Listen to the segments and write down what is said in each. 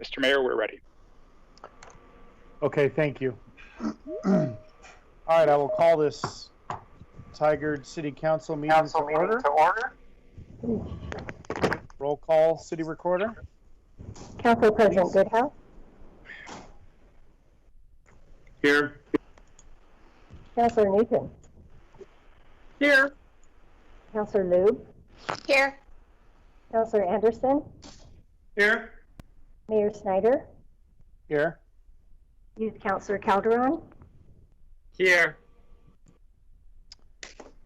Mr. Mayor, we're ready. Okay, thank you. All right, I will call this Tigard City Council meeting to order. Roll call, City Recorder. Council President Goodhouse. Here. Councilor Newton. Here. Councilor Lube. Here. Councilor Anderson. Here. Mayor Snyder. Here. Youth Councilor Calderon. Here.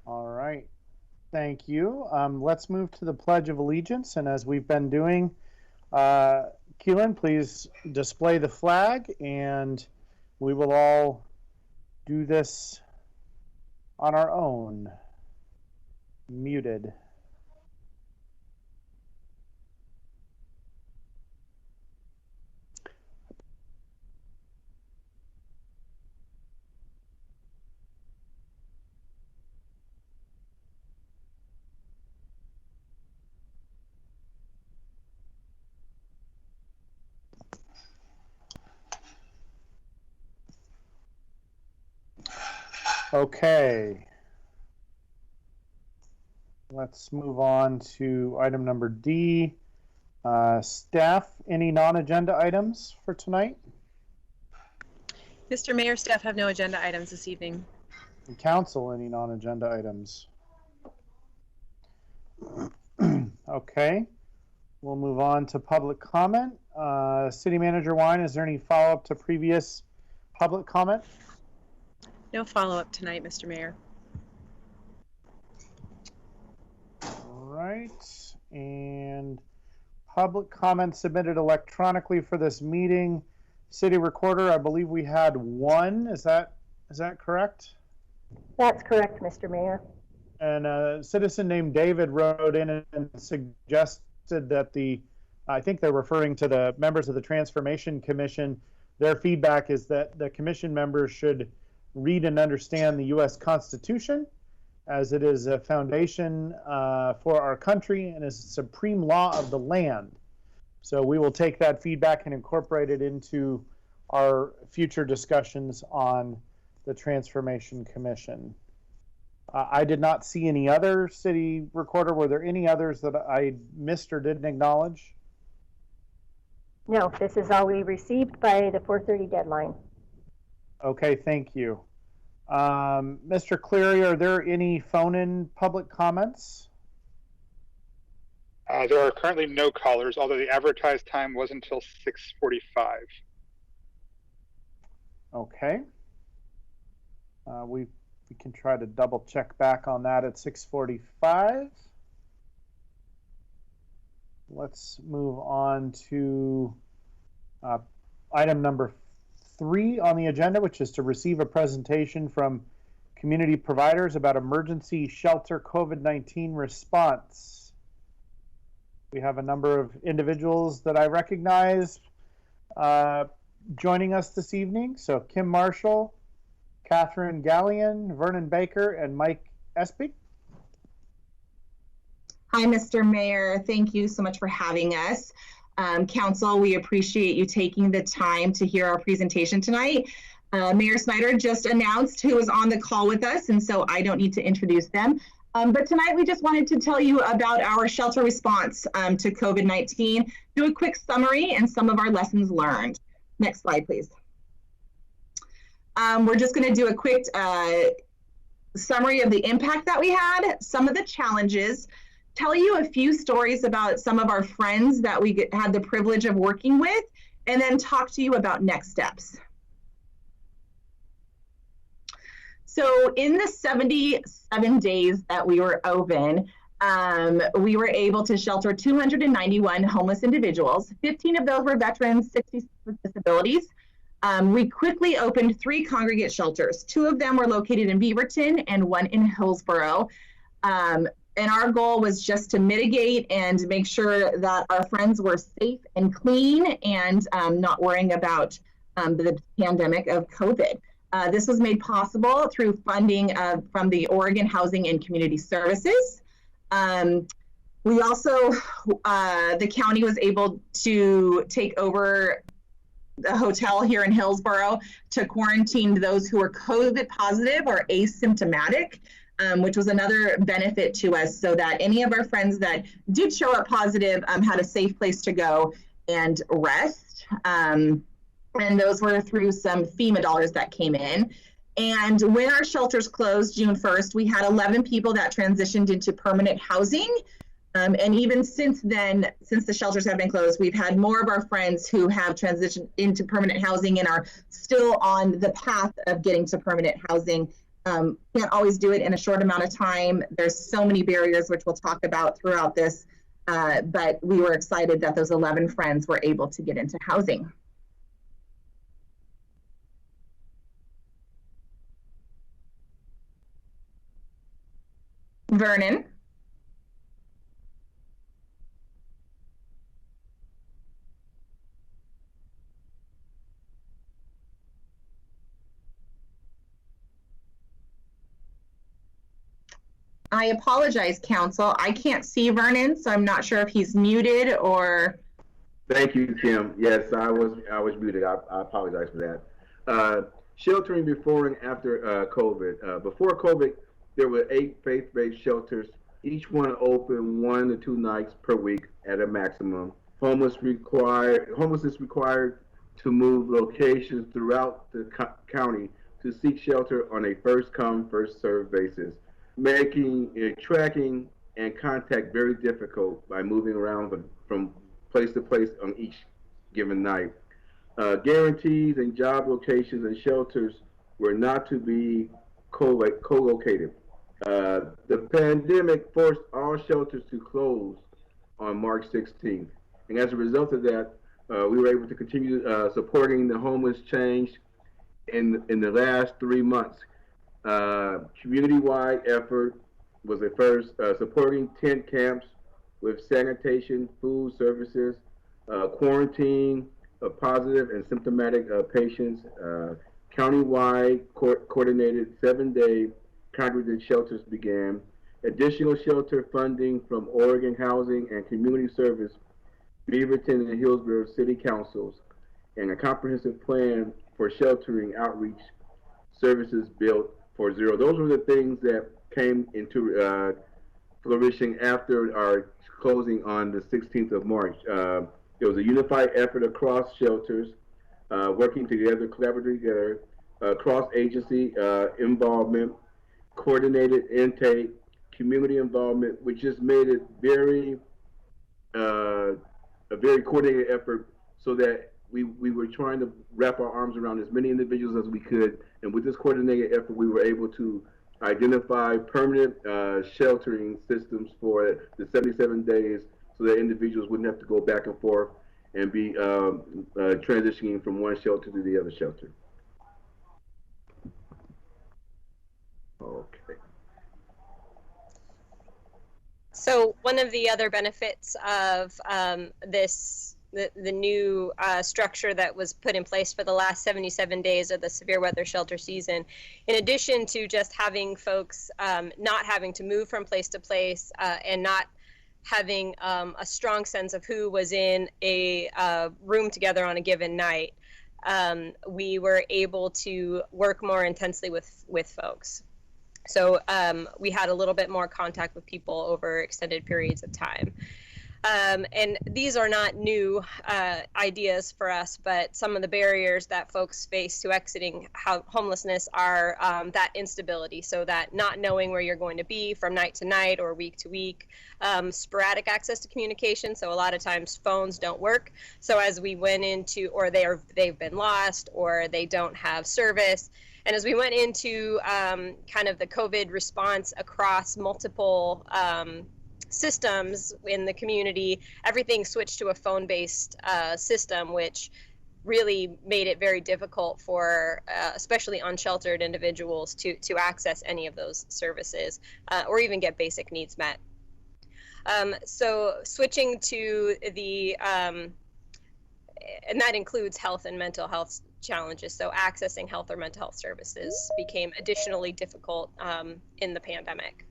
All right, thank you. Let's move to the Pledge of Allegiance, and as we've been doing, Keelan, please display the flag, and we will all do this on our own. Muted. Okay. Let's move on to item number D. Staff, any non-agenda items for tonight? Mr. Mayor, staff have no agenda items this evening. And council, any non-agenda items? Okay. We'll move on to public comment. City Manager Wine, is there any follow-up to previous public comment? No follow-up tonight, Mr. Mayor. All right, and public comment submitted electronically for this meeting. City Recorder, I believe we had one. Is that correct? That's correct, Mr. Mayor. And a citizen named David wrote in and suggested that I think they're referring to the members of the Transformation Commission. Their feedback is that the commission members should read and understand the U.S. Constitution, as it is a foundation for our country and is a supreme law of the land. So we will take that feedback and incorporate it into our future discussions on the Transformation Commission. I did not see any other. City Recorder, were there any others that I missed or didn't acknowledge? No, this is all we received by the 4:30 deadline. Okay, thank you. Mr. Cleary, are there any phone-in public comments? There are currently no callers, although the advertised time was until 6:45. Okay. We can try to double check back on that at 6:45. Let's move on to item number 3 on the agenda, which is to receive a presentation from community providers about emergency shelter COVID-19 response. We have a number of individuals that I recognize joining us this evening. So Kim Marshall, Catherine Gallion, Vernon Baker, and Mike Espy. Hi, Mr. Mayor. Thank you so much for having us. Council, we appreciate you taking the time to hear our presentation tonight. Mayor Snyder just announced who was on the call with us, and so I don't need to introduce them. But tonight we just wanted to tell you about our shelter response to COVID-19, do a quick summary and some of our lessons learned. Next slide, please. We're just going to do a quick summary of the impact that we had, some of the challenges, tell you a few stories about some of our friends that we had the privilege of working with, and then talk to you about next steps. So in the 77 days that we were open, we were able to shelter 291 homeless individuals. 15 of those were veterans, 66 with disabilities. We quickly opened 3 congregate shelters. 2 of them were located in Beaverton and 1 in Hillsborough. And our goal was just to mitigate and make sure that our friends were safe and clean and not worrying about the pandemic of COVID. This was made possible through funding from the Oregon Housing and Community Services. We also, the county was able to take over the hotel here in Hillsborough to quarantine those who were COVID positive or asymptomatic, which was another benefit to us, so that any of our friends that did show up positive had a safe place to go and rest. And those were through some FEMA dollars that came in. And when our shelters closed June 1st, we had 11 people that transitioned into permanent housing. And even since then, since the shelters have been closed, we've had more of our friends who have transitioned into permanent housing and are still on the path of getting to permanent housing. Can't always do it in a short amount of time. There's so many barriers, which we'll talk about throughout this, but we were excited that those 11 friends were able to get into housing. Vernon. I apologize, council. I can't see Vernon, so I'm not sure if he's muted or. Thank you, Kim. Yes, I was muted. I apologize for that. Sheltering before and after COVID. Before COVID, there were 8 faith-based shelters, each one open 1 to 2 nights per week at a maximum. Homeless is required to move locations throughout the county to seek shelter on a first-come, first-served basis, making tracking and contact very difficult by moving around from place to place on each given night. Guarantees and job locations and shelters were not to be co-located. The pandemic forced all shelters to close on March 16th. And as a result of that, we were able to continue supporting the homeless change in the last 3 months. Community-wide effort was at first supporting tent camps with sanitation, food services, quarantine of positive and symptomatic patients, county-wide coordinated 7-day congregate shelters began, additional shelter funding from Oregon Housing and Community Service, Beaverton and Hillsborough City Councils, and a comprehensive plan for sheltering outreach services built for zero. Those were the things that came into flourishing after our closing on the 16th of March. There was a unified effort across shelters, working together, collaborating together, cross-agency involvement, coordinated intake, community involvement, which just made it a very coordinated effort, so that we were trying to wrap our arms around as many individuals as we could. And with this coordinated effort, we were able to identify permanent sheltering systems for the 77 days, so that individuals wouldn't have to go back and forth and be transitioning from one shelter to the other shelter. Okay. So one of the other benefits of the new structure that was put in place for the last 77 days of the severe weather shelter season, in addition to just having folks not having to move from place to place and not having a strong sense of who was in a room together on a given night, we were able to work more intensely with folks. So we had a little bit more contact with people over extended periods of time. And these are not new ideas for us, but some of the barriers that folks face to exiting homelessness are that instability, so that not knowing where you're going to be from night to night or week to week, sporadic access to communication, so a lot of times phones don't work. So as we went into, or they've been lost, or they don't have service. And as we went into kind of the COVID response across multiple systems in the community, everything switched to a phone-based system, which really made it very difficult for especially unsheltered individuals to access any of those services or even get basic needs met. So switching to the, and that includes health and mental health challenges. So accessing health or mental health services became additionally difficult in the pandemic.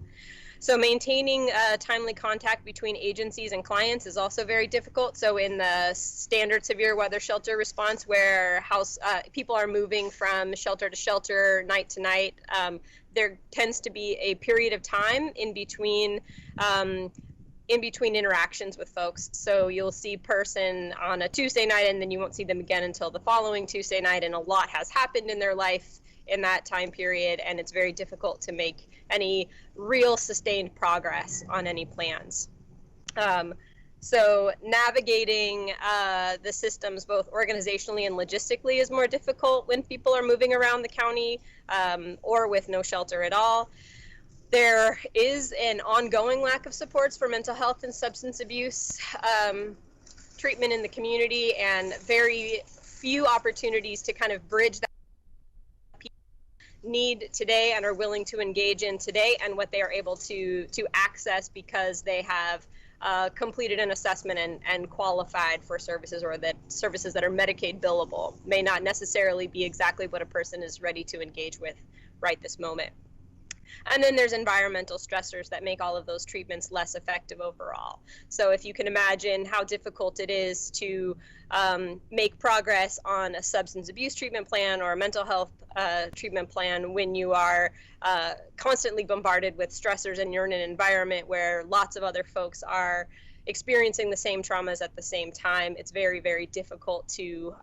So maintaining timely contact between agencies and clients is also very difficult. So in the standard severe weather shelter response, where people are moving from shelter to shelter, night to night, there tends to be a period of time in between interactions with folks. So you'll see person on a Tuesday night, and then you won't see them again until the following Tuesday night, and a lot has happened in their life in that time period, and it's very difficult to make any real sustained progress on any plans. So navigating the systems both organizationally and logistically is more difficult when people are moving around the county or with no shelter at all. There is an ongoing lack of supports for mental health and substance abuse treatment in the community, and very few opportunities to kind of bridge that people need today and are willing to engage in today, and what they are able to access because they have completed an assessment and qualified for services, or that services that are Medicaid billable may not necessarily be exactly what a person is ready to engage with right this moment. And then there's environmental stressors that make all of those treatments less effective overall. So if you can imagine how difficult it is to make progress on a substance abuse treatment plan or a mental health treatment plan when you are constantly bombarded with stressors and you're in an environment where lots of other folks are experiencing the same traumas at the same time, it's very, very difficult to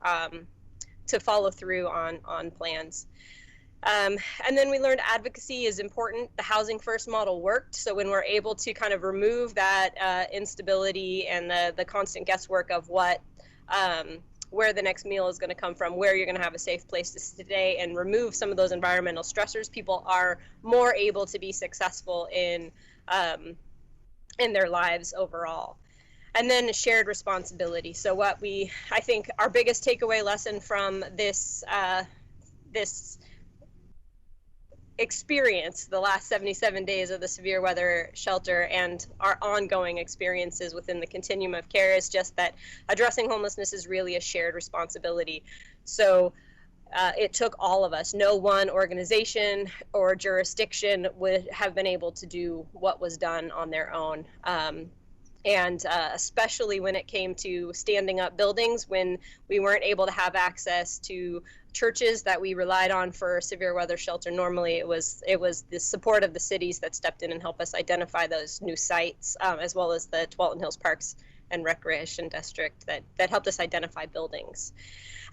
follow through on plans. And then we learned advocacy is important. The Housing First model worked. So when we're able to kind of remove that instability and the constant guesswork of where the next meal is going to come from, where you're going to have a safe place to stay, and remove some of those environmental stressors, people are more able to be successful in their lives overall. And then shared responsibility. So I think our biggest takeaway lesson from this experience, the last 77 days of the severe weather shelter, and our ongoing experiences within the continuum of care, is just that addressing homelessness is really a shared responsibility. So it took all of us. No one organization or jurisdiction would have been able to do what was done on their own. And especially when it came to standing up buildings, when we weren't able to have access to churches that we relied on for severe weather shelter. Normally it was the support of the cities that stepped in and helped us identify those new sites, as well as the Tualatin Hills Parks and Recreation District that helped us identify buildings.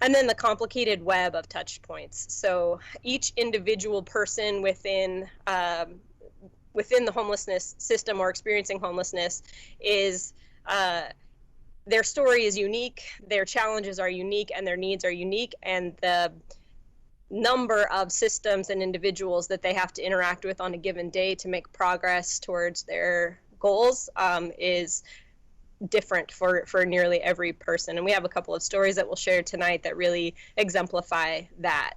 And then the complicated web of touch points. So each individual person within the homelessness system or experiencing homelessness is their story is unique, their challenges are unique, and their needs are unique, and the number of systems and individuals that they have to interact with on a given day to make progress towards their goals is different for nearly every person. And we have a couple of stories that we'll share tonight that really exemplify that.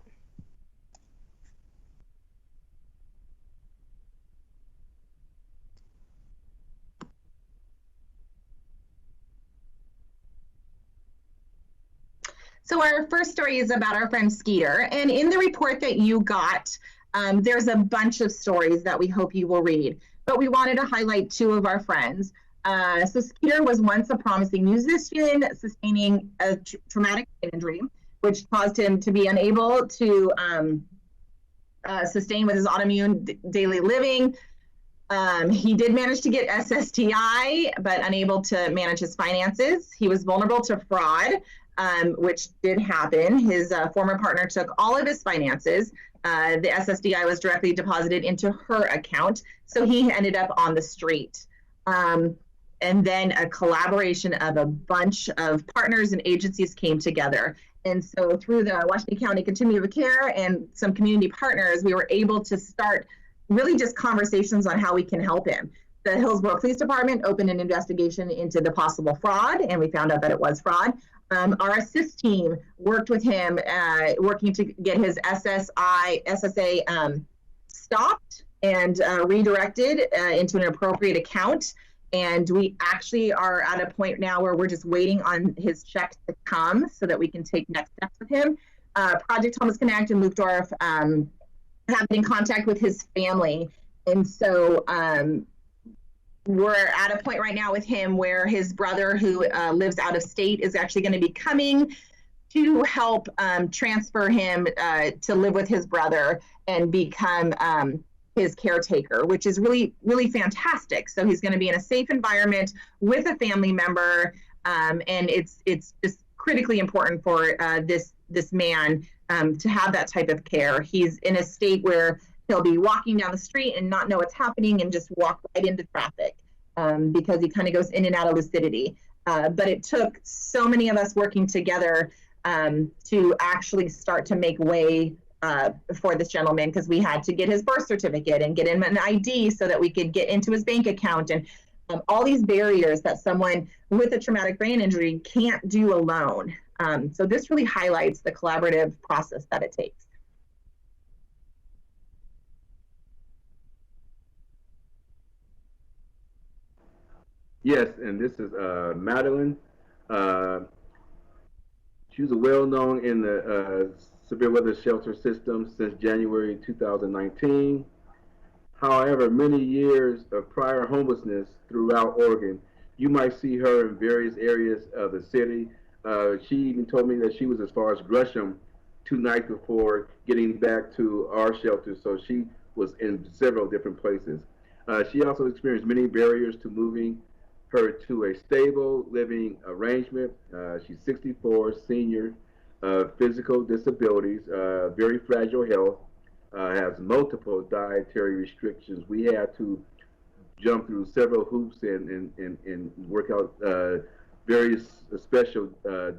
So our first story is about our friend Skeeter, and in the report that you got, there's a bunch of stories that we hope you will read, but we wanted to highlight two of our friends. So Skeeter was once a promising musician sustaining a traumatic injury, which caused him to be unable to sustain with his autoimmune daily living. He did manage to get SSDI, but unable to manage his finances. He was vulnerable to fraud, which did happen. His former partner took all of his finances. The SSDI was directly deposited into her account, so he ended up on the street. And then a collaboration of a bunch of partners and agencies came together. And so through the Washington County Continuum of Care and some community partners, we were able to start really just conversations on how we can help him. The Hillsborough Police Department opened an investigation into the possible fraud, and we found out that it was fraud. Our assist team worked with him, working to get his SSA stopped and redirected into an appropriate account. And we actually are at a point now where we're just waiting on his check to come so that we can take next steps with him. Project Homeless Connect and Luchtdorf have been in contact with his family. And so we're at a point right now with him where his brother, who lives out of state, is actually going to be coming to help transfer him to live with his brother and become his caretaker, which is really, really fantastic. So he's going to be in a safe environment with a family member, and it's just critically important for this man to have that type of care. He's in a state where he'll be walking down the street and not know what's happening and just walk right into traffic because he kind of goes in and out of lucidity. But it took so many of us working together to actually start to make way for this gentleman, because we had to get his birth certificate and get him an ID so that we could get into his bank account, and all these barriers that someone with a traumatic brain injury can't do alone. So this really highlights the collaborative process that it takes. Yes, and this is Madeline. She was well-known in the severe weather shelter system since January 2019. However, many years of prior homelessness throughout Oregon, you might see her in various areas of the city. She even told me that she was as far as Gresham 2 nights before getting back to our shelter, so she was in several different places. She also experienced many barriers to moving her to a stable living arrangement. She's 64, senior, physical disabilities, very fragile health, has multiple dietary restrictions. We had to jump through several hoops and work out various special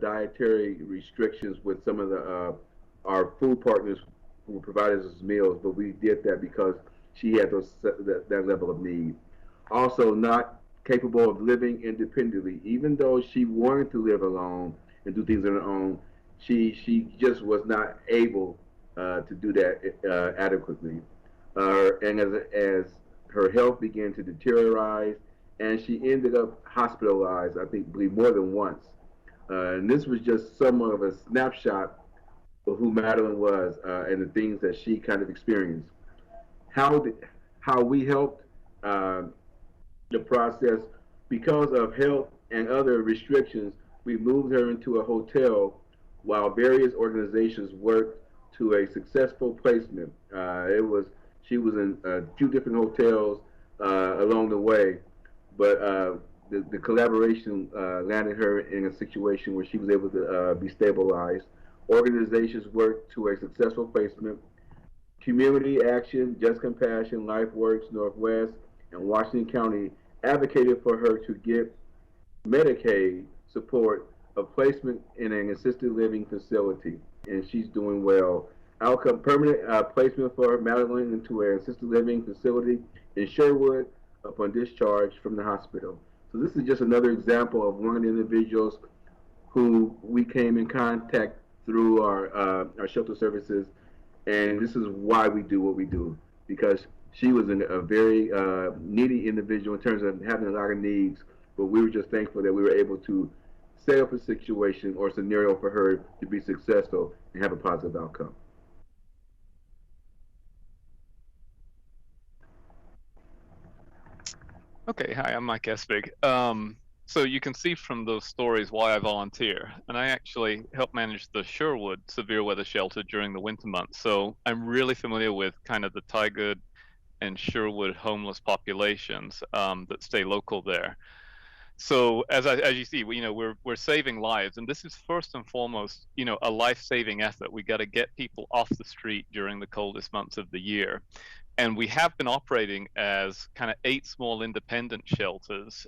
dietary restrictions with some of our food partners who provided us meals, but we did that because she had that level of need. Also, not capable of living independently. Even though she wanted to live alone and do things on her own, she just was not able to do that adequately. And as her health began to deteriorate, and she ended up hospitalized, I believe more than once. And this was just somewhat of a snapshot of who Madeline was and the things that she kind of experienced. How we helped the process, because of health and other restrictions, we moved her into a hotel while various organizations worked to a successful placement. She was in a few different hotels along the way, but the collaboration landed her in a situation where she was able to be stabilized. Organizations worked to a successful placement. Community Action, Just Compassion, LifeWorks, Northwest, and Washington County advocated for her to get Medicaid support of placement in an assisted living facility, and she's doing well. Outcome permanent placement for Madeline into an assisted living facility in Sherwood upon discharge from the hospital. So this is just another example of one of the individuals who we came in contact through our shelter services, and this is why we do what we do, because she was a very needy individual in terms of having a lot of needs, but we were just thankful that we were able to set up a situation or scenario for her to be successful and have a positive outcome. Okay, hi, I'm Mike Espig. So you can see from those stories why I volunteer, and I actually help manage the Sherwood severe weather shelter during the winter months. So I'm really familiar with kind of the Tigard and Sherwood homeless populations that stay local there. So as you see, we're saving lives, and this is first and foremost, a life-saving effort. We got to get people off the street during the coldest months of the year. And we have been operating as kind of 8 small independent shelters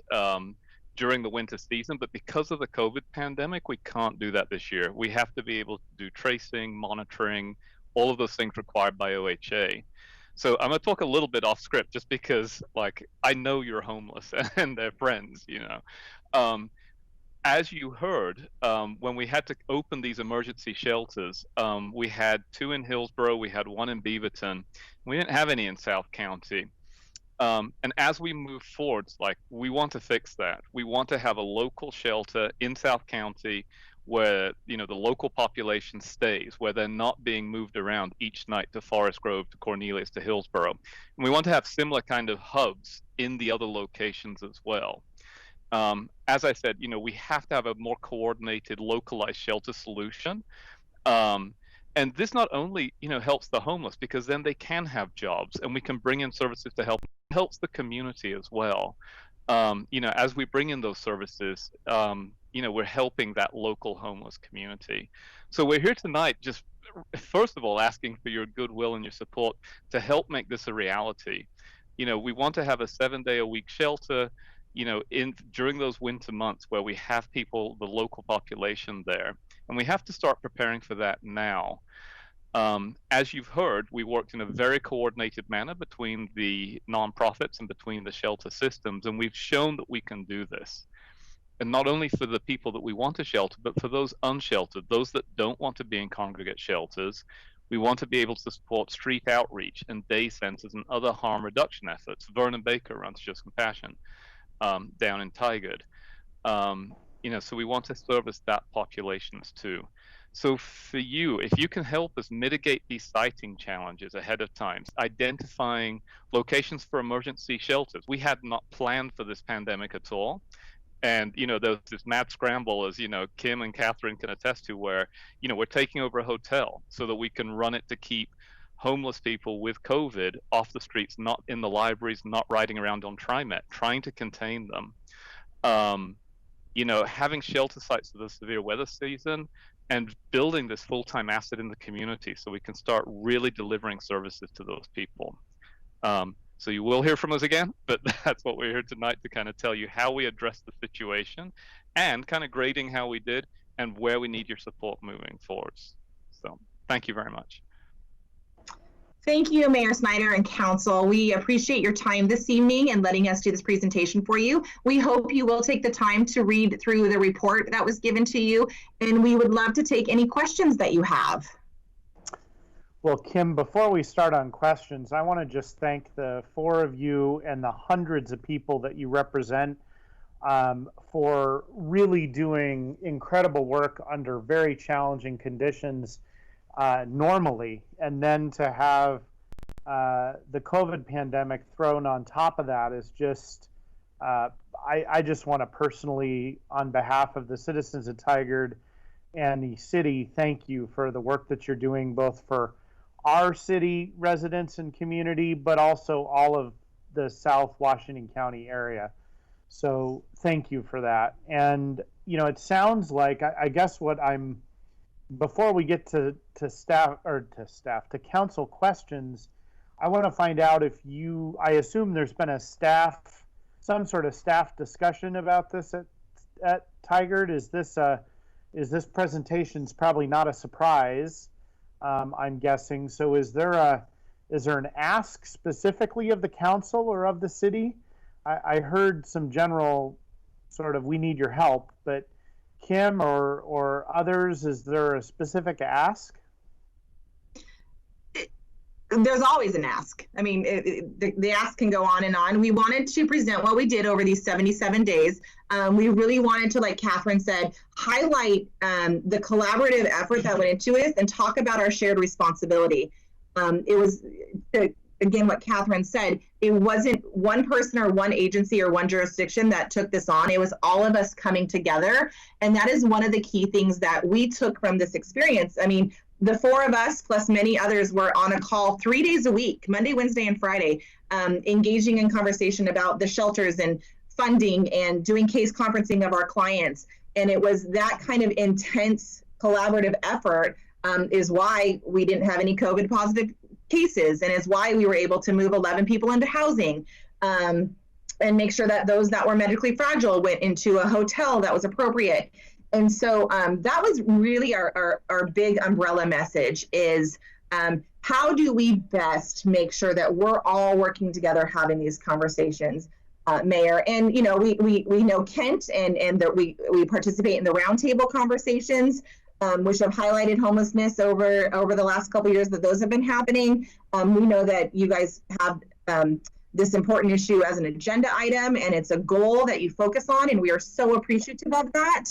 during the winter season, but because of the COVID pandemic, we can't do that this year. We have to be able to do tracing, monitoring, all of those things required by OHA. So I'm going to talk a little bit off script just because, I know you're homeless and they're friends, As you heard, when we had to open these emergency shelters, we had 2 in Hillsborough, we had 1 in Beaverton. We didn't have any in South County. And as we move forward, we want to fix that. We want to have a local shelter in South County where the local population stays, where they're not being moved around each night to Forest Grove, to Cornelius, to Hillsborough. And we want to have similar kind of hubs in the other locations as well. As I said, we have to have a more coordinated, localized shelter solution. And this not only, helps the homeless, because then they can have jobs and we can bring in services to help. It helps the community as well. As we bring in those services, we're helping that local homeless community. So we're here tonight just, first of all, asking for your goodwill and your support to help make this a reality. We want to have a 7-day-a-week shelter, during those winter months where we have people, the local population there. And we have to start preparing for that now. As you've heard, we worked in a very coordinated manner between the nonprofits and between the shelter systems, and we've shown that we can do this. And not only for the people that we want to shelter, but for those unsheltered, those that don't want to be in congregate shelters, we want to be able to support street outreach and day centers and other harm reduction efforts. Vernon Baker runs Just Compassion down in Tigard. So we want to service that populations too. So for you, if you can help us mitigate these siting challenges ahead of time, identifying locations for emergency shelters. We had not planned for this pandemic at all. And, there's this mad scramble, as, Kim and Catherine can attest to, where, we're taking over a hotel so that we can run it to keep homeless people with COVID off the streets, not in the libraries, not riding around on TriMet, trying to contain them. Having shelter sites for the severe weather season and building this full-time asset in the community so we can start really delivering services to those people. So you will hear from us again, but that's what we're here tonight to kind of tell you how we address the situation and kind of grading how we did and where we need your support moving forwards. So thank you very much. Thank you, Mayor Snyder and Council. We appreciate your time this evening and letting us do this presentation for you. We hope you will take the time to read through the report that was given to you, and we would love to take any questions that you have. Well, Kim, before we start on questions, I want to just thank the 4 of you and the hundreds of people that you represent for really doing incredible work under very challenging conditions normally, and then to have the COVID pandemic thrown on top of that is just, I just want to personally, on behalf of the citizens of Tigard and the city, thank you for the work that you're doing, both for our city residents and community, but also all of the South Washington County area. So thank you for that. And, it sounds like, I guess what I'm, before we get to council questions, I want to find out if I assume there's been some sort of staff discussion about this at Tigard. Is this presentation's probably not a surprise, I'm guessing. So is there an ask specifically of the council or of the city? I heard some general sort of, we need your help, but Kim or others, is there a specific ask? There's always an ask. I mean, the ask can go on and on. We wanted to present what we did over these 77 days. We really wanted to, like Catherine said, highlight the collaborative effort that went into it and talk about our shared responsibility. It was, again, what Catherine said, it wasn't one person or one agency or one jurisdiction that took this on. It was all of us coming together. And that is one of the key things that we took from this experience. I mean, the 4 of us plus many others were on a call 3 days a week, Monday, Wednesday, and Friday, engaging in conversation about the shelters and funding and doing case conferencing of our clients. And it was that kind of intense collaborative effort is why we didn't have any COVID positive cases, and is why we were able to move 11 people into housing and make sure that those that were medically fragile went into a hotel that was appropriate. And so that was really our big umbrella message is how do we best make sure that we're all working together having these conversations, Mayor? And, we know Kent and that we participate in the roundtable conversations, which have highlighted homelessness over the last couple of years that those have been happening. We know that you guys have this important issue as an agenda item, and it's a goal that you focus on, and we are so appreciative of that.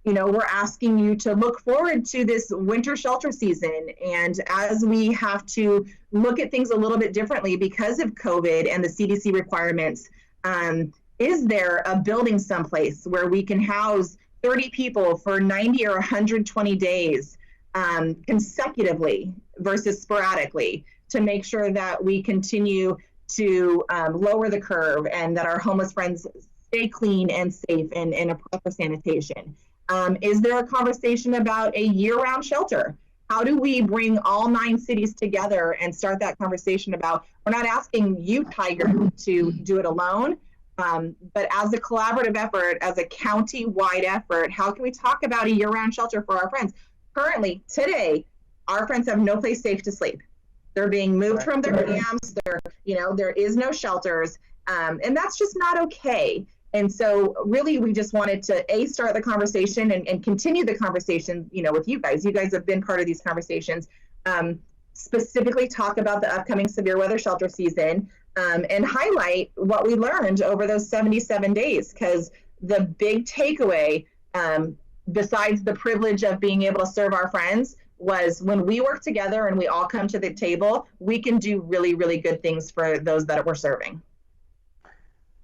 we're asking you to look forward to this winter shelter season. And as we have to look at things a little bit differently because of COVID and the CDC requirements, is there a building someplace where we can house 30 people for 90 or 120 days consecutively versus sporadically, to make sure that we continue to lower the curve and that our homeless friends stay clean and safe and in a proper sanitation? Is there a conversation about a year-round shelter? How do we bring all 9 cities together and start that conversation about, we're not asking you, Tiger, to do it alone, but as a collaborative effort, as a county-wide effort, how can we talk about a year-round shelter for our friends? Currently, today, our friends have no place safe to sleep. They're being moved from their camps. There is no shelters, and that's just not okay. And so really, we just wanted to start the conversation and continue the conversation, with you guys. You guys have been part of these conversations. Specifically talk about the upcoming severe weather shelter season, and highlight what we learned over those 77 days. Because the big takeaway, besides the privilege of being able to serve our friends, was when we work together and we all come to the table, we can do really, really good things for those that we're serving.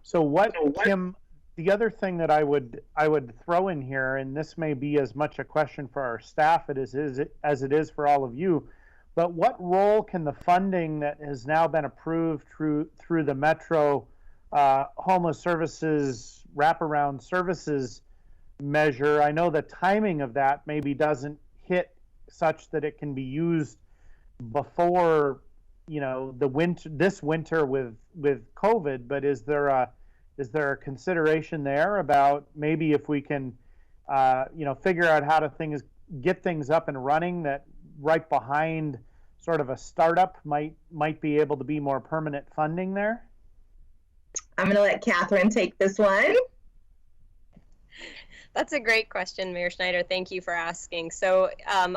So Kim, the other thing that I would throw in here, and this may be as much a question for our staff as it is for all of you, but what role can the funding that has now been approved through the Metro Homeless Services Wraparound Services measure? I know the timing of that maybe doesn't hit such that it can be used before this winter with COVID, but is there a consideration there about maybe if we can figure out how to get things up and running, that right behind sort of a startup might be able to be more permanent funding there? I'm going to let Catherine take this one. That's a great question, Mayor Schneider. Thank you for asking. So,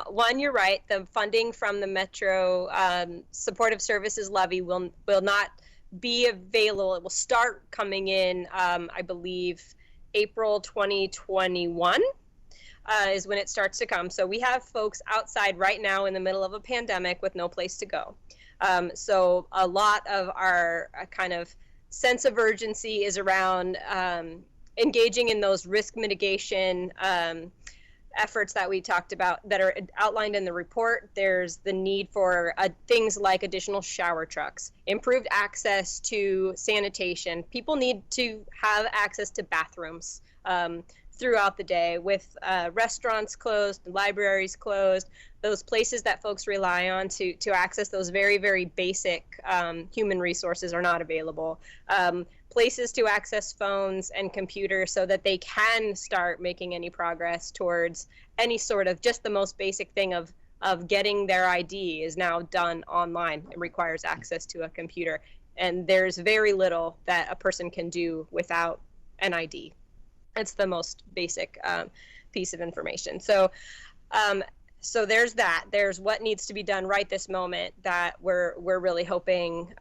one, you're right. The funding from the Metro Supportive Services Levy will not be available. It will start coming in, I believe, April 2021 is when it starts to come. So we have folks outside right now in the middle of a pandemic with no place to go. So a lot of our kind of sense of urgency is around engaging in those risk mitigation efforts that we talked about that are outlined in the report. There's the need for things like additional shower trucks, improved access to sanitation. People need to have access to bathrooms throughout the day. With restaurants closed, libraries closed, those places that folks rely on to access those very, very basic human resources are not available. Places to access phones and computers so that they can start making any progress towards any sort of just the most basic thing of getting their ID is now done online. It requires access to a computer. And there's very little that a person can do without an ID. It's the most basic piece of information. So there's that. There's what needs to be done right this moment that we're really hoping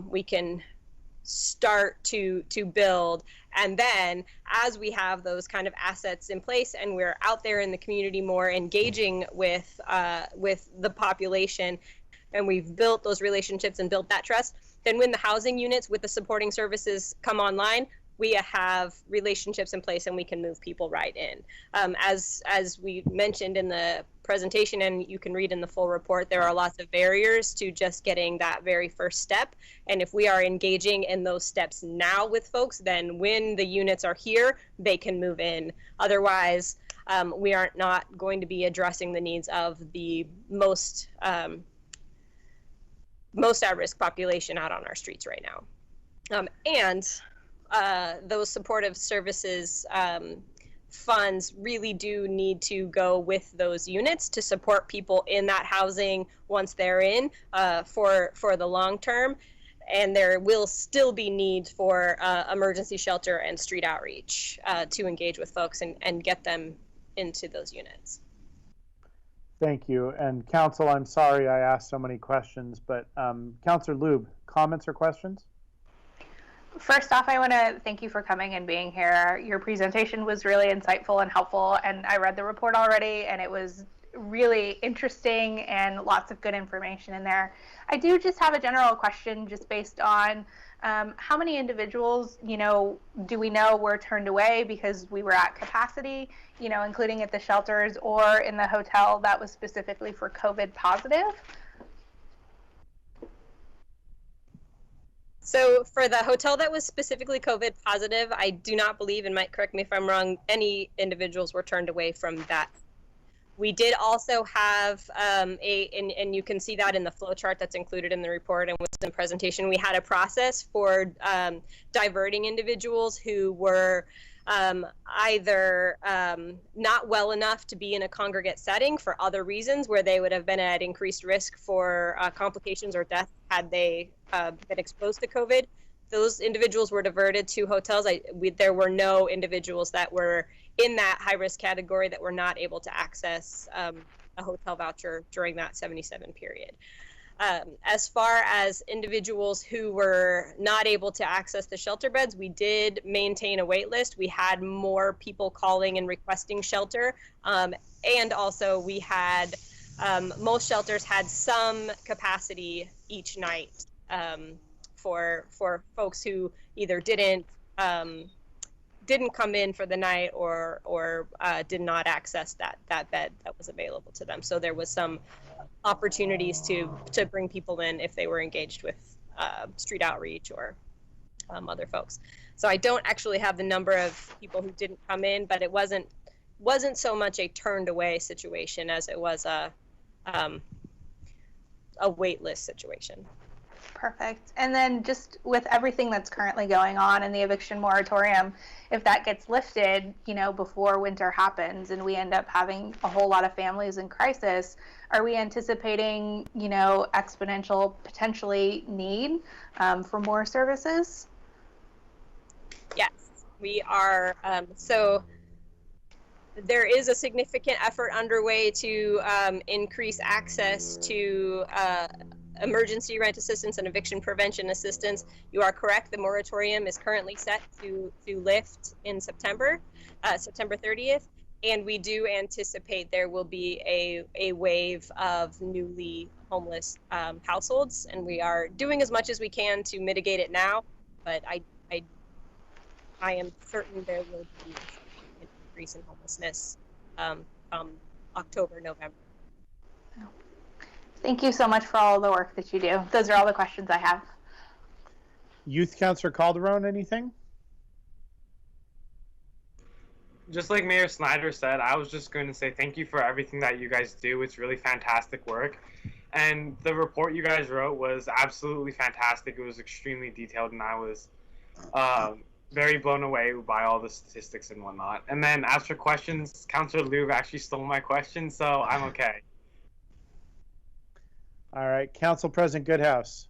we can start to build. And then as we have those kind of assets in place and we're out there in the community more engaging with the population, and we've built those relationships and built that trust, then when the housing units with the supporting services come online, we have relationships in place and we can move people right in. As we mentioned in the presentation, and you can read in the full report, there are lots of barriers to just getting that very first step. And if we are engaging in those steps now with folks, then when the units are here, they can move in. Otherwise, we are not going to be addressing the needs of the most at-risk population out on our streets right now. Those supportive services funds really do need to go with those units to support people in that housing once they're in for the long term. And there will still be need for emergency shelter and street outreach to engage with folks and get them into those units. Thank you. And Council, I'm sorry I asked so many questions, but Councilor Lube, comments or questions? First off, I want to thank you for coming and being here. Your presentation was really insightful and helpful, and I read the report already, and it was really interesting and lots of good information in there. I do just have a general question just based on how many individuals, do we know were turned away because we were at capacity, including at the shelters or in the hotel that was specifically for COVID positive? So for the hotel that was specifically COVID positive, I do not believe, and Mike, correct me if I'm wrong, any individuals were turned away from that. We did also have and you can see that in the flow chart that's included in the report and was in the presentation. We had a process for diverting individuals who were either not well enough to be in a congregate setting for other reasons where they would have been at increased risk for complications or death had they been exposed to COVID. Those individuals were diverted to hotels. There were no individuals that were in that high-risk category that were not able to access a hotel voucher during that 77 period. As far as individuals who were not able to access the shelter beds, we did maintain a wait list. We had more people calling and requesting shelter. And also we had, most shelters had some capacity each night for folks who either didn't come in for the night or did not access that bed that was available to them. So there was some opportunities to bring people in if they were engaged with street outreach or other folks. So I don't actually have the number of people who didn't come in, but it wasn't so much a turned away situation as it was a wait list situation. Perfect. And then just with everything that's currently going on in the eviction moratorium, if that gets lifted, before winter happens and we end up having a whole lot of families in crisis, are we anticipating, exponential potentially need for more services? Yes, we are. So there is a significant effort underway to increase access to emergency rent assistance and eviction prevention assistance. You are correct. The moratorium is currently set to lift in September 30th. And we do anticipate there will be a wave of newly homeless households. And we are doing as much as we can to mitigate it now. But I am certain there will be an increase in homelessness October, November. Thank you so much for all the work that you do. Those are all the questions I have. Youth Councilor Calderon, anything? Just like Mayor Snyder said, I was just going to say thank you for everything that you guys do. It's really fantastic work. And the report you guys wrote was absolutely fantastic. It was extremely detailed, and I was very blown away by all the statistics and whatnot. And then as for questions, Councilor Louv actually stole my question, so I'm okay. All right, Council President Goodhouse.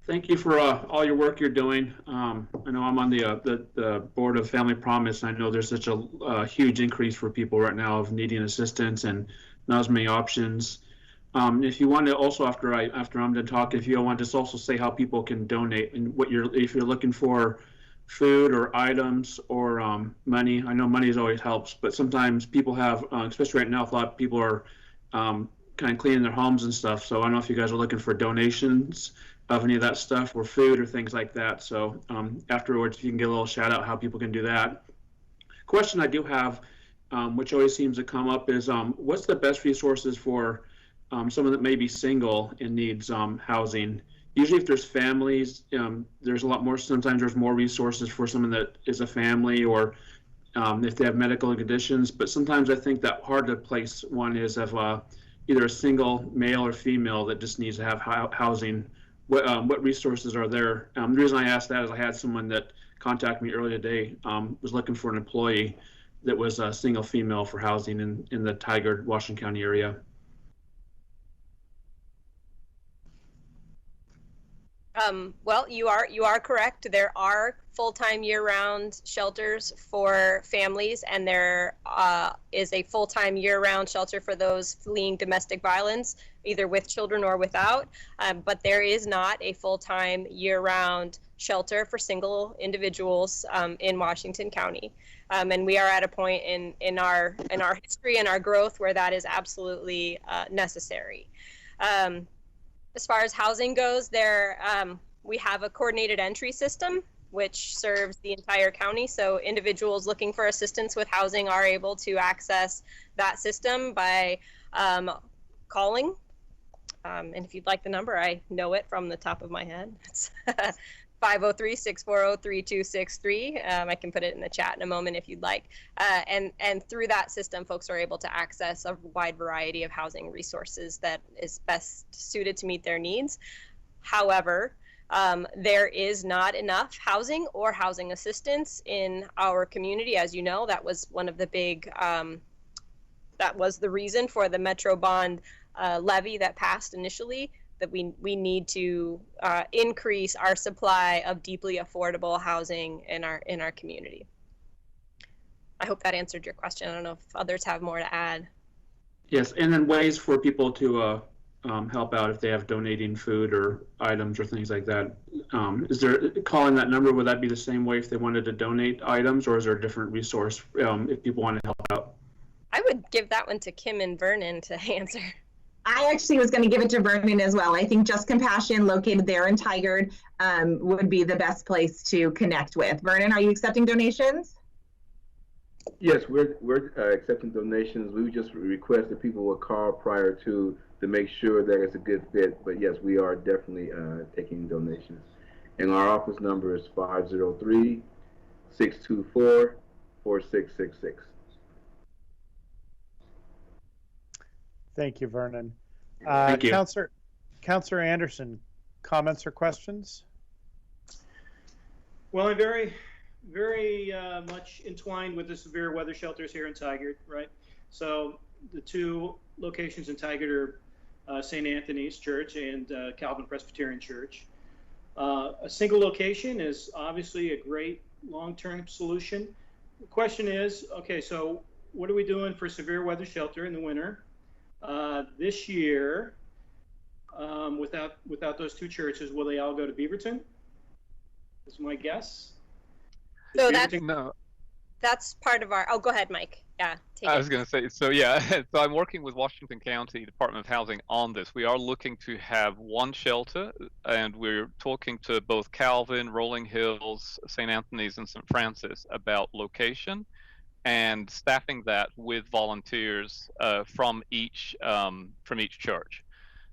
Thank you for all your work you're doing. I know I'm on the board of Family Promise. And I know there's such a huge increase for people right now of needing assistance and not as many options. If you want to also, after I'm done talking, if you want to just also say how people can donate and if you're looking for food or items or money. I know money always helps, but sometimes people have, especially right now, a lot of people are kind of cleaning their homes and stuff. So I don't know if you guys are looking for donations of any of that stuff or food or things like that. So afterwards, if you can get a little shout out how people can do that. Question I do have, which always seems to come up, is what's the best resources for someone that may be single and needs housing? Usually if there's families, there's a lot more, sometimes there's more resources for someone that is a family or if they have medical conditions, but sometimes I think that hard to place one is of either a single male or female that just needs to have housing. What resources are there? The reason I asked that is I had someone that contacted me earlier today, was looking for an employee that was a single female for housing in the Tigard, Washington County area. Well, you are correct. There are full-time year-round shelters for families, and there is a full-time year-round shelter for those fleeing domestic violence, either with children or without. But there is not a full-time year-round shelter for single individuals in Washington County. And we are at a point in our history and our growth where that is absolutely necessary. As far as housing goes, we have a coordinated entry system which serves the entire county. So individuals looking for assistance with housing are able to access that system by calling. And if you'd like the number, I know it from the top of my head. It's 503-640-3263. I can put it in the chat in a moment if you'd like. And through that system, folks are able to access a wide variety of housing resources that is best suited to meet their needs. However, there is not enough housing or housing assistance in our community. As you know, that was one of the big, that was the reason for the Metro Bond levy that passed initially, that we need to increase our supply of deeply affordable housing in our community. I hope that answered your question. I don't know if others have more to add. Yes, and then ways for people to help out if they have donating food or items or things like that. Is there, calling that number, would that be the same way if they wanted to donate items, or is there a different resource if people want to help out? I would give that one to Kim and Vernon to answer. I actually was going to give it to Vernon as well. I think Just Compassion, located there in Tigard, would be the best place to connect with. Vernon, are you accepting donations? Yes, we're accepting donations. We would just request that people will call prior to make sure that it's a good fit. But yes, we are definitely taking donations. And our office number is 503-624-4666. Thank you, Vernon. Thank you. Councillor Anderson, comments or questions? Well, I'm very much entwined with the severe weather shelters here in Tigard, right? So the two locations in Tigard are St. Anthony's Church and Calvin Presbyterian Church. A single location is obviously a great long-term solution. The question is, okay, so what are we doing for severe weather shelter in the winter? This year, without those two churches, will they all go to Beaverton? Is my guess. So that's part of our, oh, go ahead, Mike. Yeah, I was going to say, so yeah, so I'm working with Washington County Department of Housing on this. We are looking to have one shelter, and we're talking to both Calvin, Rolling Hills, St. Anthony's, and St. Francis about location and staffing that with volunteers from each church.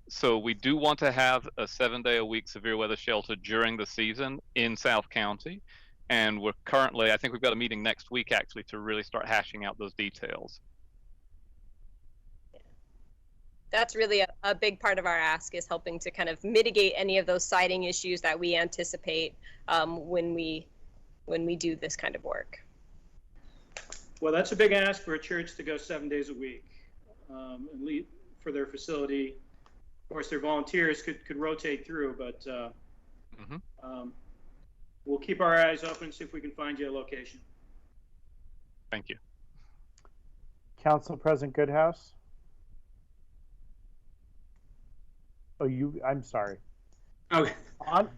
So we do want to have a 7-day-a-week severe weather shelter during the season in South County. And we're currently, I think we've got a meeting next week actually to really start hashing out those details. That's really a big part of our ask, is helping to kind of mitigate any of those siding issues that we anticipate when we do this kind of work. Well, that's a big ask for a church to go 7 days a week and lead for their facility. Of course, their volunteers could rotate through, but we'll keep our eyes open and see if we can find you a location. Thank you. Council President Goodhouse? Oh, I'm sorry. Okay.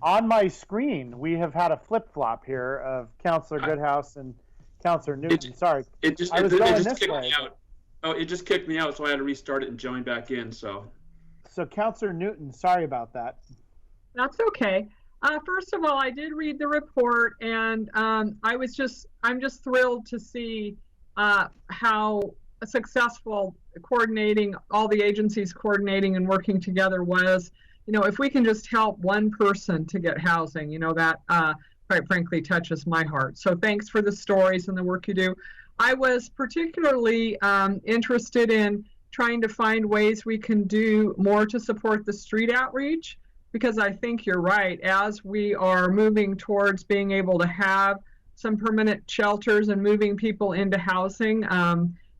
On my screen, we have had a flip-flop here of Councilor Goodhouse and Councilor Newton. Sorry. It just kicked me out. Oh, it just kicked me out, so I had to restart it and join back in, so. So Councilor Newton, sorry about that. That's okay. First of all, I did read the report, and I'm just thrilled to see how successful coordinating, all the agencies coordinating and working together was. You know, if we can just help one person to get housing, you know, that quite frankly touches my heart. So thanks for the stories and the work you do. I was particularly interested in trying to find ways we can do more to support the street outreach, because I think you're right. As we are moving towards being able to have some permanent shelters and moving people into housing,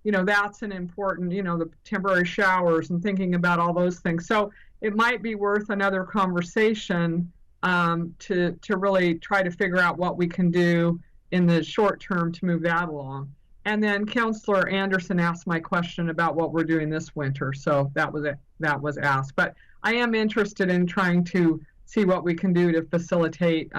you know, that's an important, you know, the temporary showers and thinking about all those things. So it might be worth another conversation to really try to figure out what we can do in the short term to move that along. And then Councilor Anderson asked my question about what we're doing this winter, so that was asked. But I am interested in trying to see what we can do to facilitate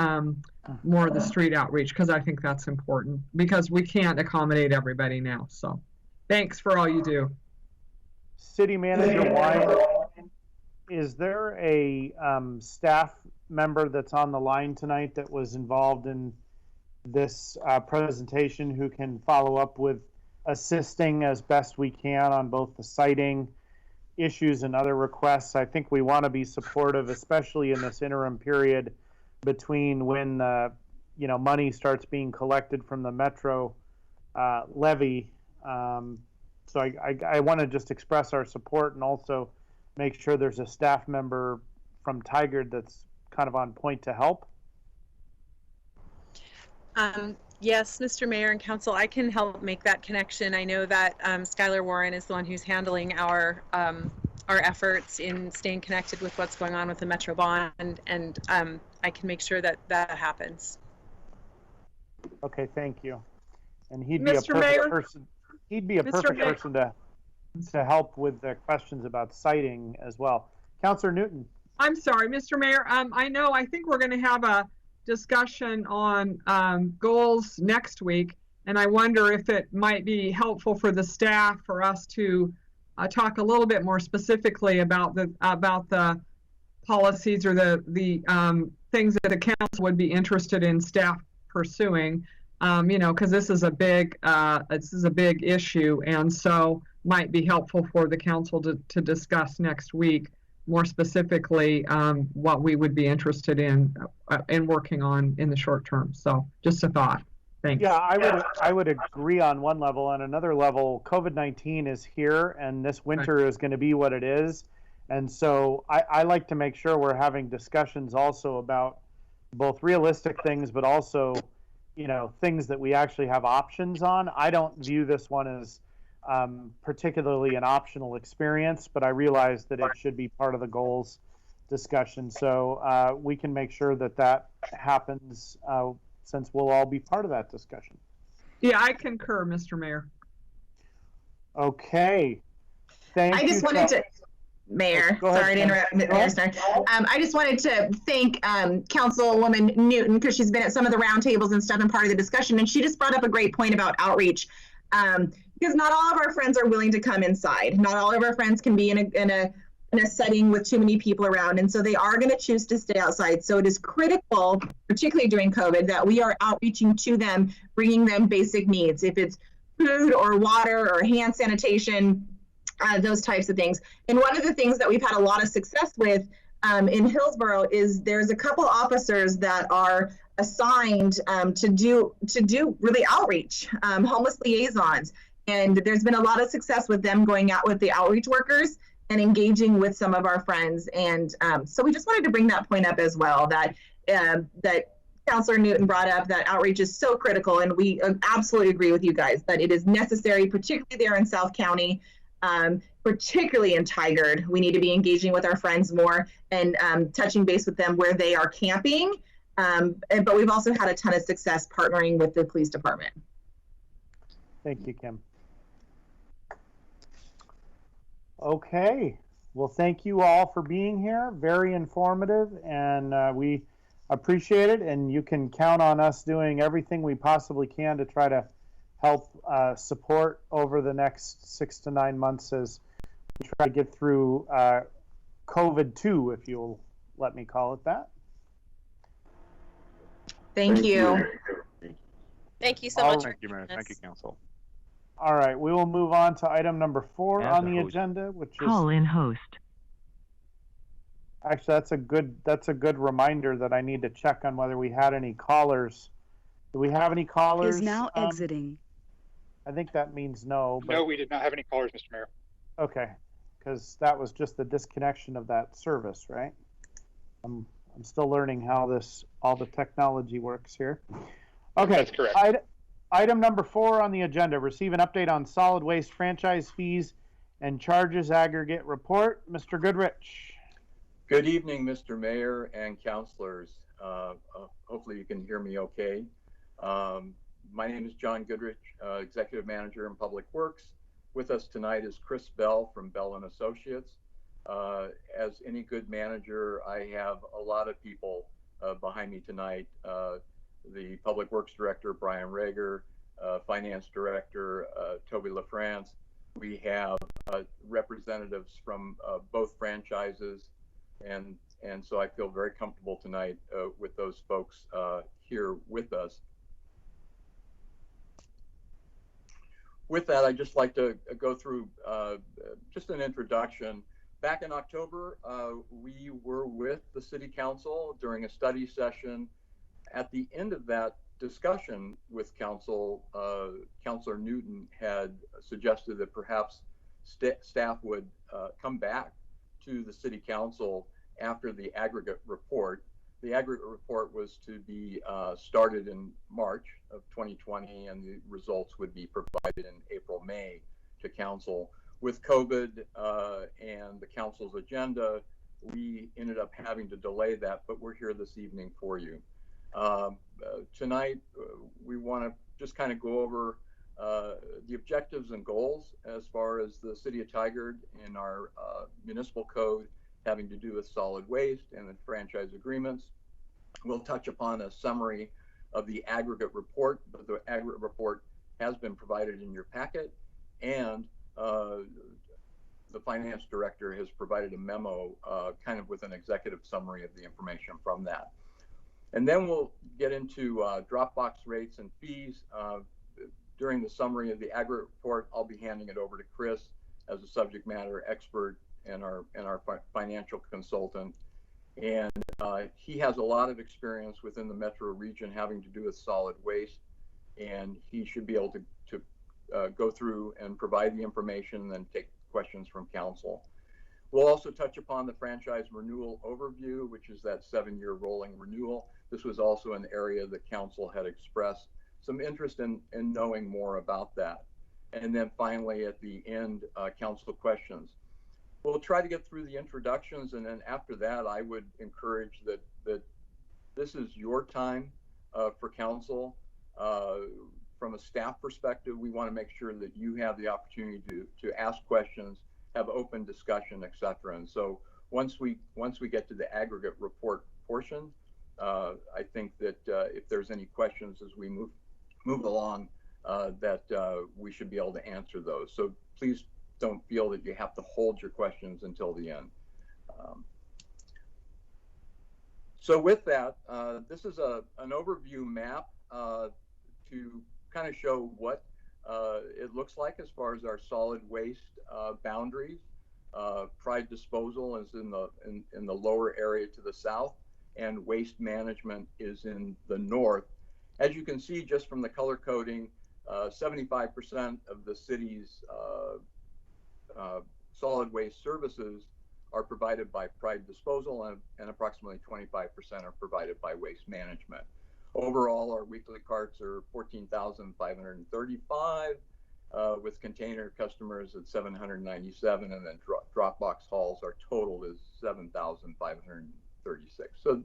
more of the street outreach, because I think that's important, because we can't accommodate everybody now. So thanks for all you do. City Manager Wine, is there a staff member that's on the line tonight that was involved in this presentation who can follow up with assisting as best we can on both the citing issues and other requests? I think we want to be supportive, especially in this interim period between when money starts being collected from the Metro levy. So I want to just express our support and also make sure there's a staff member from Tigard that's kind of on point to help. Yes, Mr. Mayor and Council, I can help make that connection. I know that Skylar Warren is the one who's handling our efforts in staying connected with what's going on with the Metro bond, and I can make sure that that happens. Okay, thank you. And he'd be Mr. a perfect Mayor? person. He'd be a perfect person to help with the questions about citing as well. Councilor Newton. I'm sorry, Mr. Mayor. I think we're going to have a discussion on goals next week, and I wonder if it might be helpful for the staff for us to talk a little bit more specifically about the policies or the things that the council would be interested in staff pursuing. Because this is a big issue, and so might be helpful for the council to discuss next week more specifically what we would be interested in working on in the short term. So just a thought. Thanks. Yeah, I would agree on one level. On another level, COVID-19 is here, and this winter is going to be what it is. And so I like to make sure we're having discussions also about both realistic things, but also things that we actually have options on. I don't view this one as particularly an optional experience, but I realize that it should be part of the goals discussion. So we can make sure that happens since we'll all be part of that discussion. Yeah, I concur, Mr. Mayor. Okay. Thank you. I just wanted to, Mayor, sorry to interrupt, Mayor Stern. I just wanted to thank Councilwoman Newton, because she's been at some of the roundtables and stuff and part of the discussion, and she just brought up a great point about outreach. Because not all of our friends are willing to come inside. Not all of our friends can be in a setting with too many people around, and so they are going to choose to stay outside. So it is critical, particularly during COVID, that we are outreaching to them, bringing them basic needs. If it's food or water or hand sanitation, those types of things. And one of the things that we've had a lot of success with in Hillsborough is there's a couple officers that are assigned to do really outreach, homeless liaisons. And there's been a lot of success with them going out with the outreach workers and engaging with some of our friends. And so we just wanted to bring that point up as well, that Councilor Newton brought up, that outreach is so critical. And we absolutely agree with you guys that it is necessary, particularly there in South County, particularly in Tigard. We need to be engaging with our friends more and touching base with them where they are camping. But we've also had a ton of success partnering with the police department. Thank you, Kim. Okay, well, thank you all for being here. Very informative, and we appreciate it. And you can count on us doing everything we possibly can to try to help support over the next 6 to 9 months as we try to get through COVID-2, if you'll let me call it that. Thank you. Thank you so much. Thank you, Mayor. Thank you, Council. All right, we will move on to item number 4 on the agenda, which is call-in host. Actually, that's a good reminder that I need to check on whether we had any callers. Do we have any callers? Is now exiting. I think that means no. But... No, we did not have any callers, Mr. Mayor. Okay, because that was just the disconnection of that service, right? I'm still learning how all the technology works here. Okay, that's correct. Item number 4 on the agenda, receive an update on solid waste franchise fees and charges aggregate report. Mr. Goodrich. Good evening, Mr. Mayor and councilors. Hopefully you can hear me okay. My name is John Goodrich, Executive Manager in Public Works. With us tonight is Chris Bell from Bell & Associates. As any good manager, I have a lot of people behind me tonight. The Public Works Director, Brian Rager, Finance Director, Toby LaFrance. We have representatives from both franchises, and so I feel very comfortable tonight with those folks here with us. With that, I'd just like to go through just an introduction. Back in October, we were with the City Council during a study session. At the end of that discussion with Council, Councilor Newton had suggested that perhaps staff would come back to the City Council after the aggregate report. The aggregate report was to be started in March of 2020, and the results would be provided in April, May to Council. With COVID and the Council's agenda, we ended up having to delay that, but we're here this evening for you. Tonight, we want to just kind of go over the objectives and goals as far as the City of Tigard and our municipal code having to do with solid waste and the franchise agreements. We'll touch upon a summary of the aggregate report, but the aggregate report has been provided in your packet, and the Finance Director has provided a memo kind of with an executive summary of the information from that. And then we'll get into Dropbox rates and fees. During the summary of the aggregate report, I'll be handing it over to Chris as a subject matter expert and our financial consultant. And he has a lot of experience within the metro region having to do with solid waste, and he should be able to go through and provide the information and then take questions from council. We'll also touch upon the franchise renewal overview, which is that 7-year rolling renewal. This was also an area that council had expressed some interest in knowing more about that. And then finally, at the end, council questions. We'll try to get through the introductions, and then after that, I would encourage that this is your time for council. From a staff perspective, we want to make sure that you have the opportunity to ask questions, have open discussion, etc. And so once we get to the aggregate report portion, I think that if there's any questions as we move along, that we should be able to answer those. So please don't feel that you have to hold your questions until the end. So with that, this is an overview map to kind of show what it looks like as far as our solid waste boundaries. Pride disposal is in the lower area to the south, and waste management is in the north. As you can see just from the color coding, 75% of the city's solid waste services are provided by Pride disposal, and approximately 25% are provided by waste management. Overall, our weekly carts are 14,535, with container customers at 797, and then Dropbox hauls, our total is 7,536. So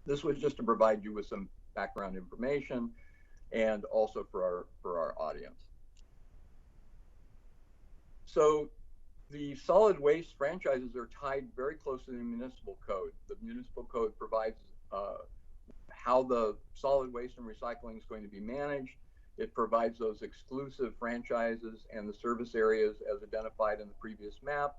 this was just to provide you with some background information, and also for our audience. So the solid waste franchises are tied very close to the municipal code. The municipal code provides how the solid waste and recycling is going to be managed. It provides those exclusive franchises and the service areas as identified in the previous map.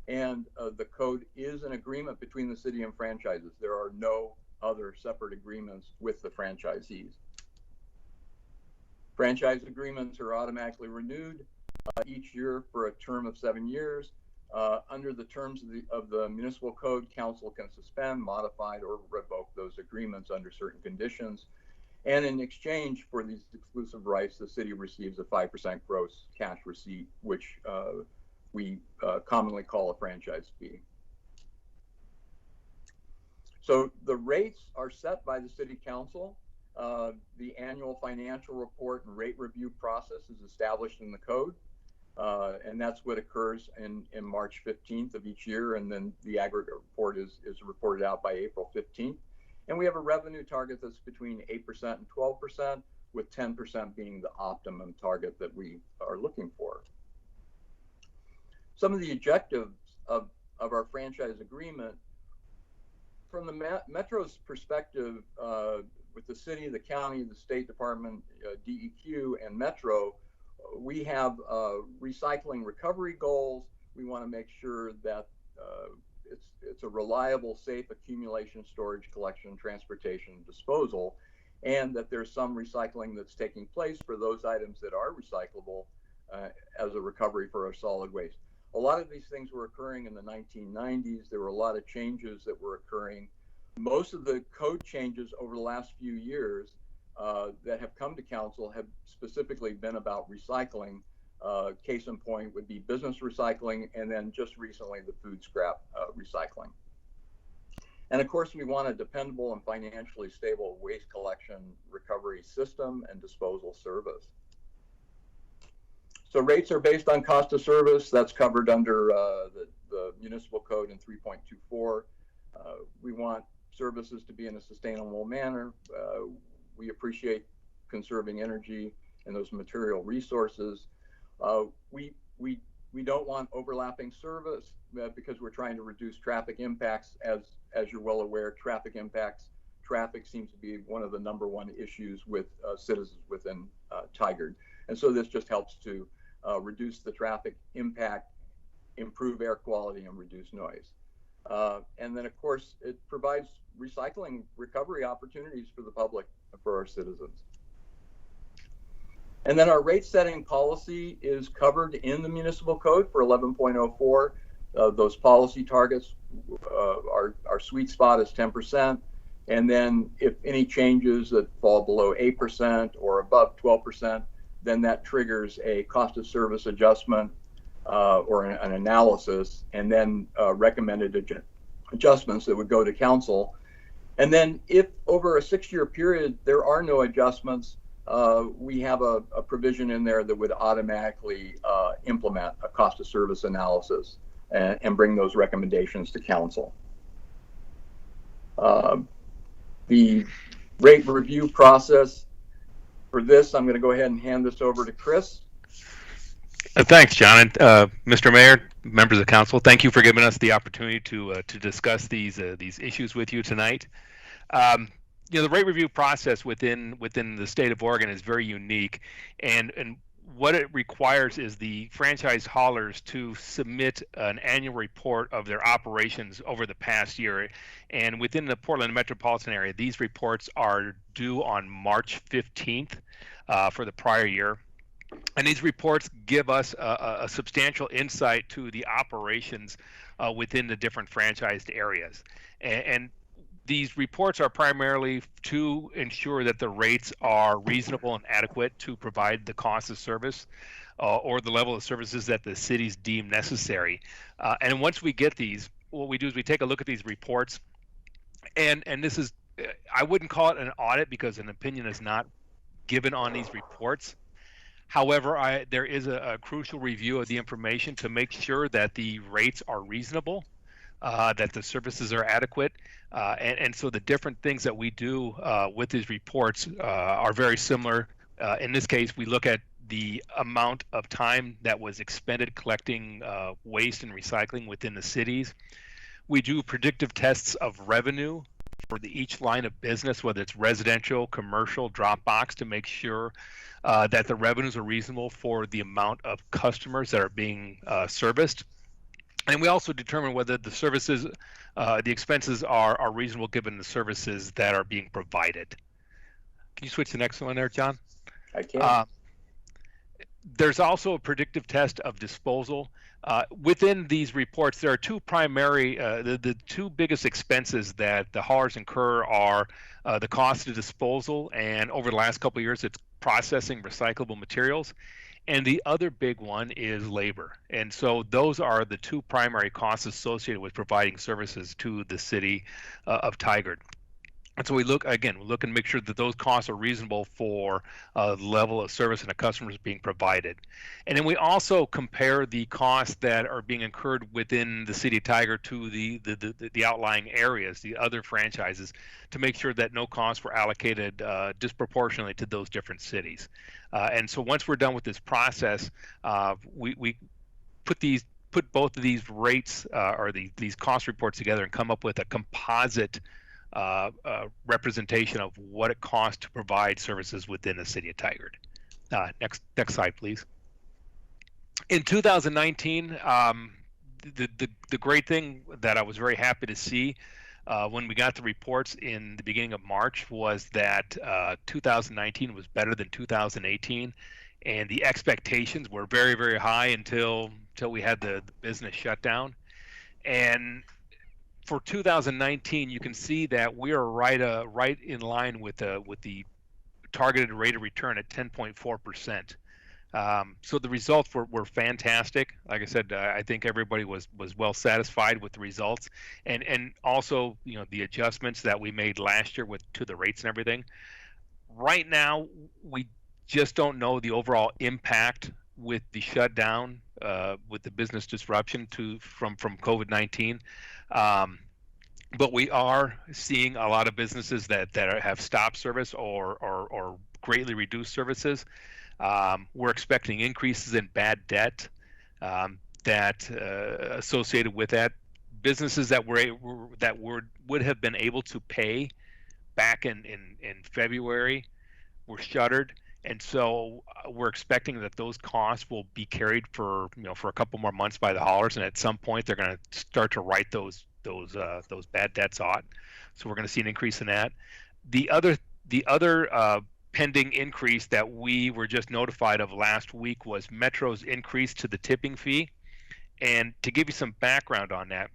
And the code is an agreement between the city and franchises. There are no other separate agreements with the franchisees. Franchise agreements are automatically renewed each year for a term of 7 years. Under the terms of the municipal code, council can suspend, modify, or revoke those agreements under certain conditions. And in exchange for these exclusive rights, the city receives a 5% gross cash receipt, which we commonly call a franchise fee. So the rates are set by the city council. The annual financial report and rate review process is established in the code. And that's what occurs in March 15th of each year. And then the aggregate report is reported out by April 15th. And we have a revenue target that's between 8% and 12%, with 10% being the optimum target that we are looking for. Some of the objectives of our franchise agreement, from the Metro's perspective, with the city, the county, the State Department, DEQ, and Metro, we have recycling recovery goals. We want to make sure that it's a reliable, safe accumulation, storage, collection, transportation, disposal, and that there's some recycling that's taking place for those items that are recyclable as a recovery for our solid waste. A lot of these things were occurring in the 1990s. There were a lot of changes that were occurring. Most of the code changes over the last few years that have come to council have specifically been about recycling. Case in point would be business recycling, and then just recently the food scrap recycling. And of course, we want a dependable and financially stable waste collection recovery system and disposal service. So rates are based on cost of service. That's covered under the municipal code in 3.24. We want services to be in a sustainable manner. We appreciate conserving energy and those material resources. We don't want overlapping service because we're trying to reduce traffic impacts. As you're well aware, traffic seems to be one of the #1 issues with citizens within Tigard. And so this just helps to reduce the traffic impact, improve air quality, and reduce noise. And then, of course, it provides recycling recovery opportunities for the public, for our citizens. And then our rate setting policy is covered in the municipal code for 11.04. Those policy targets, our sweet spot is 10%. And then if any changes that fall below 8% or above 12%, then that triggers a cost of service adjustment or an analysis, and then recommended adjustments that would go to council. And then if over a 6-year period there are no adjustments, we have a provision in there that would automatically implement a cost of service analysis and bring those recommendations to council. The rate review process for this, I'm going to go ahead and hand this over to Chris. Thanks, John. Mr. Mayor, members of council, thank you for giving us the opportunity to discuss these issues with you tonight. The rate review process within the state of Oregon is very unique, and what it requires is the franchise haulers to submit an annual report of their operations over the past year. And within the Portland metropolitan area, these reports are due on March 15th for the prior year. And these reports give us a substantial insight to the operations within the different franchised areas. And these reports are primarily to ensure that the rates are reasonable and adequate to provide the cost of service or the level of services that the cities deem necessary. And once we get these, what we do is we take a look at these reports. And this is, I wouldn't call it an audit because an opinion is not given on these reports. However, there is a crucial review of the information to make sure that the rates are reasonable, that the services are adequate, and so the different things that we do with these reports are very similar. In this case, we look at the amount of time that was expended collecting waste and recycling within the cities. We do predictive tests of revenue for each line of business, whether it's residential, commercial, drop box, to make sure that the revenues are reasonable for the amount of customers that are being serviced. And we also determine whether the services, the expenses are reasonable given the services that are being provided. Can you switch to the next one there, John? I can. There's also a predictive test of disposal. Within these reports, there are two primary, the two biggest expenses that the haulers incur are the cost of disposal, and over the last couple of years, it's processing recyclable materials. And the other big one is labor. And so those are the two primary costs associated with providing services to the city of Tigard. And so we look and make sure that those costs are reasonable for the level of service and the customers being provided. And then we also compare the costs that are being incurred within the city of Tiger to the outlying areas, the other franchises, to make sure that no costs were allocated disproportionately to those different cities. And so once we're done with this process, we put both of these rates or these cost reports together and come up with a composite representation of what it costs to provide services within the city of Tigard. Next slide, please. In 2019, the great thing that I was very happy to see when we got the reports in the beginning of March was that 2019 was better than 2018, and the expectations were very, very high until we had the business shutdown. And for 2019, you can see that we are right in line with the targeted rate of return at 10.4%. So the results were fantastic. Like I said, I think everybody was well satisfied with the results, and also the adjustments that we made last year to the rates and everything. Right now, we just don't know the overall impact with the shutdown, with the business disruption from COVID-19. But we are seeing a lot of businesses that have stopped service or greatly reduced services. We're expecting increases in bad debt that associated with that. Businesses that would have been able to pay back in February were shuttered. And so we're expecting that those costs will be carried for a couple more months by the haulers, and at some point they're going to start to write those bad debts out. So we're going to see an increase in that. The other pending increase that we were just notified of last week was Metro's increase to the tipping fee. And to give you some background on that,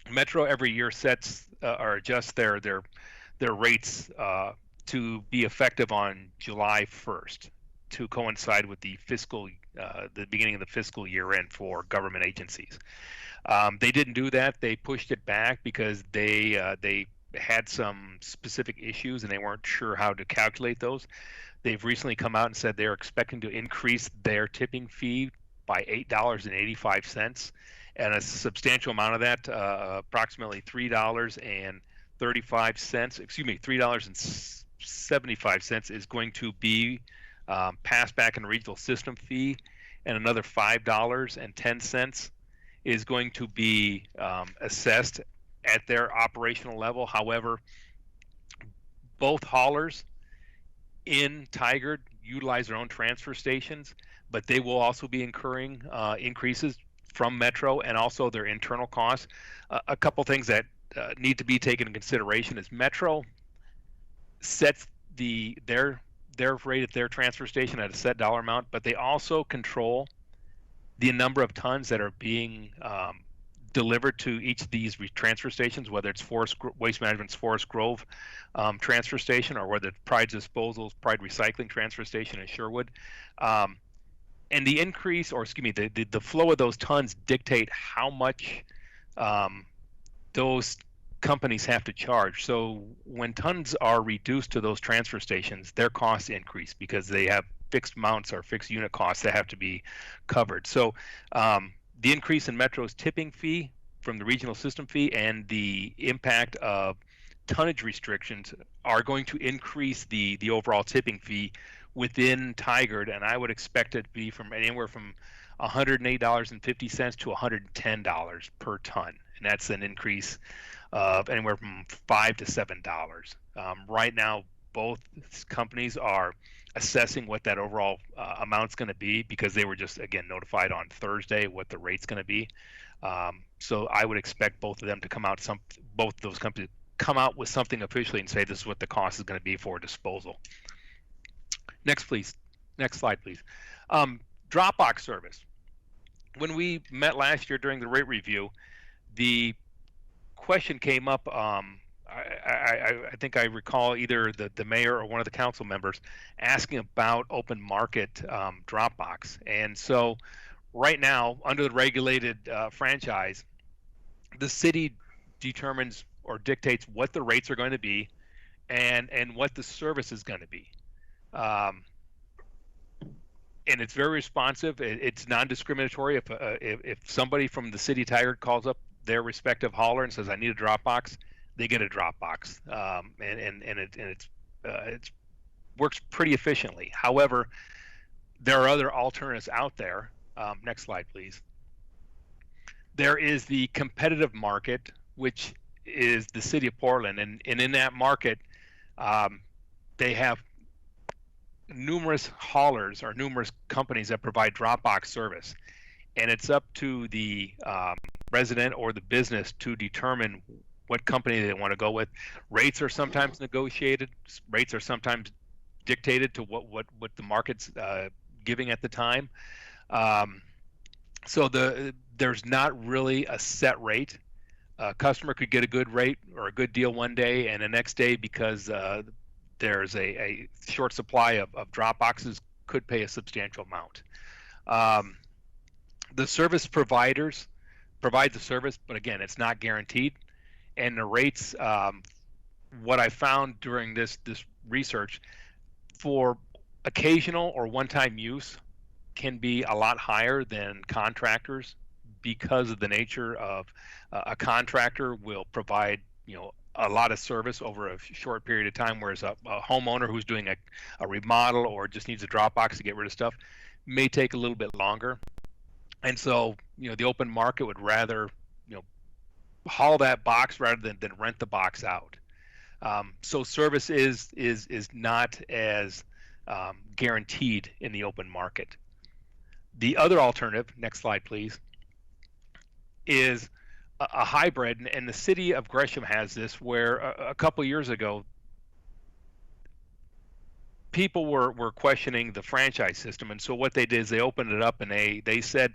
Metro every year sets or adjusts their rates to be effective on July 1st to coincide with the beginning of the fiscal year end for government agencies. They didn't do that. They pushed it back because they had some specific issues and they weren't sure how to calculate those. They've recently come out and said they're expecting to increase their tipping fee by $8.85, and a substantial amount of that, approximately $3.75 is going to be passed back in the regional system fee, and another $5.10 is going to be assessed at their operational level. However, both haulers in Tigard utilize their own transfer stations, but they will also be incurring increases from Metro and also their internal costs. A couple things that need to be taken into consideration is Metro sets their rate at their transfer station at a set dollar amount, but they also control the number of tons that are being delivered to each of these transfer stations, whether it's Waste Management's Forest Grove transfer station or whether it's Pride Disposal's Pride Recycling transfer station in Sherwood. And the increase, or excuse me, the flow of those tons dictate how much those companies have to charge. So when tons are reduced to those transfer stations, their costs increase because they have fixed amounts or fixed unit costs that have to be covered. So the increase in Metro's tipping fee from the regional system fee and the impact of tonnage restrictions are going to increase the overall tipping fee within Tigard, and I would expect it to be from anywhere from $108.50 to $110 per ton, and that's an increase of anywhere from $5 to $7. Right now, both companies are assessing what that overall amount's going to be because they were just again notified on Thursday what the rate's going to be. So I would expect both of them to both those companies come out with something officially and say this is what the cost is going to be for disposal. Next, please. Next slide, please. Dropbox service. When we met last year during the rate review, the question came up. I think I recall either the mayor or one of the council members asking about open market Dropbox. And so right now, under the regulated franchise, the city determines or dictates what the rates are going to be, and what the service is going to be. And it's very responsive. It's non-discriminatory. If somebody from the city Tigard calls up their respective hauler and says, "I need a drop box," they get a drop box, and it works pretty efficiently. However, there are other alternatives out there. Next slide, please. There is the competitive market, which is the city of Portland, and in that market, they have numerous haulers or numerous companies that provide drop box service, and it's up to the resident or the business to determine what company they want to go with. Rates are sometimes negotiated. Rates are sometimes dictated to what the market's giving at the time. So there's not really a set rate. A customer could get a good rate or a good deal one day, and the next day, because there's a short supply of drop boxes, could pay a substantial amount. The service providers provide the service, but again, it's not guaranteed. And the rates, what I found during this research, for occasional or one-time use, can be a lot higher than contractors, because of the nature of a contractor will provide, a lot of service over a short period of time, whereas a homeowner who's doing a remodel or just needs a drop box to get rid of stuff may take a little bit longer. And so, the open market would rather, haul that box rather than rent the box out. So service is not as guaranteed in the open market. The other alternative, next slide, please, is a hybrid, and the city of Gresham has this, where a couple years ago, people were questioning the franchise system, and so what they did is they opened it up, and they said,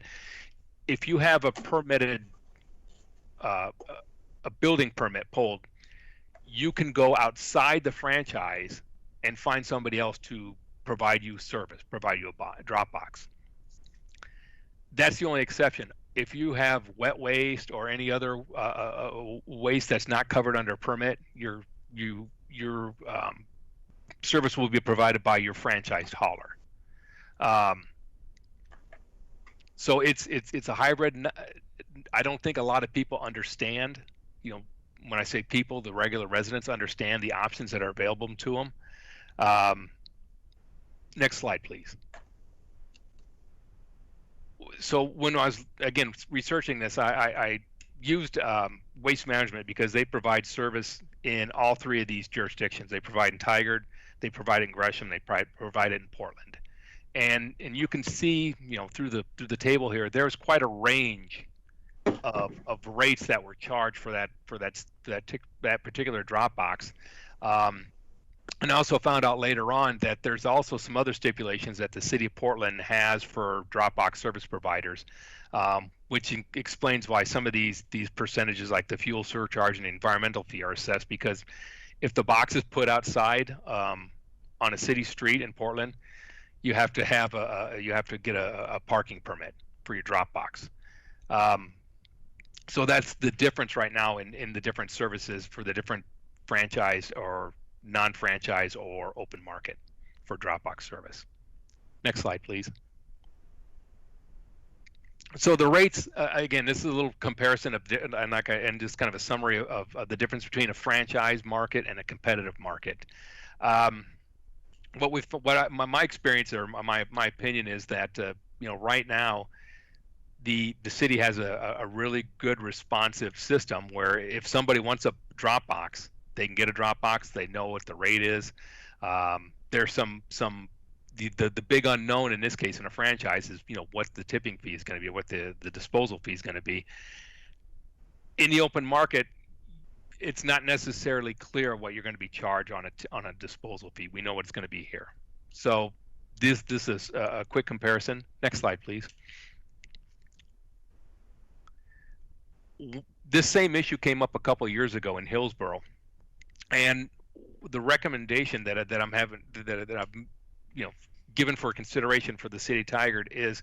if you have a permitted, a building permit pulled, you can go outside the franchise and find somebody else to provide you service, provide you a drop box. That's the only exception. If you have wet waste or any other waste that's not covered under a permit, your service will be provided by your franchised hauler. So it's a hybrid. I don't think a lot of people understand. When I say people, the regular residents understand the options that are available to them. Next slide, please. So when I was, again, researching this, I used Waste Management, because they provide service in all three of these jurisdictions. They provide in Tigard, they provide in Gresham, they provide it in Portland. And you can see, through the table here, there's quite a range of rates that were charged for that particular drop box. And I also found out later on that there's also some other stipulations that the city of Portland has for Dropbox service providers, which explains why some of these percentages, like the fuel surcharge and the environmental fee, are assessed. Because if the box is put outside on a city street in Portland, you have to have get a parking permit for your Dropbox. So that's the difference right now in the different services for the different franchise or non-franchise or open market for Dropbox service. Next slide, please. So the rates, again, this is a little comparison of, and just kind of a summary of the difference between a franchise market and a competitive market. My experience, or my opinion, is that right now the city has a really good responsive system where if somebody wants a Dropbox, they can get a Dropbox. They know what the rate is. There's the big unknown in this case in a franchise is what the tipping fee is going to be, what the disposal fee is going to be. In the open market, it's not necessarily clear what you're going to be charged on a disposal fee. We know what it's going to be here. So this is a quick comparison. Next slide, please. This same issue came up a couple of years ago in Hillsborough, and the recommendation that I've given for consideration for the city of Tigard is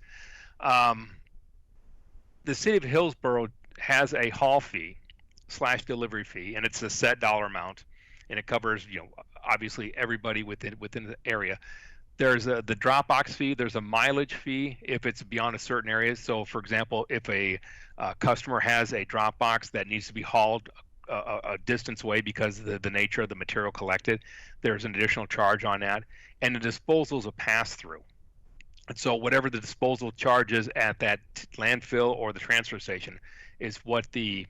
the city of Hillsborough has a haul fee / delivery fee, and it's a set dollar amount, and it covers, obviously everybody within the area. There's the drop-box fee. There's a mileage fee if it's beyond a certain area. So, for example, if a customer has a drop box that needs to be hauled a distance away because of the nature of the material collected, there's an additional charge on that. And the disposal is a pass-through. And so whatever the disposal charge is at that landfill or the transfer station is what the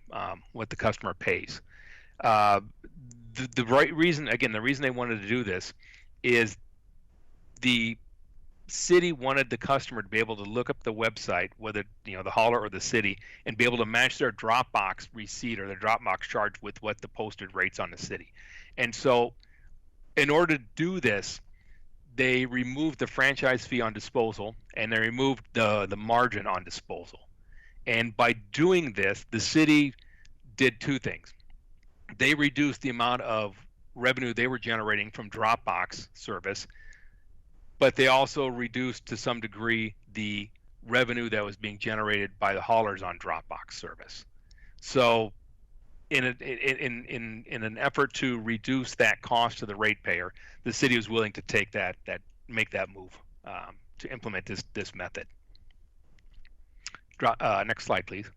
customer pays. The reason they wanted to do this is the city wanted the customer to be able to look up the website, whether the hauler or the city, and be able to match their Dropbox receipt or their Dropbox charge with what the posted rates on the city. And so in order to do this, they removed the franchise fee on disposal and they removed the margin on disposal. And by doing this, the city did two things. They reduced the amount of revenue they were generating from Dropbox service, but they also reduced to some degree the revenue that was being generated by the haulers on Dropbox service. So in an effort to reduce that cost to the ratepayer, the city was willing to take make that move to implement this method. Next slide, please.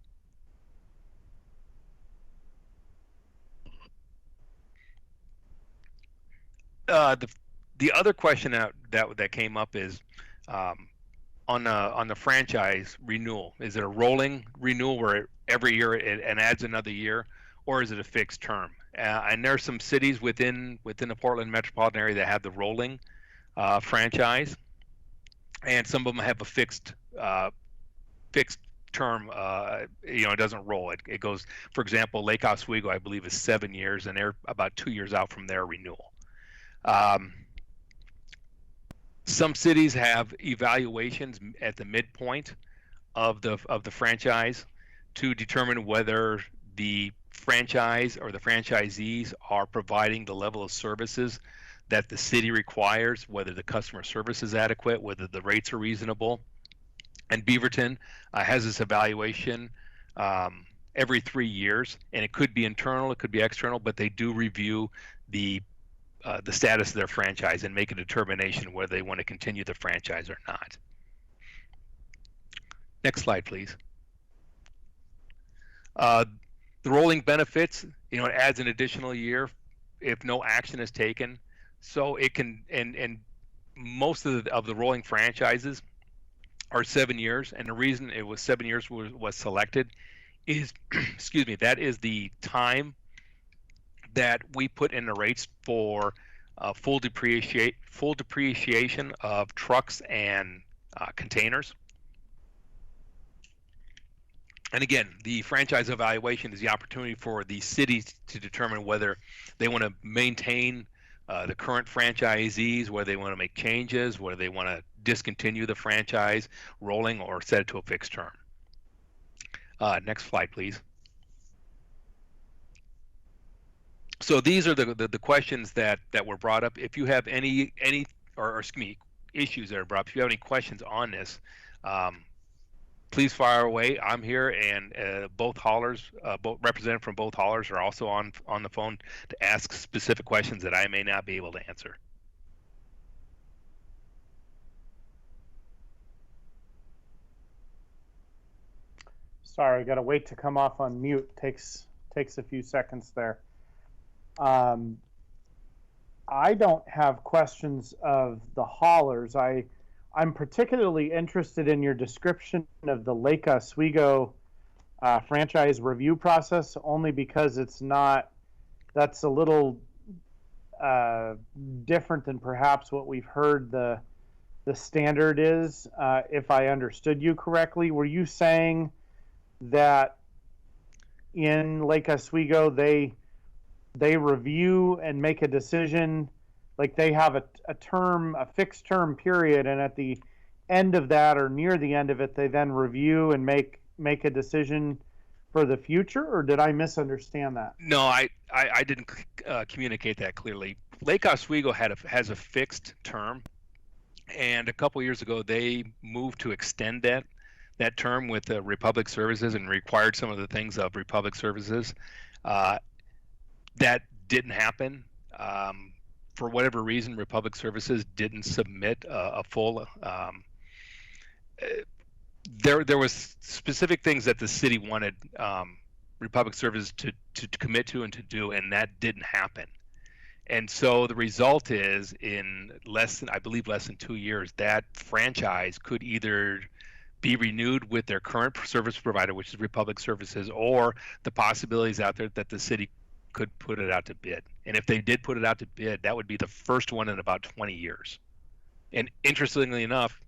The other question that came up is on the franchise renewal. Is it a rolling renewal where every year it adds another year, or is it a fixed term? And there are some cities within the Portland metropolitan area that have the rolling franchise, and some of them have a fixed term. It doesn't roll. It goes. For example, Lake Oswego, I believe, is 7 years, and they're about 2 years out from their renewal. Some cities have evaluations at the midpoint of the franchise to determine whether the franchise or the franchisees are providing the level of services that the city requires, whether the customer service is adequate, whether the rates are reasonable. And Beaverton has this evaluation every 3 years, and it could be internal, it could be external, but they do review the status of their franchise and make a determination whether they want to continue the franchise or not. Next slide, please. The rolling benefits, it adds an additional year if no action is taken. So it can, and most of the rolling franchises are 7 years, and the reason it was 7 years was selected is, excuse me, that is the time that we put in the rates for full depreciation of trucks and containers. And again, the franchise evaluation is the opportunity for the cities to determine whether they want to maintain the current franchisees, whether they want to make changes, whether they want to discontinue the franchise rolling or set it to a fixed term. Next slide, please. So these are the questions that were brought up. If you have any issues that are brought up, if you have any questions on this, please fire away. I'm here, and both haulers, both representatives from both haulers are also on the phone to ask specific questions that I may not be able to answer. Sorry, I got to wait to come off on mute. Takes a few seconds there. I don't have questions of the haulers. I'm particularly interested in your description of the Lake Oswego franchise review process, only because that's a little different than perhaps what we've heard the standard is. If I understood you correctly, were you saying that in Lake Oswego they review and make a decision, like they have a fixed term period, and at the end of that or near the end of it, they then review and make a decision for the future? Or did I misunderstand that? No, I didn't communicate that clearly. Lake Oswego has a fixed term, and a couple years ago they moved to extend that term with Republic Services and required some of the things of Republic Services. That didn't happen for whatever reason, Republic Services didn't submit a full. There was specific things that the city wanted Republic Services to commit to and to do, and that didn't happen. And so the result is, in I believe less than 2 years, that franchise could either be renewed with their current service provider, which is Republic Services, or the possibilities out there that the city could put it out to bid. And if they did put it out to bid, that would be the first one in about 20 years. And interestingly enough,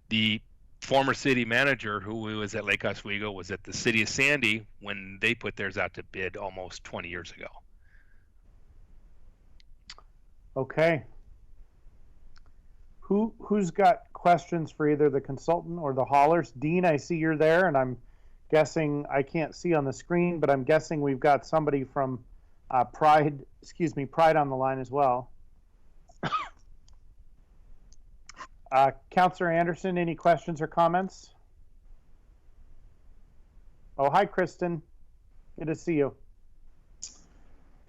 the former city manager who was at Lake Oswego was at the city of Sandy when they put theirs out to bid almost 20 years ago. Okay. Who's got questions for either the consultant or the haulers? Dean, I see you're there, and I'm guessing, I can't see on the screen, but I'm guessing we've got somebody from Pride on the line as well. Councillor Anderson, any questions or comments? Oh, hi, Kristen. Good to see you.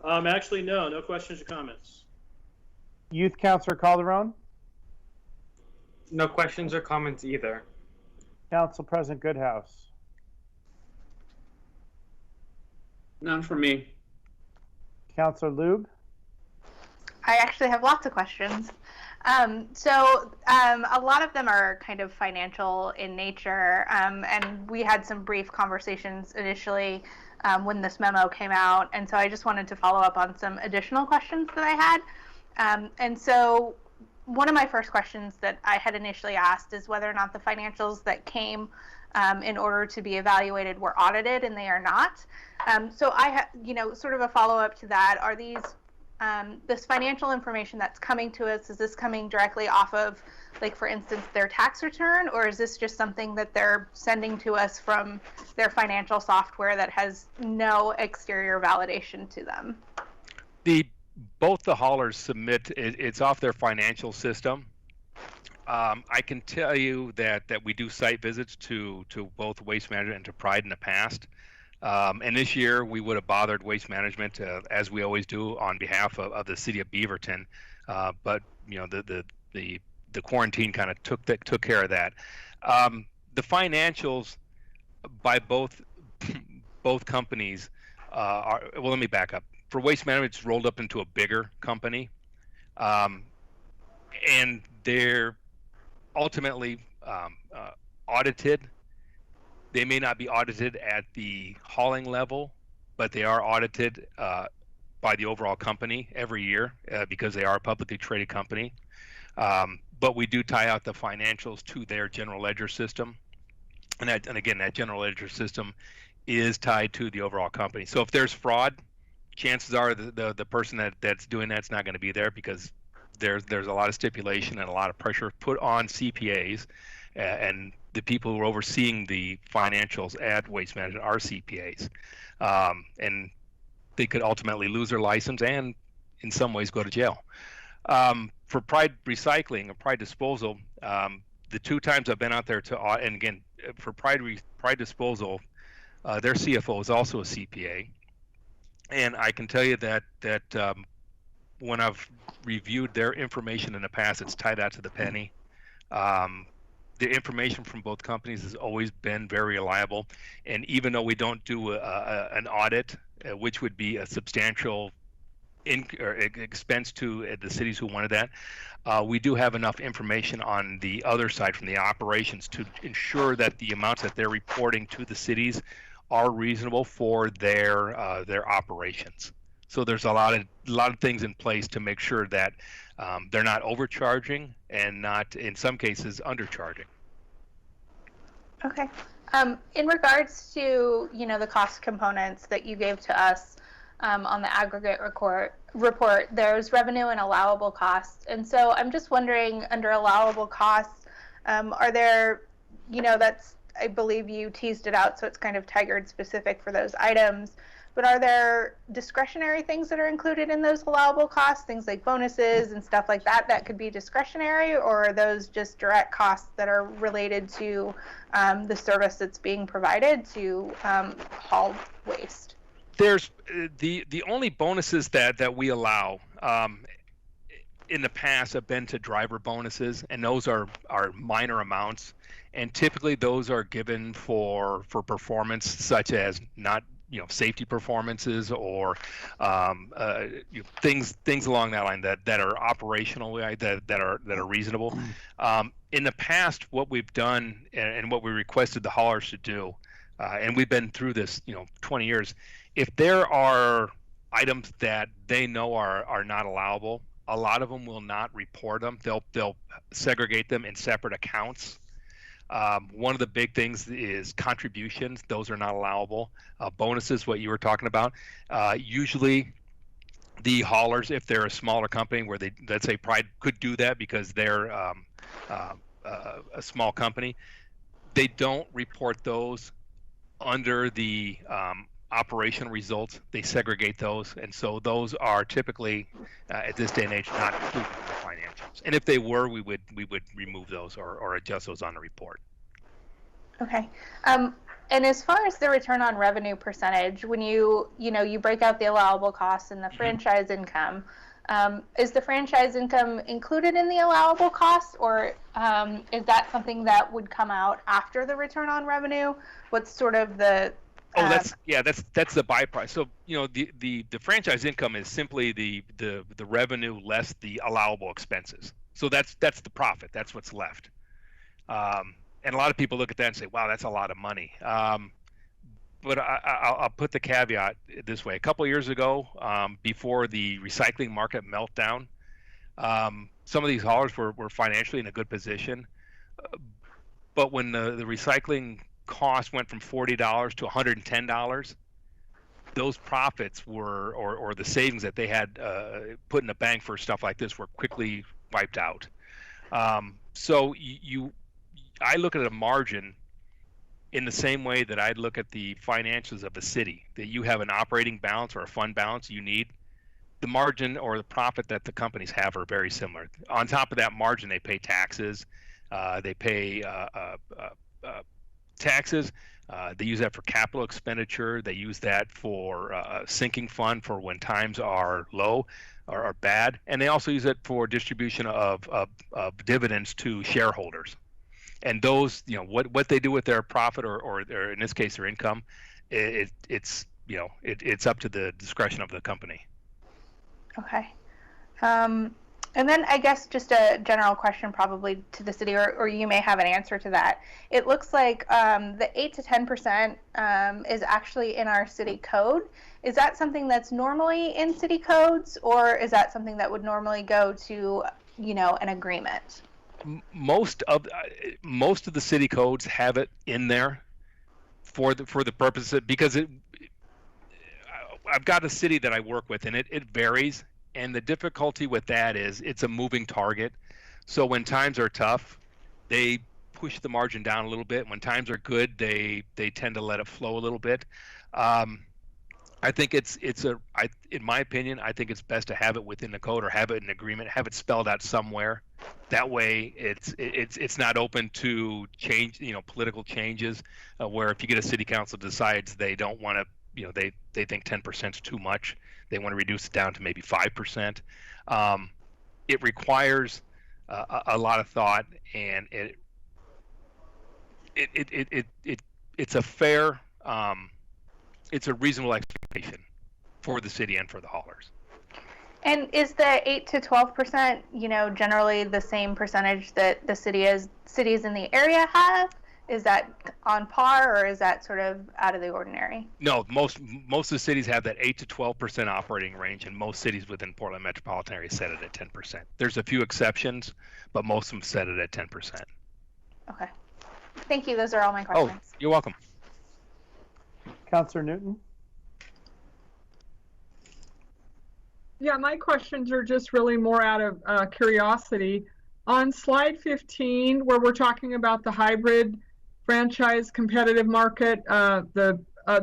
Actually, no questions or comments. Youth Councillor Calderon? No questions or comments either. Council President Goodhouse? None for me. Councillor Lube? I actually have lots of questions. A lot of them are kind of financial in nature, and we had some brief conversations initially when this memo came out, and so I just wanted to follow up on some additional questions that I had. And so one of my first questions that I had initially asked is whether or not the financials that came in order to be evaluated were audited, and they are not. So I have, sort of a follow-up to that. Are these this financial information that's coming to us, is this coming directly off of, like, for instance, their tax return, or is this just something that they're sending to us from their financial software that has no exterior validation to them? Both the haulers submit, it's off their financial system. I can tell you that we do site visits to both Waste Management and to Pride in the past. And this year we would have bothered Waste Management as we always do on behalf of the city of Beaverton, but the quarantine kind of took care of that. The financials by both companies are, well, let me back up. For Waste Management, it's rolled up into a bigger company, and they're ultimately audited. They may not be audited at the hauling level, but they are audited by the overall company every year because they are a publicly traded company. But we do tie out the financials to their general ledger system. And again, that general ledger system is tied to the overall company. So if there's fraud, chances are the person that's doing that's not going to be there, because there's a lot of stipulation and a lot of pressure put on CPAs, and the people who are overseeing the financials at Waste Management are CPAs, and they could ultimately lose their license and in some ways go to jail. For Pride Recycling or Pride Disposal, the 2 times I've been out there and again, for Pride Disposal, their CFO is also a CPA. And I can tell you that when I've reviewed their information in the past, it's tied out to the penny. The information from both companies has always been very reliable. And even though we don't do an audit, which would be a substantial expense to the cities who wanted that, we do have enough information on the other side from the operations to ensure that the amounts that they're reporting to the cities are reasonable for their operations. So there's a lot of things in place to make sure that they're not overcharging and not, in some cases, undercharging. Okay. In regards to the cost components that you gave to us on the aggregate report, there's revenue and allowable costs, and so I'm just wondering, under allowable costs, are there, that's, I believe you teased it out, so it's kind of Tigard specific for those items. But are there discretionary things that are included in those allowable costs, things like bonuses and stuff like that, that could be discretionary, or are those just direct costs that are related to the service that's being provided to haul waste? There's the only bonuses that we allow in the past have been to driver bonuses, and those are minor amounts, and typically those are given for performance such as not safety performances or things along that line that are operational, that are reasonable. In the past, what we've done and what we requested the haulers to do, and we've been through this 20 years, if there are items that they know are not allowable, a lot of them will not report them. They'll segregate them in separate accounts. One of the big things is contributions. Those are not allowable. Bonuses, what you were talking about. Usually the haulers, if they're a smaller company where they, let's say Pride could do that because they're a small company, they don't report those under the operational results. They segregate those, and so those are typically at this day and age not included in the financials. And if they were, we would remove those or adjust those on the report. Okay. And as far as the return on revenue percentage, when you break out the allowable costs and the franchise income, is the franchise income included in the allowable costs, or is that something that would come out after the return on revenue? What's sort of the that's the byproduct. So the franchise income is simply the revenue less the allowable expenses. So that's the profit. That's what's left. And a lot of people look at that and say, "Wow, that's a lot of money." But I'll put the caveat this way: a couple of years ago, before the recycling market meltdown, some of these haulers were financially in a good position. But when the recycling cost went from $40 to $110, those profits were, or the savings that they had put in the bank for stuff like this, were quickly wiped out. So I look at a margin in the same way that I'd look at the financials of a city, that you have an operating balance or a fund balance you need. The margin or the profit that the companies have are very similar. On top of that margin, they pay taxes, they pay taxes. They use that for capital expenditure. They use that for a sinking fund for when times are low or are bad. And they also use it for distribution of dividends to shareholders. And those, what they do with their profit or their, in this case, their income, it's up to the discretion of the company. Okay. And then I guess just a general question probably to the city, or you may have an answer to that. It looks like the 8 to 10% is actually in our city code. Is that something that's normally in city codes, or is that something that would normally go to, an agreement? Most of the city codes have it in there for the purpose of, because I've got a city that I work with, and it varies. And the difficulty with that is it's a moving target. So when times are tough, they push the margin down a little bit. When times are good, they tend to let it flow a little bit. I think in my opinion, I think it's best to have it within the code or have it in an agreement, have it spelled out somewhere. That way, it's not open to change, political changes. Where if you get a city council decides they don't want to, they think 10% is too much. They want to reduce it down to maybe 5%. It requires a lot of thought, and it's a fair, it's a reasonable expectation for the city and for the haulers. And is the 8 to 12%, generally the same percentage that the cities in the area have? Is that on par, or is that sort of out of the ordinary? No, most of the cities have that 8 to 12% operating range, and most cities within Portland metropolitan area set it at 10%. There's a few exceptions, but most of them set it at 10%. Okay. Thank you. Those are all my questions. Oh, you're welcome. Councilor Newton? Yeah, my questions are just really more out of curiosity. On slide 15, where we're talking about the hybrid franchise competitive market the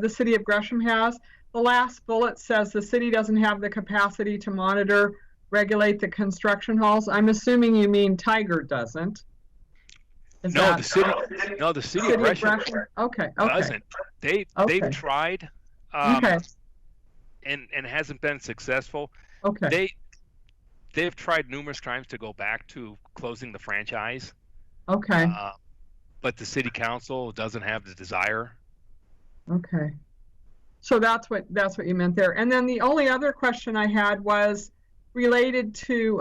city of Gresham has, the last bullet says the city doesn't have the capacity to monitor, regulate the construction halls. I'm assuming you mean Tiger doesn't. The city of Gresham doesn't. They've tried, and hasn't been successful. Okay. they've tried numerous times to go back to closing the franchise. Okay. But the city council doesn't have the desire. Okay. So that's what you meant there. And then the only other question I had was related to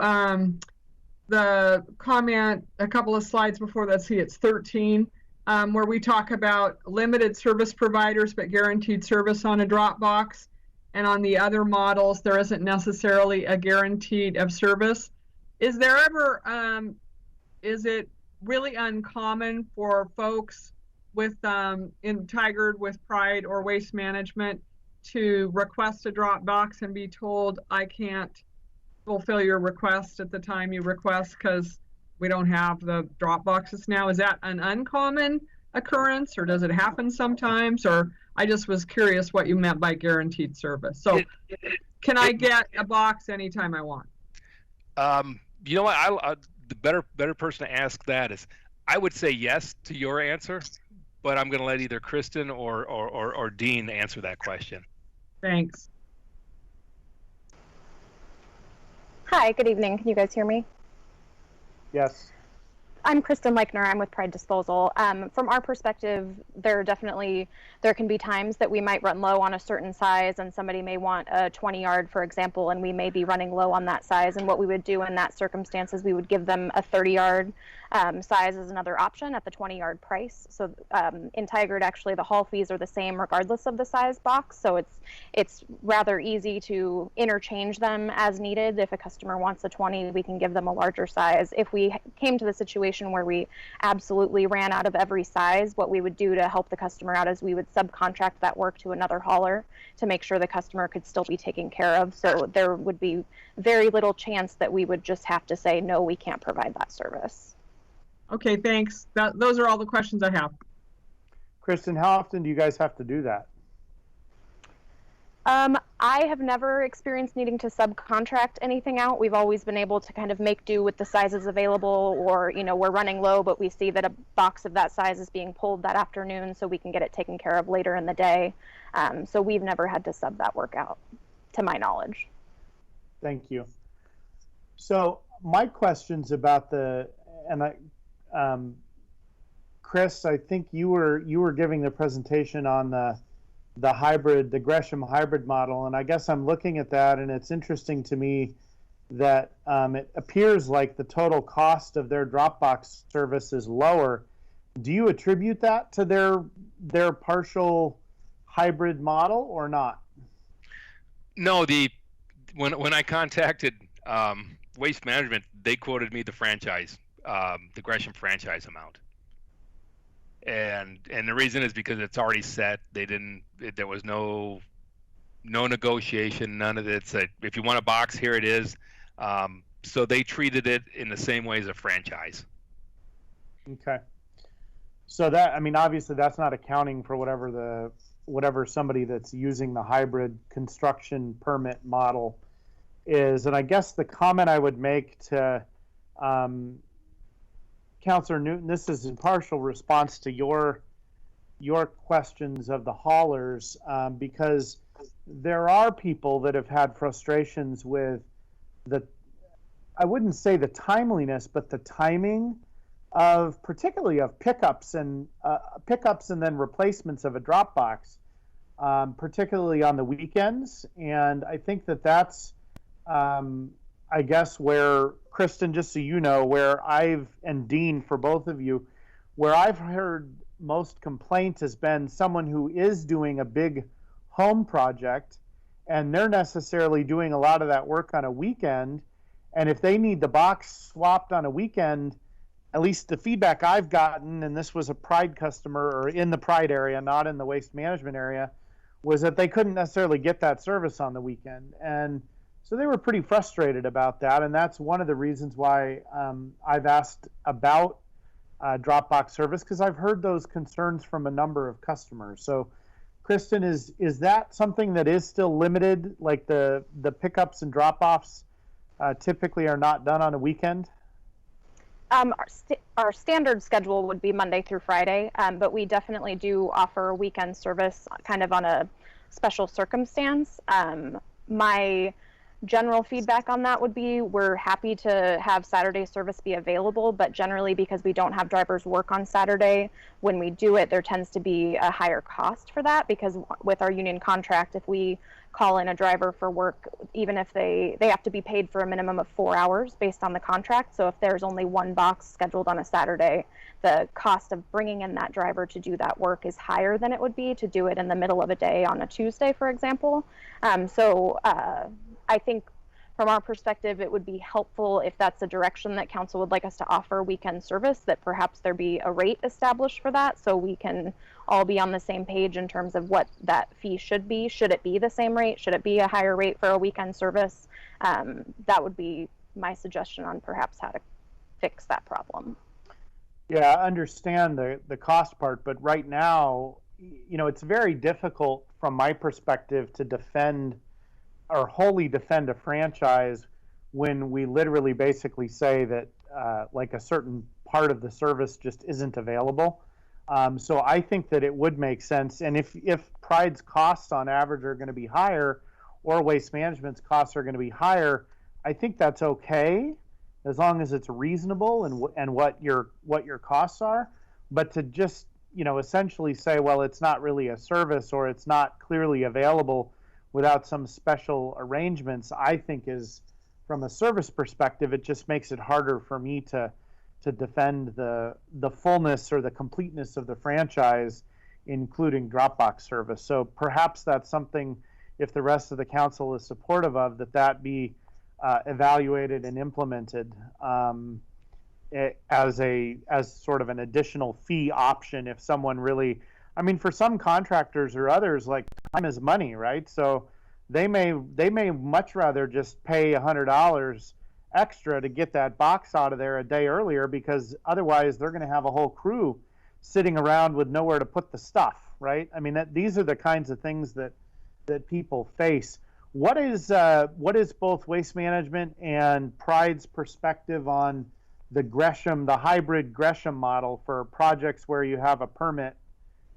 the comment a couple of slides before. Let's see, it's 13, where we talk about limited service providers but guaranteed service on a drop box. And on the other models, there isn't necessarily a guaranteed of service. Is there ever, is it really uncommon for folks with in Tigard with Pride or Waste Management to request a drop box and be told, I can't fulfill your request at the time you request because we don't have the drop boxes now? Is that an uncommon occurrence, or does it happen sometimes? Or I just was curious what you meant by guaranteed service. So can I get a box anytime I want? You know what, the better person to ask that is, I would say yes to your answer, but I'm going to let either Kristen or Dean answer that question. Thanks. Hi, good evening. Can you guys hear me? Yes. I'm Kristen Leichner. I'm with Pride Disposal. From our perspective, there can be times that we might run low on a certain size, and somebody may want a 20-yard, for example, and we may be running low on that size. And what we would do in that circumstance is we would give them a 30-yard size as another option at the 20-yard price. So in Tigard, actually, the haul fees are the same regardless of the size box. So it's rather easy to interchange them as needed. If a customer wants a 20, we can give them a larger size. If we came to the situation where we absolutely ran out of every size, what we would do to help the customer out is we would subcontract that work to another hauler to make sure the customer could still be taken care of. So there would be very little chance that we would just have to say, no, we can't provide that service. Okay, thanks. Those are all the questions I have. Kristen, how often do you guys have to do that? I have never experienced needing to subcontract anything out. We've always been able to kind of make do with the sizes available, or, you know, we're running low, but we see that a box of that size is being pulled that afternoon, so we can get it taken care of later in the day. So we've never had to sub that work out, to my knowledge. Thank you. So my question's about Chris, I think you were giving the presentation on the Gresham hybrid model, and I guess I'm looking at that, and it's interesting to me that it appears like the total cost of their Dropbox service is lower. Do you attribute that to their partial hybrid model or not? No, when I contacted Waste Management, they quoted me the franchise, the Gresham franchise amount. And the reason is because it's already set. There was no negotiation, none of it. It's if you want a box, here it is. So they treated it in the same way as a franchise. Okay. So that, I mean, obviously that's not accounting for whatever somebody that's using the hybrid construction permit model is. And I guess the comment I would make to Councilor Newton, this is in partial response to your questions of the haulers, because there are people that have had frustrations with I wouldn't say the timeliness, but the timing of particularly of pickups and then replacements of a drop box, particularly on the weekends. And I think that's I guess where, Kristen, just so you know, where and Dean, for both of you, where I've heard most complaint has been someone who is doing a big home project, and they're necessarily doing a lot of that work on a weekend. And if they need the box swapped on a weekend, at least the feedback I've gotten, and this was a Pride customer, or in the Pride area, not in the Waste Management area, was that they couldn't necessarily get that service on the weekend. And so they were pretty frustrated about that, and that's one of the reasons why I've asked about Dropbox service, because I've heard those concerns from a number of customers. So, Kristen, is that something that is still limited, like the pickups and drop-offs typically are not done on a weekend? Our standard schedule would be Monday through Friday, but we definitely do offer weekend service kind of on a special circumstance. My General feedback on that would be we're happy to have Saturday service be available, but generally because we don't have drivers work on Saturday, when we do it, there tends to be a higher cost for that, because with our union contract, if we call in a driver for work, even if they have to be paid for a minimum of 4 hours based on the contract. So if there's only one box scheduled on a Saturday, the cost of bringing in that driver to do that work is higher than it would be to do it in the middle of a day on a Tuesday, for example. I think from our perspective, it would be helpful if that's a direction that council would like us to offer weekend service, that perhaps there be a rate established for that, so we can all be on the same page in terms of what that fee should be. Should it be the same rate? Should it be a higher rate for a weekend service? That would be my suggestion on perhaps how to fix that problem. Yeah, I understand the cost part, but right now, you know, it's very difficult from my perspective to defend or wholly defend a franchise when we literally basically say that like a certain part of the service just isn't available. So I think that it would make sense, and if Pride's costs on average are going to be higher, or Waste Management's costs are going to be higher, I think that's okay, as long as it's reasonable and what your costs are. But to just, you know, essentially say, well, it's not really a service or it's not clearly available without some special arrangements, I think is, from a service perspective, it just makes it harder for me to defend the fullness or the completeness of the franchise, including Dropbox service. So perhaps that's something, if the rest of the council is supportive of, that be evaluated and implemented as sort of an additional fee option if someone really, I mean, for some contractors or others, like, time is money, right? So they may much rather just pay $100 extra to get that box out of there a day earlier, because otherwise they're going to have a whole crew sitting around with nowhere to put the stuff, right? I mean, these are the kinds of things that people face. What is both Waste Management and Pride's perspective on the hybrid Gresham model for projects where you have a permit,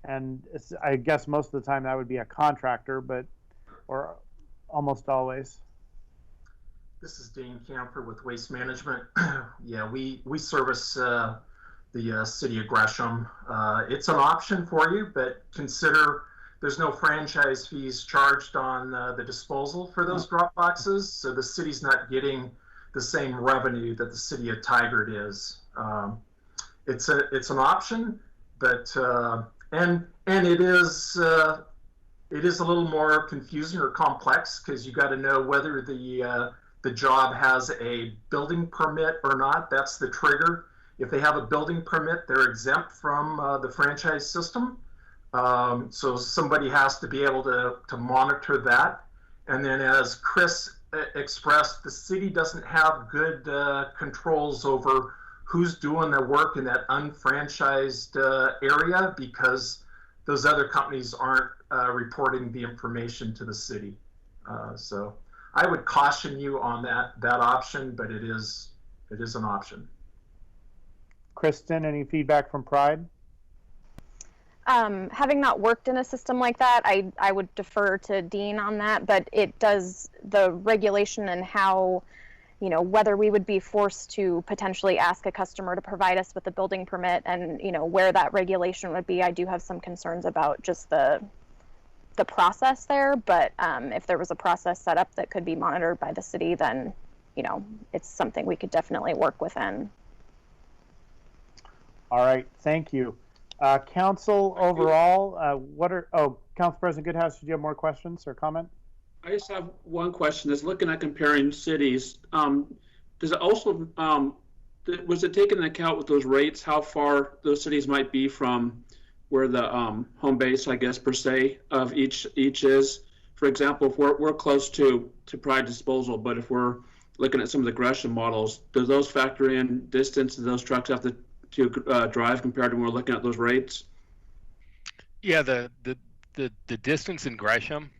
and I guess most of the time that would be a contractor, or almost always? This is Dean Camper with Waste Management. Yeah, we service the city of Gresham. It's an option for you, but consider there's no franchise fees charged on the disposal for those drop boxes, so the city's not getting the same revenue that the city of Tigard is. It's an option, but and it is a little more confusing or complex, because you got to know whether the job has a building permit or not. That's the trigger. If they have a building permit, they're exempt from the franchise system. So somebody has to be able to monitor that. And then, as Chris expressed, the city doesn't have good controls over who's doing the work in that unfranchised area, because those other companies aren't reporting the information to the city. So I would caution you on that option, but it is an option. Kristen, any feedback from Pride? Having not worked in a system like that, I would defer to Dean on that, but it does, the regulation and how, you know, whether we would be forced to potentially ask a customer to provide us with a building permit, and, you know, where that regulation would be, I do have some concerns about just the process there. But if there was a process set up that could be monitored by the city, then, you know, it's something we could definitely work within. All right, thank you. Council overall, Council President Goodhouse, did you have more questions or comment? I just have one question. Is looking at comparing cities, does it also, was it taken into account with those rates, how far those cities might be from where the home base, I guess, per se, of each is? For example, if we're close to Pride Disposal, but if we're looking at some of the Gresham models, does those factor in distance that those trucks have to drive compared to when we're looking at those rates? Yeah, the distance in Gresham,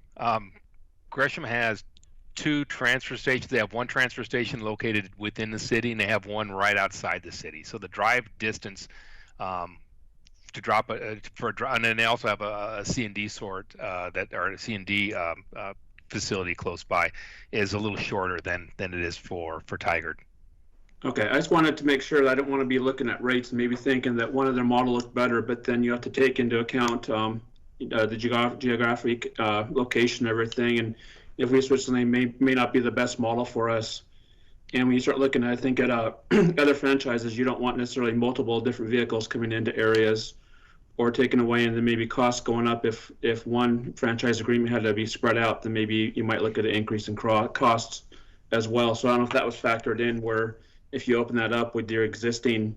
Gresham has 2 transfer stations. They have one transfer station located within the city, and they have one right outside the city. So the drive distance to drop and then they also have a C&D sort or a C&D facility close by is a little shorter than it is for Tigard. Okay, I just wanted to make sure that I don't want to be looking at rates and maybe thinking that one of their model looked better, but then you have to take into account the geographic location and everything. And if we switch something, may not be the best model for us. And when you start looking, I think, at other franchises, you don't want necessarily multiple different vehicles coming into areas or taken away, and then maybe costs going up. If one franchise agreement had to be spread out, then maybe you might look at an increase in costs as well. So I don't know if that was factored in, where if you open that up with your existing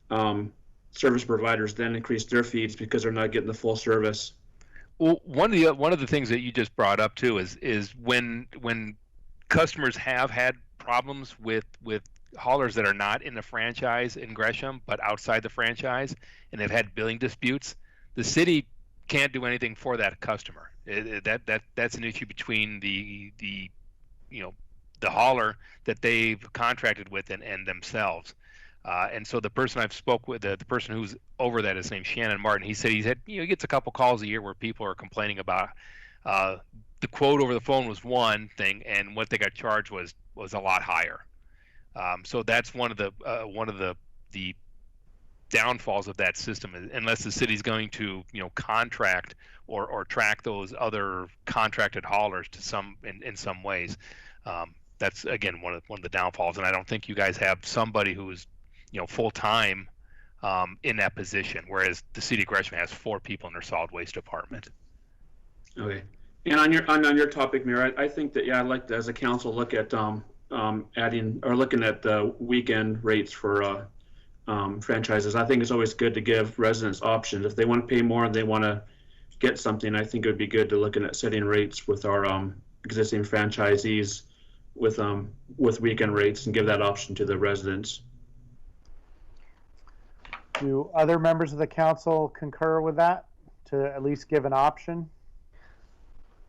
service providers, then increase their fees because they're not getting the full service. Well, one of the things that you just brought up too is when customers have had problems with haulers that are not in the franchise in Gresham but outside the franchise, and they've had billing disputes, the city can't do anything for that customer. That's an issue between the hauler that they've contracted with and themselves. And so the person I've spoke with, the person who's over that, is named Shannon Martin. He said he gets a couple calls a year where people are complaining about the quote over the phone was one thing, and what they got charged was a lot higher. So that's one of the downfalls of that system, unless the city's going to contract or track those other contracted haulers to in some ways. That's again one of the downfalls, and I don't think you guys have somebody who's full time in that position, whereas the city of Gresham has 4 people in their solid waste department. Okay, and on your topic, Mayor, I think that I'd like to, as a council, look at adding or looking at the weekend rates for franchises. I think it's always good to give residents options. If they want to pay more and they want to get something, I think it would be good to looking at setting rates with our existing franchisees with weekend rates and give that option to the residents. Do other members of the council concur with that, to at least give an option?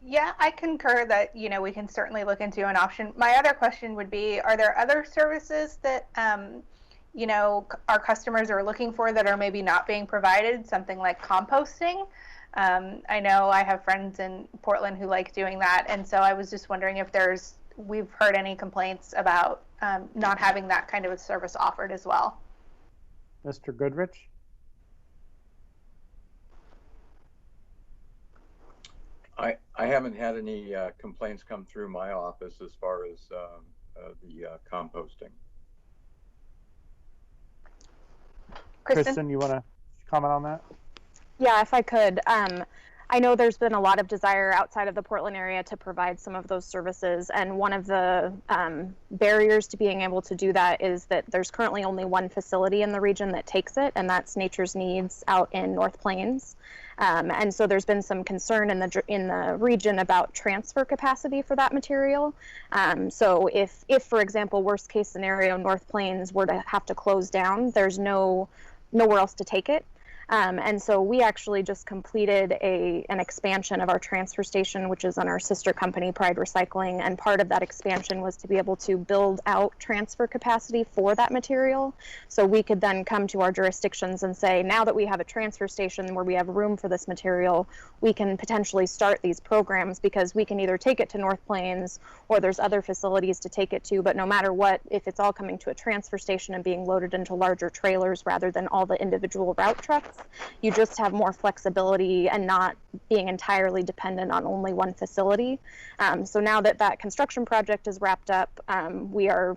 Yeah, I concur that, we can certainly look into an option. My other question would be, are there other services that, our customers are looking for that are maybe not being provided, something like composting? I know I have friends in Portland who like doing that, and so I was just wondering if we've heard any complaints about not having that kind of a service offered as well. Mr. Goodrich? I haven't had any complaints come through my office as far as the composting. Kristen, you want to comment on that? Yeah, if I could. I know there's been a lot of desire outside of the Portland area to provide some of those services, and one of the barriers to being able to do that is that there's currently only one facility in the region that takes it, and that's Nature's Needs out in North Plains. And so there's been some concern in the region about transfer capacity for that material. So if for example, worst case scenario, North Plains were to have to close down, there's nowhere else to take it. And so we actually just completed an expansion of our transfer station, which is on our sister company, Pride Recycling. And part of that expansion was to be able to build out transfer capacity for that material. So we could then come to our jurisdictions and say, now that we have a transfer station where we have room for this material, we can potentially start these programs, because we can either take it to North Plains or there's other facilities to take it to. But no matter what, if it's all coming to a transfer station and being loaded into larger trailers rather than all the individual route trucks, you just have more flexibility and not being entirely dependent on only one facility. So now that construction project is wrapped up, we are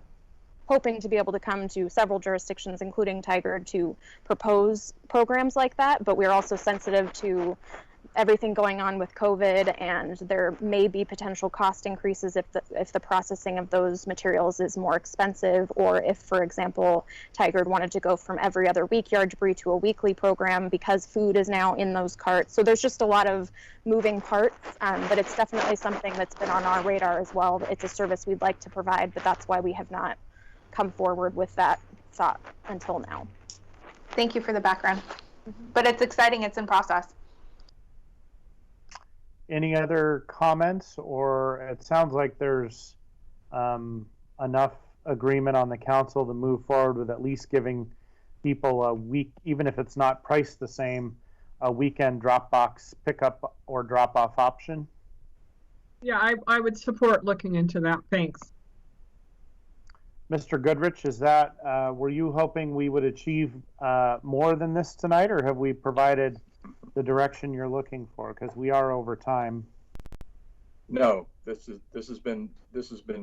hoping to be able to come to several jurisdictions, including Tigard, to propose programs like that. But we're also sensitive to everything going on with COVID, and there may be potential cost increases if the processing of those materials is more expensive, or if, for example, Tigard wanted to go from every other week yard debris to a weekly program because food is now in those carts. So there's just a lot of moving parts, but it's definitely something that's been on our radar as well. It's a service we'd like to provide, but that's why we have not come forward with that thought until now. Thank you for the background. But it's exciting, it's in process. Any other comments? Or it sounds like there's enough agreement on the council to move forward with at least giving people a week, even if it's not priced the same, a weekend drop box pickup or drop off option. Yeah, I would support looking into that. Thanks. Mr. Goodrich, is that, were you hoping we would achieve more than this tonight, or have we provided the direction you're looking for? Because we are over time. No, this has been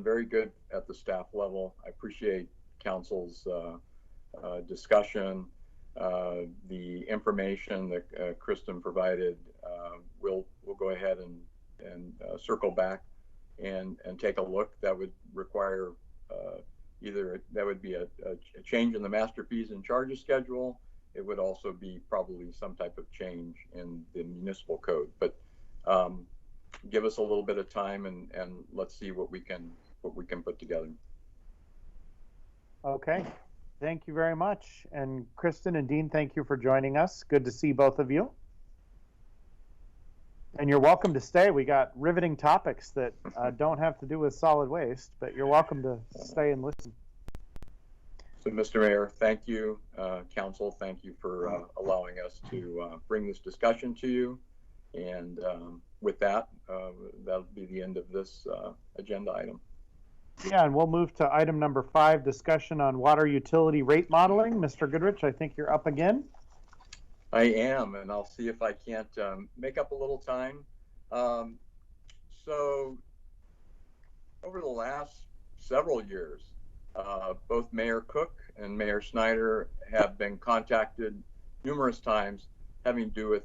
very good at the staff level. I appreciate council's discussion, the information that Kristen provided. We'll go ahead and circle back and take a look. That would require either that would be a change in the master fees and charges schedule. It would also be probably some type of change in the municipal code. But give us a little bit of time and let's see what we can put together. Okay, thank you very much. And Kristen and Dean, thank you for joining us. Good to see both of you. And you're welcome to stay. We got riveting topics that don't have to do with solid waste, but you're welcome to stay and listen. So, Mr. Mayor, thank you. Council, thank you for allowing us to bring this discussion to you. And with that, that'll be the end of this agenda item. Yeah, and we'll move to item number 5, discussion on water utility rate modeling. Mr. Goodrich, I think you're up again. I am, and I'll see if I can't make up a little time. So over the last several years, both Mayor Cook and Mayor Snyder have been contacted numerous times having to do with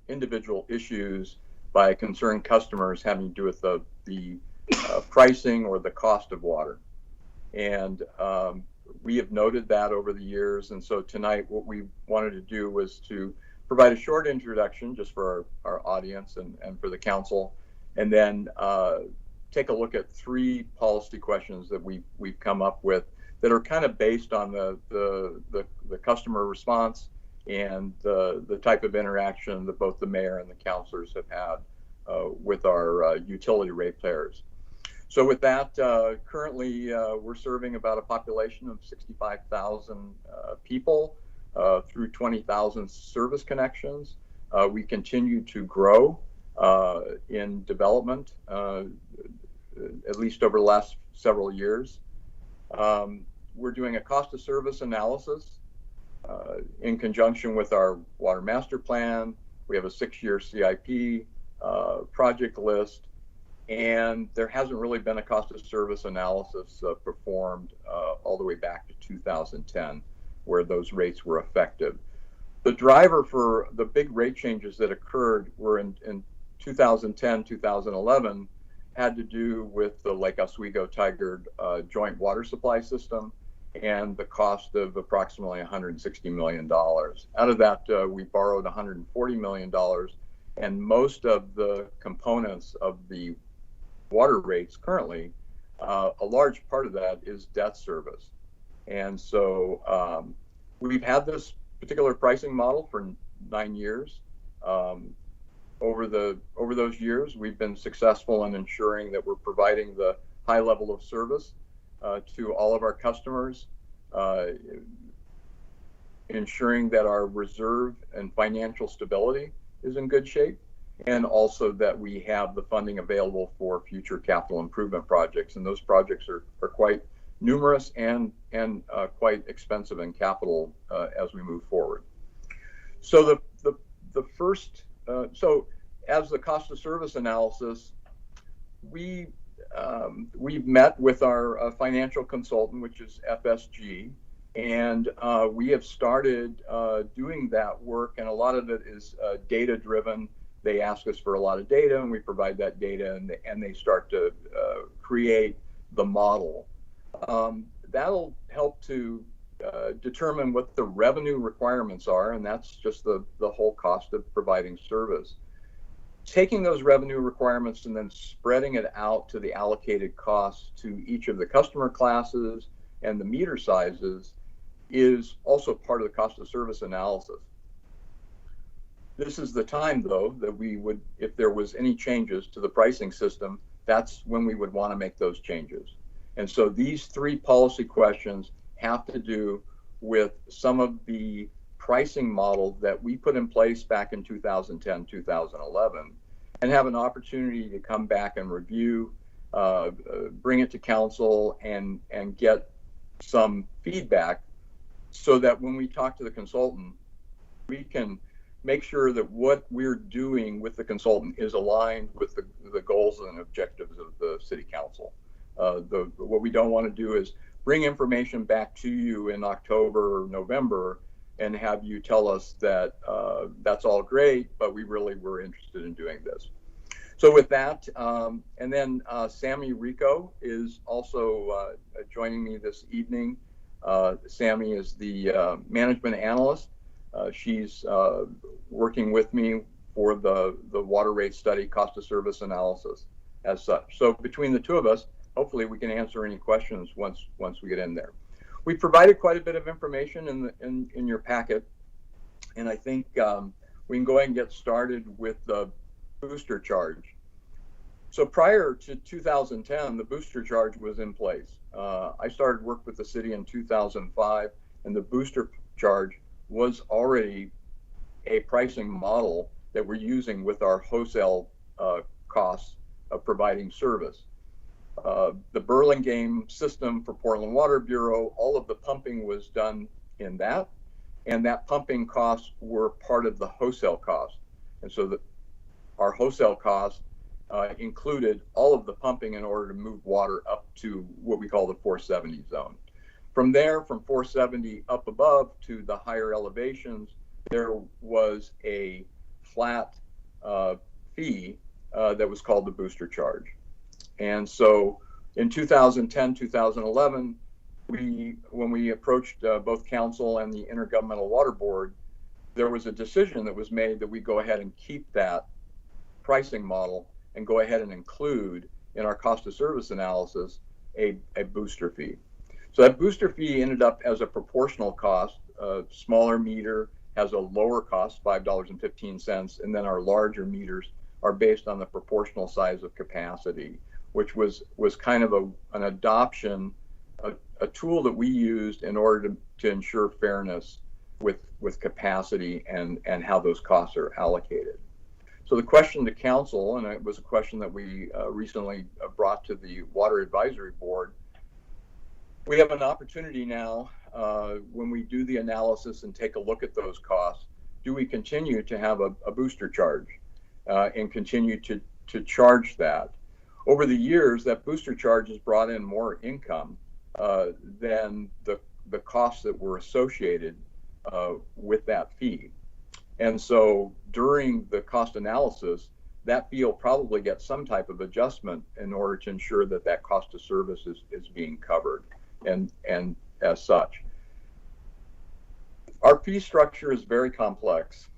individual issues by concerned customers having to do with the pricing or the cost of water. And we have noted that over the years. And so tonight, what we wanted to do was to provide a short introduction just for our audience and for the council, and then take a look at 3 policy questions that we've come up with that are kind of based on the customer response and the type of interaction that both the mayor and the councilors have had with our utility ratepayers. So with that, currently we're serving about a population of 65,000 people through 20,000 service connections. We continue to grow in development, at least over the last several years. We're doing a cost of service analysis in conjunction with our water master plan. We have a 6-year CIP project list. And there hasn't really been a cost of service analysis performed all the way back to 2010, where those rates were effective. The driver for the big rate changes that occurred were in 2010, 2011, had to do with the Lake Oswego-Tigard joint water supply system and the cost of approximately $160 million. Out of that, we borrowed $140 million, and most of the components of the water rates currently, a large part of that is debt service. And so we've had this particular pricing model for 9 years. Over those years, we've been successful in ensuring that we're providing the high level of service to all of our customers, ensuring that our reserve and financial stability is in good shape, and also that we have the funding available for future capital improvement projects. And those projects are quite numerous and quite expensive in capital as we move forward. So the first, so as the cost of service analysis, we've met with our financial consultant, which is FSG, and we have started doing that work, and a lot of it is data driven. They ask us for a lot of data, and we provide that data, and they start to create the model. That'll help to determine what the revenue requirements are, and that's just the whole cost of providing service. Taking those revenue requirements and then spreading it out to the allocated costs to each of the customer classes and the meter sizes is also part of the cost of service analysis. This is the time, though, that we would, if there was any changes to the pricing system, that's when we would want to make those changes. And so these 3 policy questions have to do with some of the pricing model that we put in place back in 2010, 2011. and have an opportunity to come back and review, bring it to council, and get some feedback, so that when we talk to the consultant, we can make sure that what we're doing with the consultant is aligned with the goals and objectives of the city council. What we don't want to do is bring information back to you in October or November and have you tell us that that's all great, but we really were interested in doing this. So with that, and then Sammy Rico is also joining me this evening. Sammy is the management analyst. She's working with me for the water rate study, cost of service analysis as such. So between the two of us, hopefully we can answer any questions once we get in there. We provided quite a bit of information in your packet, and I think we can go ahead and get started with the booster charge. So prior to 2010, the booster charge was in place. I started work with the city in 2005, and the booster charge was already a pricing model that we're using with our wholesale costs of providing service. The Burlingame system for Portland Water Bureau, all of the pumping was done in that, and that pumping costs were part of the wholesale cost. And so our wholesale cost included all of the pumping in order to move water up to what we call the 470 zone. From there, from 470 up above to the higher elevations, there was a flat fee that was called the booster charge. And so in 2010, 2011, when we approached both council and the Intergovernmental Water Board, there was a decision that was made that we go ahead and keep that pricing model and go ahead and include in our cost of service analysis a booster fee. So that booster fee ended up as a proportional cost. A smaller meter has a lower cost, $5.15, and then our larger meters are based on the proportional size of capacity, which was kind of an adoption, a tool that we used in order to ensure fairness with capacity and how those costs are allocated. So the question to council, and it was a question that we recently brought to the Water Advisory Board, we have an opportunity now when we do the analysis and take a look at those costs, do we continue to have a booster charge and continue to charge that? Over the years, that booster charge has brought in more income than the costs that were associated with that fee. And so during the cost analysis, that fee will probably get some type of adjustment in order to ensure that that cost of service is being covered and as such. Our fee structure is very complex.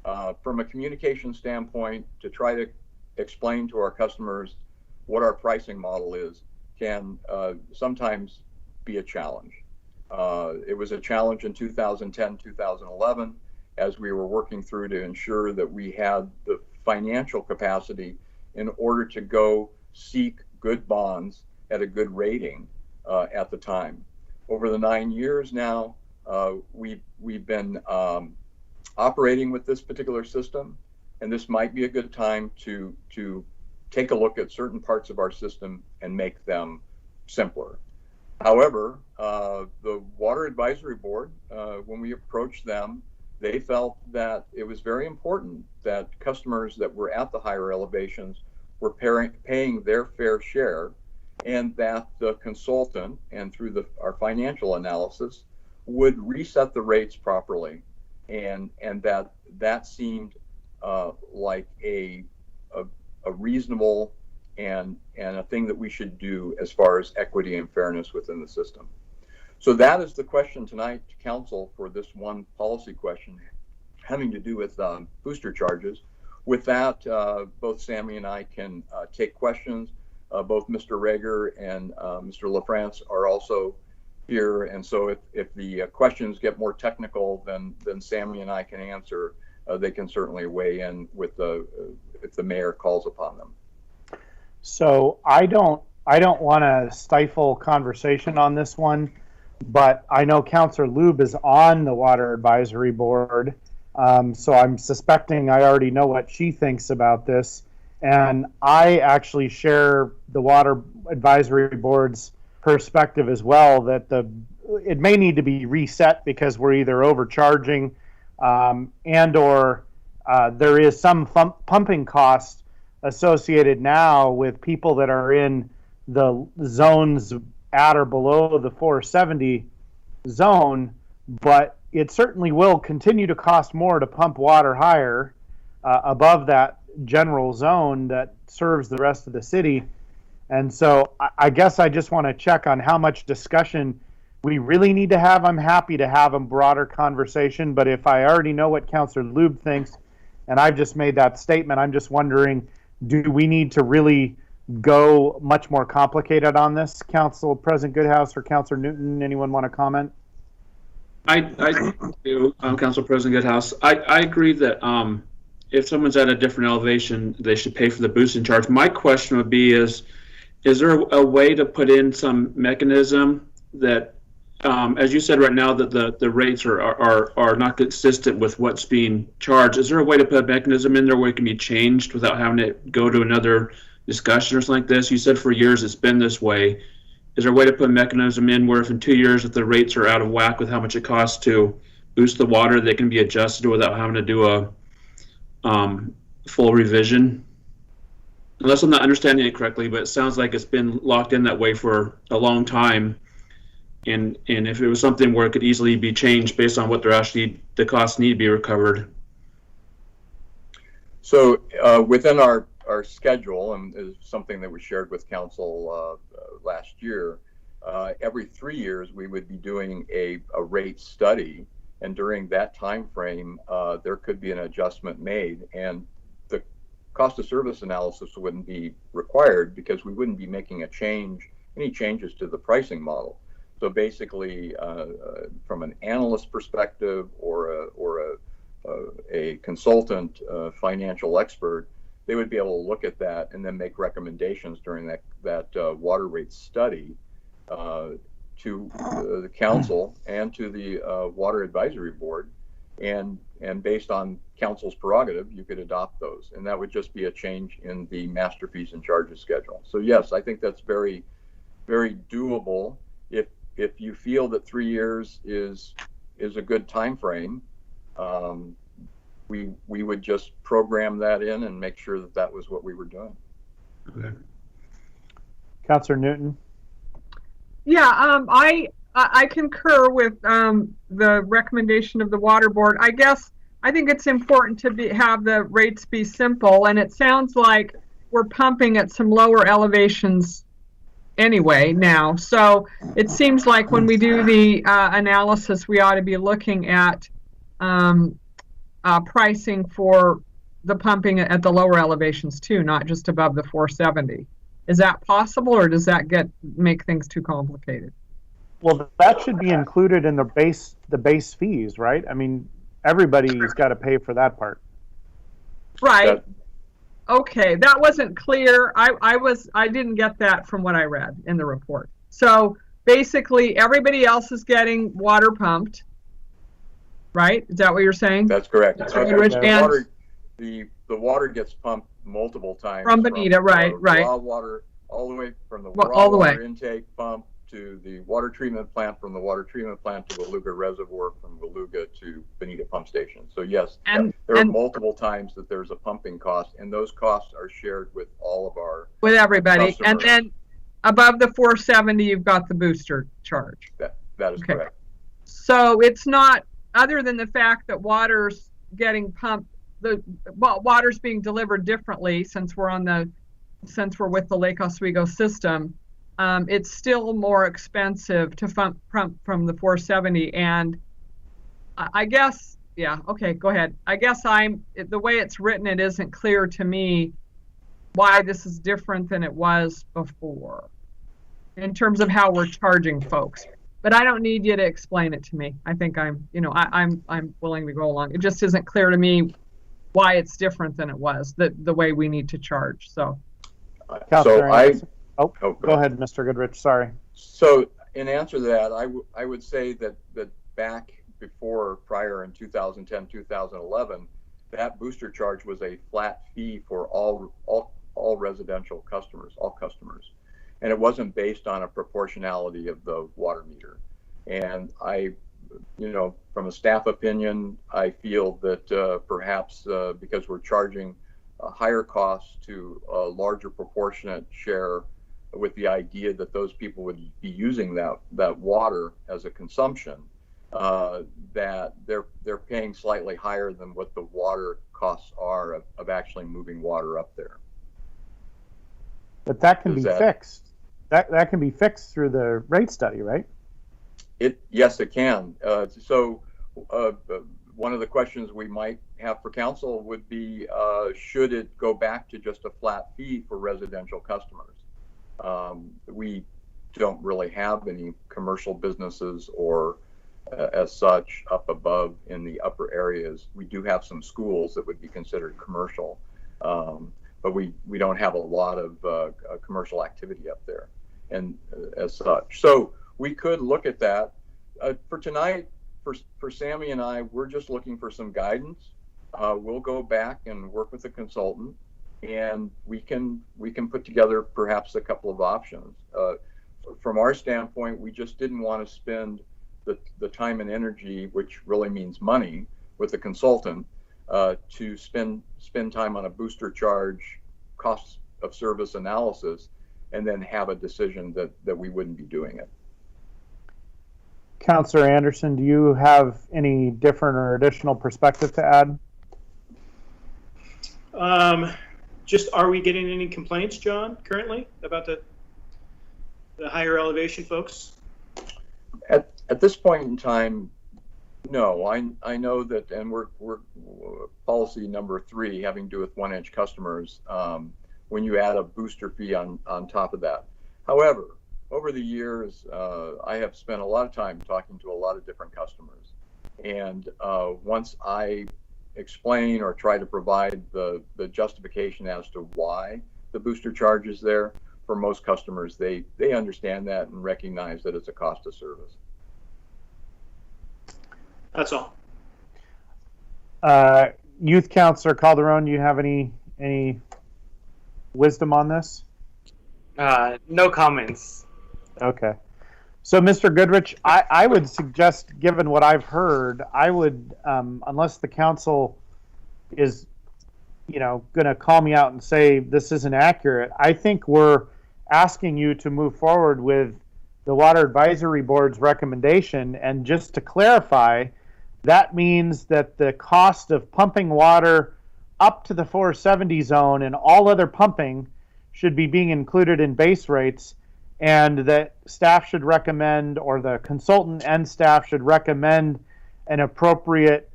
From a communication standpoint, to try to explain to our customers what our pricing model is can sometimes be a challenge. It was a challenge in 2010, 2011, as we were working through to ensure that we had the financial capacity in order to go seek good bonds at a good rating at the time. Over the 9 years now, we've been operating with this particular system, and this might be a good time to take a look at certain parts of our system and make them simpler. However, the Water Advisory Board, when we approached them, they felt that it was very important that customers that were at the higher elevations were paying their fair share, and that the consultant, and through our financial analysis, would reset the rates properly, and that seemed like a reasonable and a thing that we should do as far as equity and fairness within the system. So that is the question tonight to council for this one policy question having to do with booster charges. With that, both Sammy and I can take questions. Both Mr. Rager and Mr. LaFrance are also here, and so if the questions get more technical than Sammy and I can answer, they can certainly weigh in with if the mayor calls upon them. So I don't want to stifle conversation on this one, but I know Councilor Lube is on the Water Advisory Board, so I'm suspecting I already know what she thinks about this. And I actually share the Water Advisory Board's perspective as well, that it may need to be reset because we're either overcharging and or there is some pumping cost associated now with people that are in the zones at or below the 470 zone, but it certainly will continue to cost more to pump water higher above that general zone that serves the rest of the city. And so I guess I just want to check on how much discussion we really need to have. I'm happy to have a broader conversation, but if I already know what Councilor Lube thinks, and I've just made that statement, I'm just wondering, do we need to really go much more complicated on this? Council President Goodhouse or Councilor Newton, anyone want to comment? I do, Council President Goodhouse. I agree that if someone's at a different elevation, they should pay for the boosting charge. My question would be is there a way to put in some mechanism that, as you said right now, that the rates are not consistent with what's being charged? Is there a way to put a mechanism in there where it can be changed without having to go to another discussion or something like this? You said for years it's been this way. Is there a way to put a mechanism in where if in 2 years if the rates are out of whack with how much it costs to boost the water, they can be adjusted without having to do a full revision? Unless I'm not understanding it correctly, but it sounds like it's been locked in that way for a long time. And if it was something where it could easily be changed based on what the costs need to be recovered. So within our schedule, and is something that was shared with council last year, every 3 years we would be doing a rate study, and during that time frame there could be an adjustment made, and the cost of service analysis wouldn't be required because we wouldn't be making any changes to the pricing model. So basically, from an analyst perspective or a consultant, financial expert, they would be able to look at that and then make recommendations during that water rate study to the council and to the Water Advisory Board, and based on council's prerogative, you could adopt those, and that would just be a change in the master fees and charges schedule. So yes, I think that's very, very doable. If you feel that 3 years is a good time frame, we would just program that in and make sure that that was what we were doing. Okay. Councilor Newton. Yeah, I concur with the recommendation of the Water Board. I think it's important to have the rates be simple, and it sounds like we're pumping at some lower elevations anyway now. So it seems like when we do the analysis, we ought to be looking at pricing for the pumping at the lower elevations too, not just above the 470. Is that possible, or does that make things too complicated? Well, that should be included in the base fees, right? I mean, everybody's got to pay for that part. Right. Okay, that wasn't clear. I didn't get that from what I read in the report. So basically, everybody else is getting water pumped, right? Is that what you're saying? That's correct. That's right, Rich. The water gets pumped multiple times from Bonita, right? Raw water all the way from the raw water intake pump to the water treatment plant, from the water treatment plant to Beluga Reservoir, from Beluga to Bonita Pump Station. So yes, there are multiple times that there's a pumping cost, and those costs are shared with all of our everybody. Customers. And then above the 470, you've got the booster charge. That is correct. So it's not, other than the fact that water's getting pumped, water's being delivered differently since we're with the Lake Oswego system. It's still more expensive to pump from the 470, and I guess, yeah, okay, go ahead. I guess the way it's written, it isn't clear to me why this is different than it was before in terms of how we're charging folks. But I don't need you to explain it to me. I think I'm willing to go along. It just isn't clear to me why it's different than it was, the way we need to charge. So. Go ahead, Mr. Goodrich. Sorry. So in answer to that, I would say that back prior in 2010, 2011, that booster charge was a flat fee for all all residential customers, all customers. And it wasn't based on a proportionality of the water meter. And I, from a staff opinion, I feel that perhaps because we're charging a higher cost to a larger proportionate share, with the idea that those people would be using that water as a consumption, that they're paying slightly higher than what the water costs are of actually moving water up there. But that can be fixed. That can be fixed through the rate study, right? Yes, it can. So one of the questions we might have for council would be, should it go back to just a flat fee for residential customers? We don't really have any commercial businesses or as such up above in the upper areas. We do have some schools that would be considered commercial, but we don't have a lot of commercial activity up there and as such. So we could look at that. For tonight, for Sammy and I, we're just looking for some guidance. We'll go back and work with the consultant, and we can put together perhaps a couple of options. From our standpoint, we just didn't want to spend the time and energy, which really means money, with the consultant to spend time on a booster charge, cost of service analysis, and then have a decision that we wouldn't be doing it. Councillor Anderson, do you have any different or additional perspective to add? Just, are we getting any complaints, John, currently about the higher elevation folks? At this point in time, no. I know that, and we're policy number 3 having to do with 1-inch customers, when you add a booster fee on top of that. However, over the years, I have spent a lot of time talking to a lot of different customers. And once I explain or try to provide the justification as to why the booster charge is there, for most customers, they understand that and recognize that it's a cost of service. That's all. Youth Councilor Calderon, do you have any wisdom on this? No comments. Okay. So, Mr. Goodrich, I would suggest, given what I've heard, I would, unless the council is, going to call me out and say this isn't accurate, I think we're asking you to move forward with the Water Advisory Board's recommendation. And just to clarify, that means that the cost of pumping water up to the 470 zone and all other pumping should be being included in base rates, and that staff should recommend, or the consultant and staff should recommend, an appropriate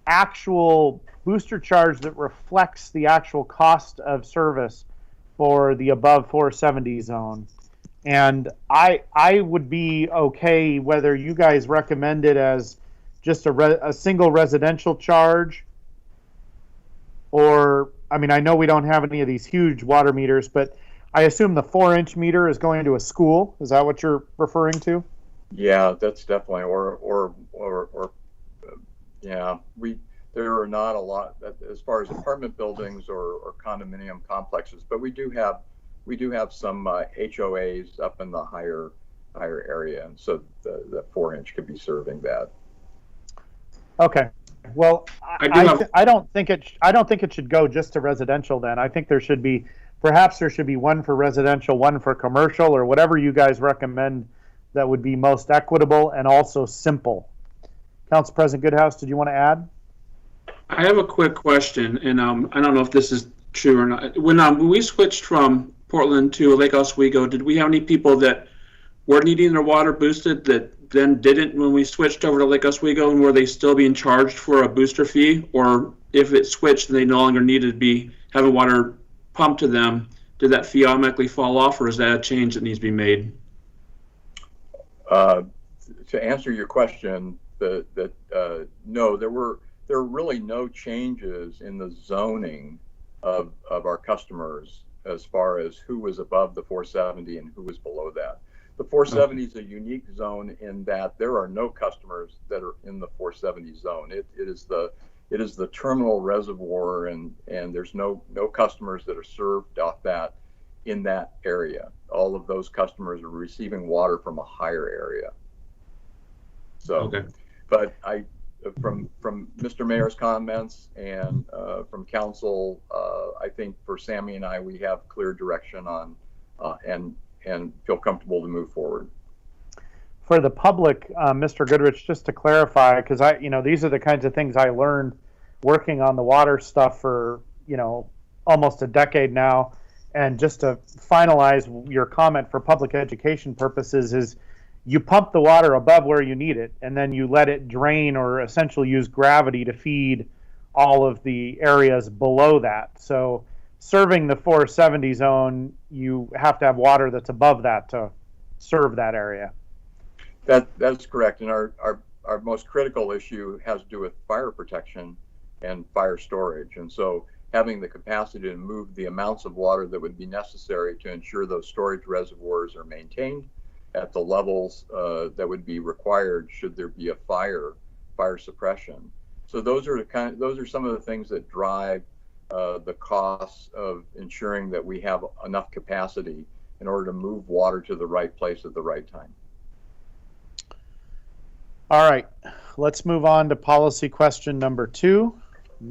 actual booster charge that reflects the actual cost of service for the above 470 zone. And I would be okay whether you guys recommend it as just a single residential charge, or, I mean, I know we don't have any of these huge water meters, but I assume the 4-inch meter is going to a school. Is that what you're referring to? Yeah, that's definitely, yeah, there are not a lot as far as apartment buildings or condominium complexes, but we do have some HOAs up in the higher area, and so the 4-inch could be serving that. Okay. Well, I don't think it should go just to residential then. I think there should be one for residential, one for commercial, or whatever you guys recommend that would be most equitable and also simple. Council President Goodhouse, did you want to add? I have a quick question, and I don't know if this is true or not. When we switched from Portland to Lake Oswego, did we have any people that were needing their water boosted that then didn't when we switched over to Lake Oswego, and were they still being charged for a booster fee? Or if it switched and they no longer needed to be having water pumped to them, did that fee automatically fall off, or is that a change that needs to be made? To answer your question, no, there were really no changes in the zoning of our customers as far as who was above the 470 and who was below that. The 470 is a unique zone in that there are no customers that are in the 470 zone. It It is the terminal reservoir, and there's no customers that are served off that in that area. All of those customers are receiving water from a higher area. So, okay. But from Mr. Mayor's comments and from council, I think for Sammy and I, we have clear direction on and feel comfortable to move forward. For the public, Mr. Goodrich, just to clarify, because these are the kinds of things I learned working on the water stuff for almost a decade now. And just to finalize your comment for public education purposes is you pump the water above where you need it, and then you let it drain or essentially use gravity to feed all of the areas below that. So serving the 470 zone, you have to have water that's above that to serve that area. That's correct. And our most critical issue has to do with fire protection and fire storage. And so having the capacity to move the amounts of water that would be necessary to ensure those storage reservoirs are maintained at the levels that would be required should there be a fire suppression. So those are some of the things that drive the costs of ensuring that we have enough capacity in order to move water to the right place at the right time. All right, let's move on to policy question number 2.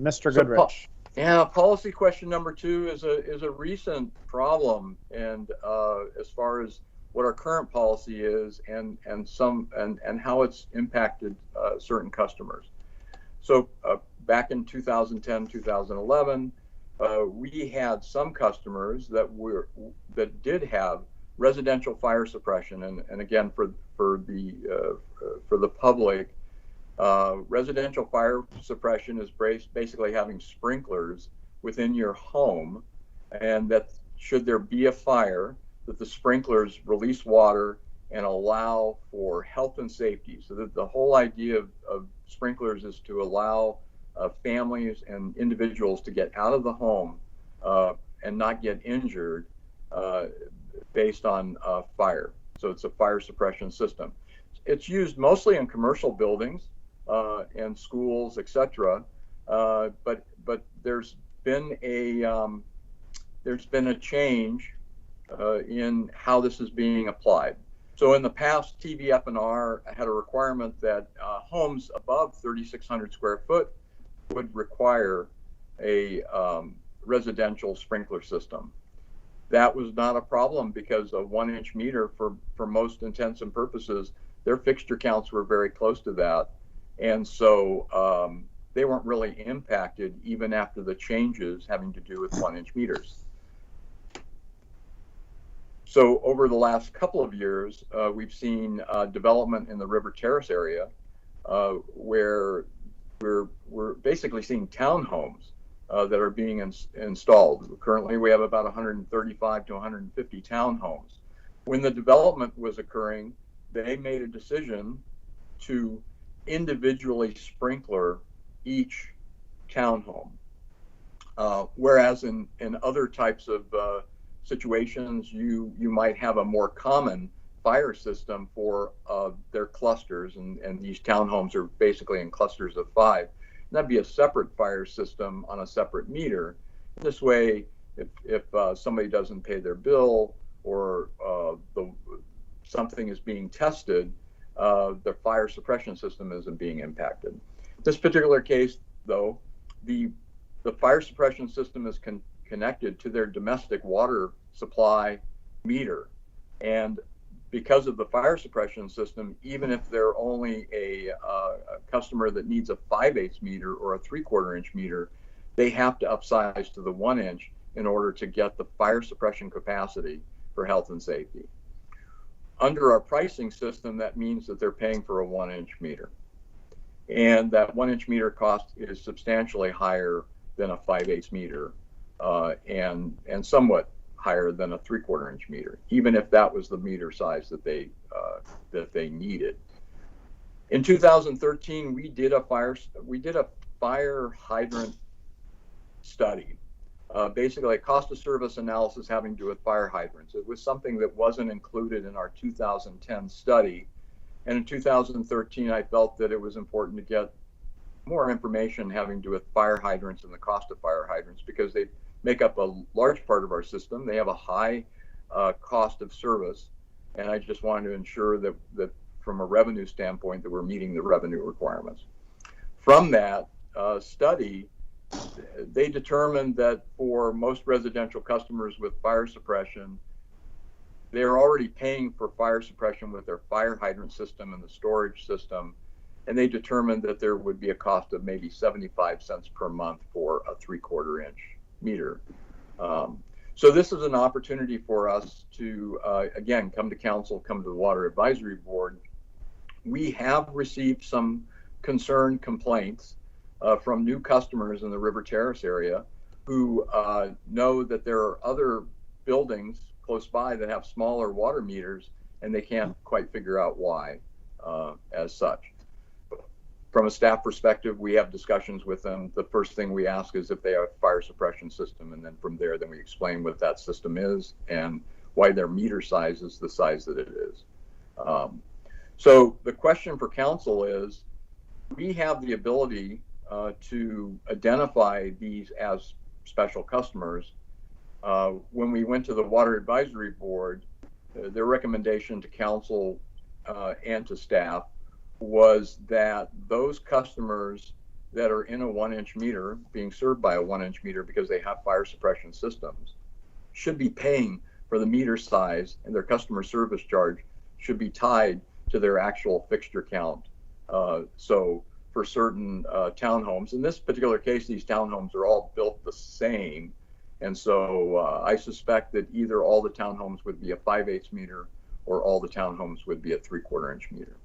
Mr. Goodrich. Yeah, policy question number 2 is a recent problem, and as far as what our current policy is and how it's impacted certain customers. So back in 2010, 2011, we had some customers that did have residential fire suppression, and again for the public. Residential fire suppression is basically having sprinklers within your home, and that should there be a fire, that the sprinklers release water and allow for health and safety. So that the whole idea of sprinklers is to allow families and individuals to get out of the home and not get injured based on fire. So it's a fire suppression system. It's used mostly in commercial buildings and schools, etc. But there's been a change in how this is being applied. So in the past, TVF&R had a requirement that homes above 3,600 square foot would require a residential sprinkler system. That was not a problem because a 1-inch meter, for most intents and purposes, their fixture counts were very close to that. And so they weren't really impacted even after the changes having to do with 1-inch meters. So over the last couple of years, we've seen development in the River Terrace area where we're basically seeing townhomes that are being installed. Currently, we have about 135 to 150 townhomes. When the development was occurring, they made a decision to individually sprinkler each townhome. Whereas in other types of situations, you might have a more common fire system for their clusters, and these townhomes are basically in clusters of 5. And that'd be a separate fire system on a separate meter. This way, if somebody doesn't pay their bill or something is being tested, the fire suppression system isn't being impacted. This particular case, though, the fire suppression system is connected to their domestic water supply meter. And because of the fire suppression system, even if they're only a customer that needs a 5/8 meter or a 3/4 inch meter, they have to upsize to the 1-inch in order to get the fire suppression capacity for health and safety. Under our pricing system, that means that they're paying for a 1-inch meter. And that 1-inch meter cost is substantially higher than a 5/8 meter and somewhat higher than a 3/4 inch meter, even if that was the meter size that they needed. In 2013, we did a fire hydrant study, basically a cost of service analysis having to do with fire hydrants. It was something that wasn't included in our 2010 study. And in 2013, I felt that it was important to get more information having to do with fire hydrants and the cost of fire hydrants, because they make up a large part of our system. They have a high cost of service, and I just wanted to ensure that from a revenue standpoint that we're meeting the revenue requirements. From that study, they determined that for most residential customers with fire suppression, they're already paying for fire suppression with their fire hydrant system and the storage system, and they determined that there would be a cost of maybe 75 cents per month for a 3/4 inch meter. So this is an opportunity for us to, again, come to council, come to the Water Advisory Board. We have received some concerned complaints from new customers in the River Terrace area who know that there are other buildings close by that have smaller water meters, and they can't quite figure out why as such. From a staff perspective, we have discussions with them. The first thing we ask is if they have a fire suppression system, and then from there, then we explain what that system is and why their meter size is the size that it is. So the question for council is, we have the ability to identify these as special customers. When we went to the Water Advisory Board, their recommendation to council and to staff was that those customers that are in a 1-inch meter, being served by a 1-inch meter because they have fire suppression systems, should be paying for the meter size, and their customer service charge should be tied to their actual fixture count. So for certain townhomes, in this particular case, these townhomes are all built the same. And so I suspect that either all the townhomes would be a 5/8 meter or all the townhomes would be a 3/4 inch meter.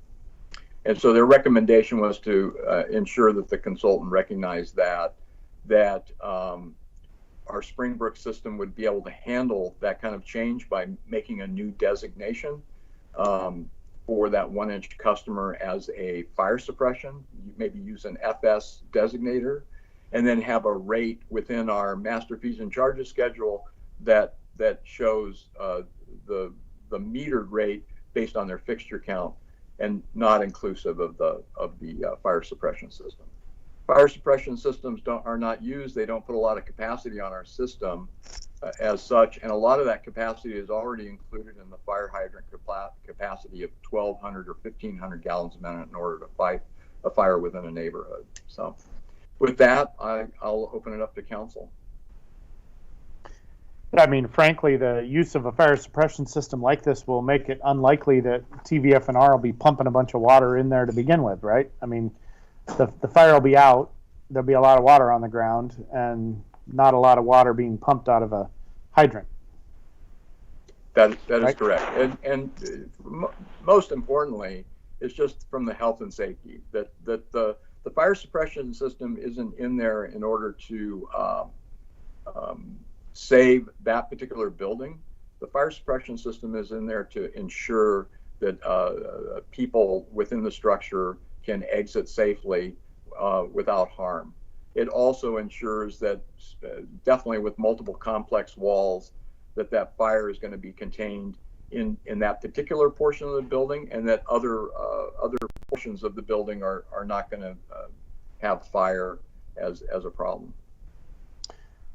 And so their recommendation was to ensure that the consultant recognized that our Springbrook system would be able to handle that kind of change by making a new designation for that 1-inch customer as a fire suppression, maybe use an FS designator, and then have a rate within our master fees and charges schedule that shows the metered rate based on their fixture count and not inclusive of the fire suppression system. Fire suppression systems are not used. They don't put a lot of capacity on our system as such, and a lot of that capacity is already included in the fire hydrant capacity of 1,200 or 1,500 gallons a minute in order to fight a fire within a neighborhood. So with that, I'll open it up to council. I mean, frankly, the use of a fire suppression system like this will make it unlikely that TVF&R will be pumping a bunch of water in there to begin with, right? I mean, the fire will be out, there'll be a lot of water on the ground, and not a lot of water being pumped out of a hydrant. That is correct. And most importantly, it's just from the health and safety that the fire suppression system isn't in there in order to save that particular building. The fire suppression system is in there to ensure that people within the structure can exit safely without harm. It also ensures that definitely with multiple complex walls that fire is going to be contained in that particular portion of the building, and that other portions of the building are not going to have fire as a problem.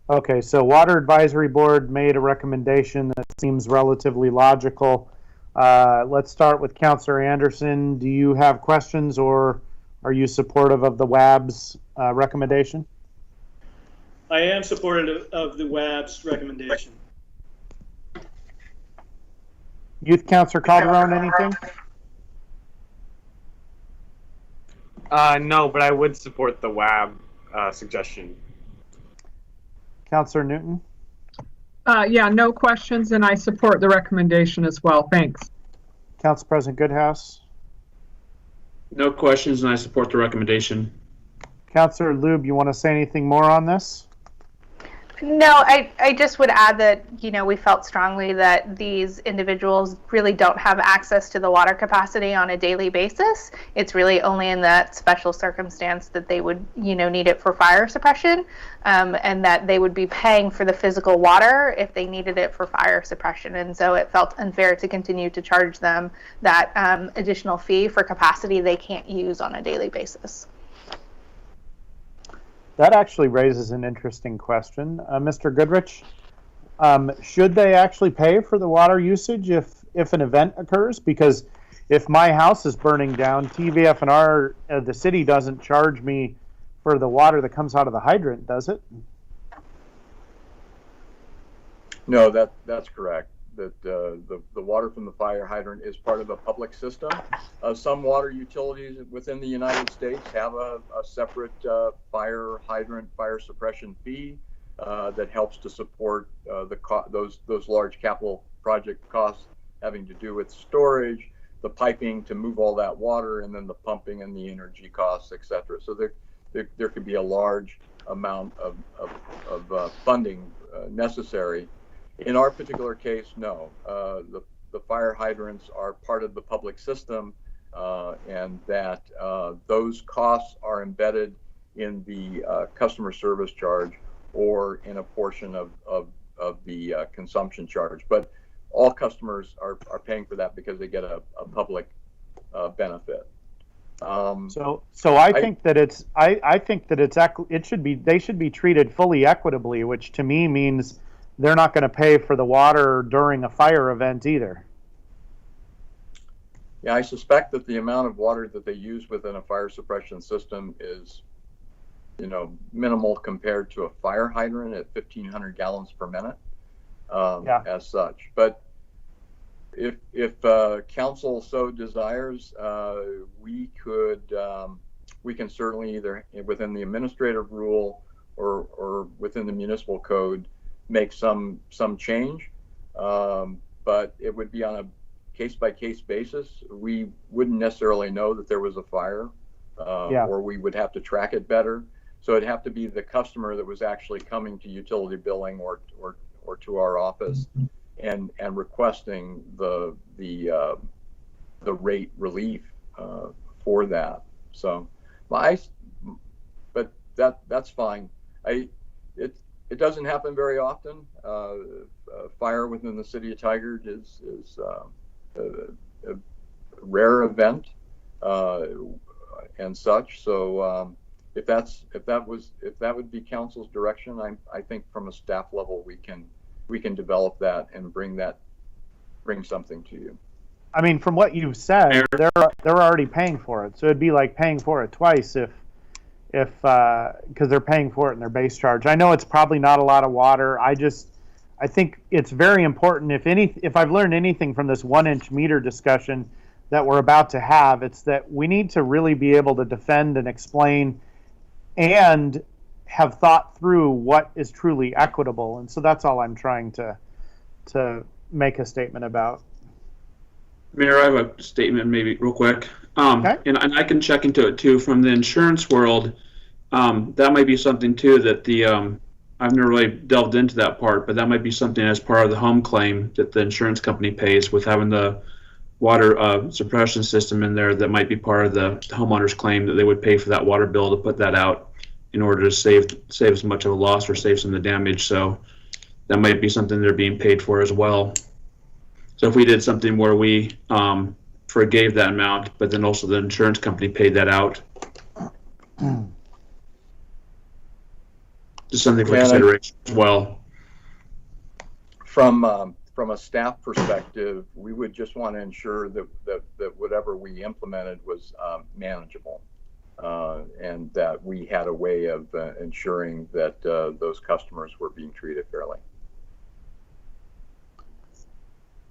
Okay, so Water Advisory Board made a recommendation that seems relatively logical. Let's start with Councilor Anderson. Do you have questions, or are you supportive of the WAB's recommendation? I am supportive of the WAB's recommendation. Youth Councilor Calderon, anything? No, but I would support the WAB suggestion. Councilor Newton? Yeah, no questions, and I support the recommendation as well. Thanks. Council President Goodhouse? No questions, and I support the recommendation. Councilor Lube, you want to say anything more on this? No, I just would add that, we felt strongly that these individuals really don't have access to the water capacity on a daily basis. It's really only in that special circumstance that they would, need it for fire suppression, and that they would be paying for the physical water if they needed it for fire suppression. And so it felt unfair to continue to charge them that additional fee for capacity they can't use on a daily basis. That actually raises an interesting question. Mr. Goodrich, should they actually pay for the water usage if an event occurs? Because if my house is burning down, TVF&R, the city doesn't charge me for the water that comes out of the hydrant, does it? No, that's correct. That the water from the fire hydrant is part of a public system. Some water utilities within the United States have a separate fire hydrant fire suppression fee that helps to support those large capital project costs having to do with storage, the piping to move all that water, and then the pumping and the energy costs, etc. So there could be a large amount of funding necessary. In our particular case, no. The fire hydrants are part of the public system, and that those costs are embedded in the customer service charge or in a portion of the consumption charge. But all customers are paying for that because they get a public benefit. So I think that they should be treated fully equitably, which to me means they're not going to pay for the water during a fire event either. Yeah, I suspect that the amount of water that they use within a fire suppression system is, minimal compared to a fire hydrant at 1,500 gallons per minute, as such. But if council so desires, we can certainly either within the administrative rule or within the municipal code make some change, but it would be on a case-by-case basis. We wouldn't necessarily know that there was a fire, or we would have to track it better. So it'd have to be the customer that was actually coming to utility billing or to our office and requesting the rate relief for that. So, but that's fine. It doesn't happen very often. Fire within the city of Tigard is a rare event and such. So if that would be council's direction, I think from a staff level we can develop that and bring something to you. I mean, from what you've said, they're already paying for it, so it'd be like paying for it twice if because they're paying for it in their base charge. I know it's probably not a lot of water. I think it's very important. If I've learned anything from this 1-inch meter discussion that we're about to have, it's that we need to really be able to defend and explain and have thought through what is truly equitable. And so that's all I'm trying to make a statement about. Mayor, I have a statement maybe real quick. Okay. And I can check into it too from the insurance world. That might be something too that I've never really delved into that part, but that might be something as part of the home claim that the insurance company pays with having the water suppression system in there. That might be part of the homeowner's claim that they would pay for that water bill to put that out in order to save as much of a loss or save some of the damage. So that might be something they're being paid for as well. So if we did something where we forgave that amount, but then also the insurance company paid that out, just something for consideration as well. From a staff perspective, we would just want to ensure that whatever we implemented was manageable, and that we had a way of ensuring that those customers were being treated fairly.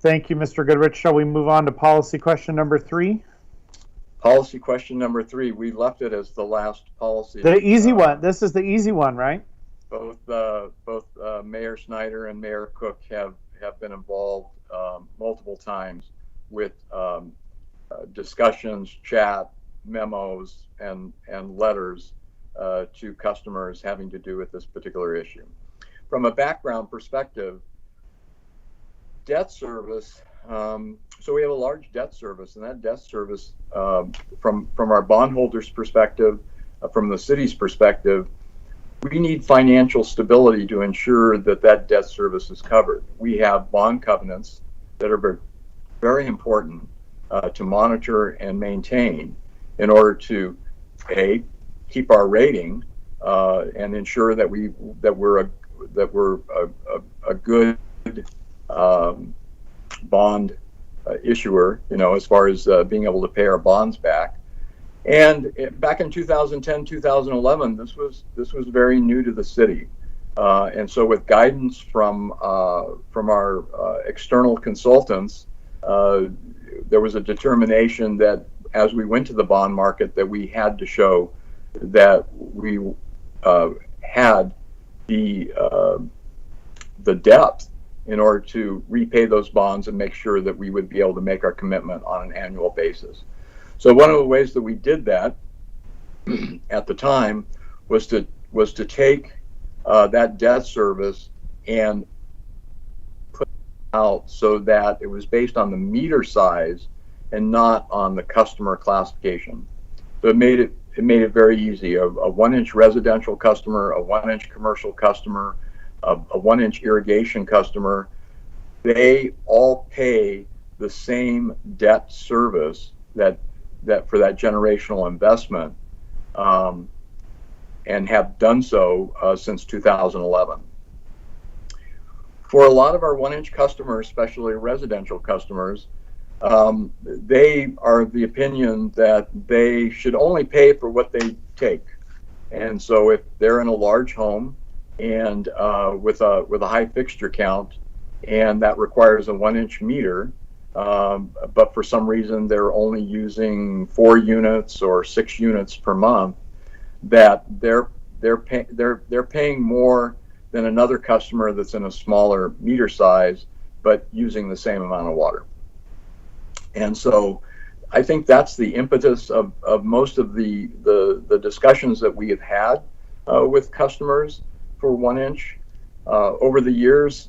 Thank you, Mr. Goodrich. Shall we move on to policy question number 3? Policy question number 3. We left it as the last policy. The easy one. This is the easy one, right? Both Mayor Snyder and Mayor Cook have been involved multiple times with discussions, chat, memos, and letters to customers having to do with this particular issue. From a background perspective, debt service, so we have a large debt service, and that debt service from our bondholders' perspective, from the city's perspective, we need financial stability to ensure that debt service is covered. We have bond covenants that are very important to monitor and maintain in order to, A, keep our rating, and ensure that we're a good bond issuer, as far as being able to pay our bonds back. And back in 2010, 2011, this was very new to the city. And so with guidance from our external consultants, there was a determination that as we went to the bond market, that we had to show that we had the depth in order to repay those bonds and make sure that we would be able to make our commitment on an annual basis. So one of the ways that we did that at the time was to take that debt service and put it out so that it was based on the meter size and not on the customer classification. So it made it very easy. A 1-inch residential customer, a 1-inch commercial customer, a 1-inch irrigation customer, they all pay the same debt service that for that generational investment, and have done so since 2011. For a lot of our 1-inch customers, especially residential customers, they are of the opinion that they should only pay for what they take. And so if they're in a large home and with a high fixture count, and that requires a 1-inch meter, but for some reason they're only using 4 units or 6 units per month, that they're paying more than another customer that's in a smaller meter size but using the same amount of water. And so I think that's the impetus of most of the discussions that we have had with customers for 1-inch. Over the years,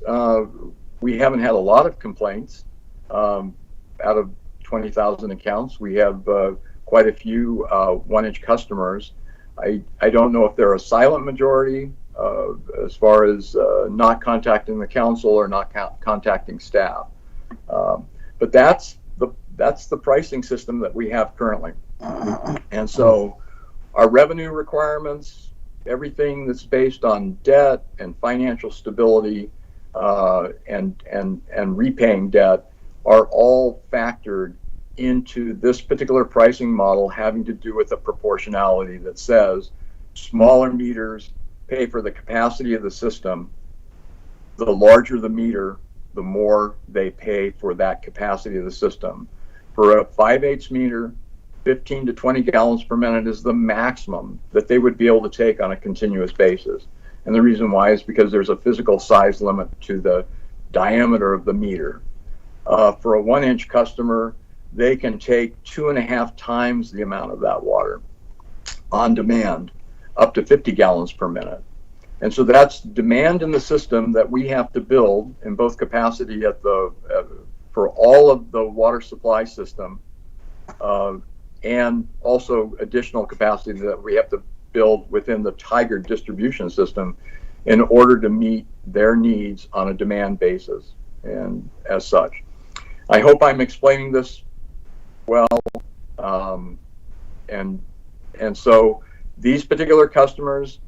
we haven't had a lot of complaints. Out of 20,000 accounts, we have quite a few 1-inch customers. I don't know if they're a silent majority as far as not contacting the council or not contacting staff. But that's the pricing system that we have currently. And so our revenue requirements, everything that's based on debt and financial stability and repaying debt are all factored into this particular pricing model, having to do with a proportionality that says smaller meters pay for the capacity of the system. The larger the meter, the more they pay for that capacity of the system. For a 5/8 meter, 15 to 20 gallons per minute is the maximum that they would be able to take on a continuous basis. And the reason why is because there's a physical size limit to the diameter of the meter. For a 1-inch customer, they can take 2.5 times the amount of that water on demand, up to 50 gallons per minute. And so that's demand in the system that we have to build in both capacity for all of the water supply system, and also additional capacity that we have to build within the Tiger distribution system in order to meet their needs on a demand basis. And as such, I hope I'm explaining this well. And so these particular customers,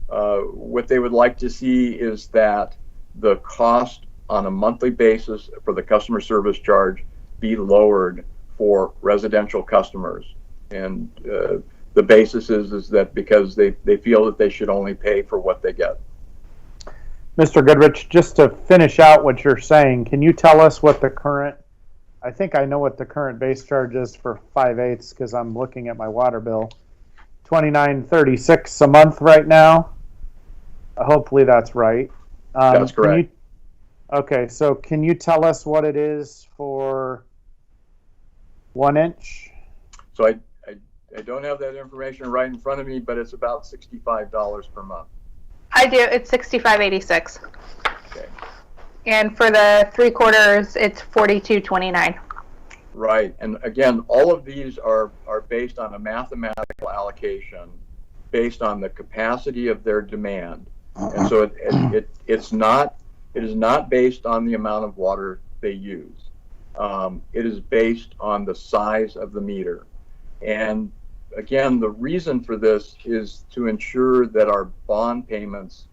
what they would like to see is that the cost on a monthly basis for the customer service charge be lowered for residential customers. And the basis is that because they feel that they should only pay for what they get. Mr. Goodrich, just to finish out what you're saying, can you tell us what the current, I think I know what the current base charge is for 5/8 because I'm looking at my water bill. $29.36 a month right now. Hopefully that's right. That's correct. Okay, so can you tell us what it is for 1-inch? So I don't have that information right in front of me, but it's about $65 per month. I do. It's $65.86. Okay. And for the 3/4, it's $42.29. Right. And again, all of these are based on a mathematical allocation based on the capacity of their demand. And so it is not based on the amount of water they use. It is based on the size of the meter. And again, the reason for this is to ensure that our bond payments,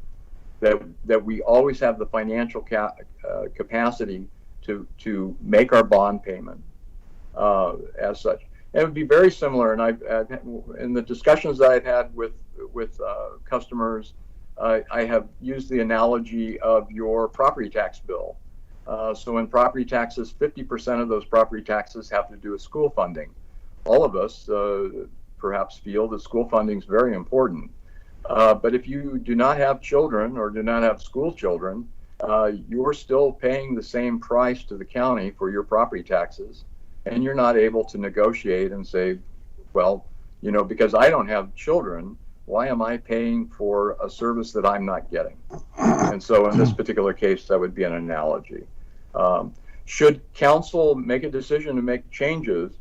that we always have the financial capacity to make our bond payment as such. And it would be very similar, and I've in the discussions that I've had with customers, I have used the analogy of your property tax bill. So in property taxes, 50% of those property taxes have to do with school funding. All of us perhaps feel that school funding is very important. But if you do not have children or do not have school children, you're still paying the same price to the county for your property taxes, and you're not able to negotiate and say, well, you know, because I don't have children, why am I paying for a service that I'm not getting? And so in this particular case, that would be an analogy. Should council make a decision to make changes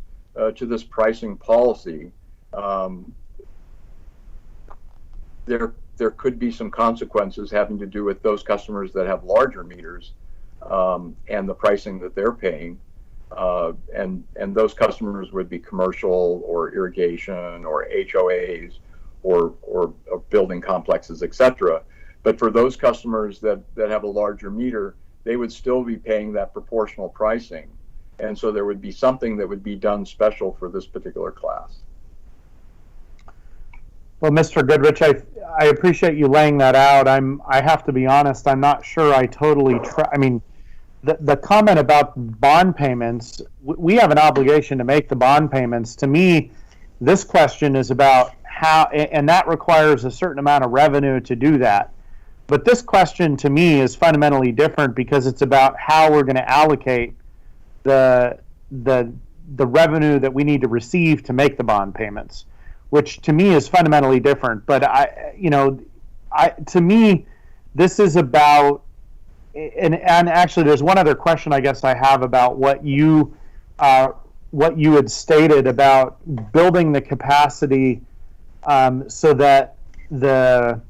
to this pricing policy, there could be some consequences having to do with those customers that have larger meters and the pricing that they're paying. And those customers would be commercial or irrigation or HOAs or building complexes, etc. But for those customers that have a larger meter, they would still be paying that proportional pricing. And so there would be something that would be done special for this particular class. Well, Mr. Goodrich, I appreciate you laying that out. I have to be honest, I'm not sure I totally I mean, the comment about bond payments, we have an obligation to make the bond payments. To me, this question is about how, and that requires a certain amount of revenue to do that. But this question to me is fundamentally different because it's about how we're going to allocate the revenue that we need to receive to make the bond payments, which to me is fundamentally different. But to me, this is about, and actually there's one other question I guess I have about what you had stated about building the capacity so that the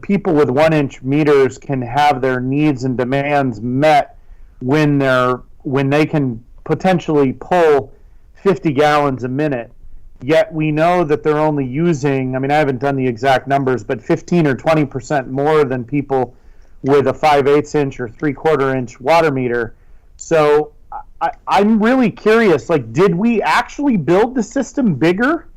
people with 1-inch meters can have their needs and demands met when they can potentially pull 50 gallons a minute. Yet we know that they're only using, I mean, I haven't done the exact numbers, but 15 or 20% more than people with a 5/8 inch or 3/4 inch water meter. So I'm really curious, like, did we actually build the system bigger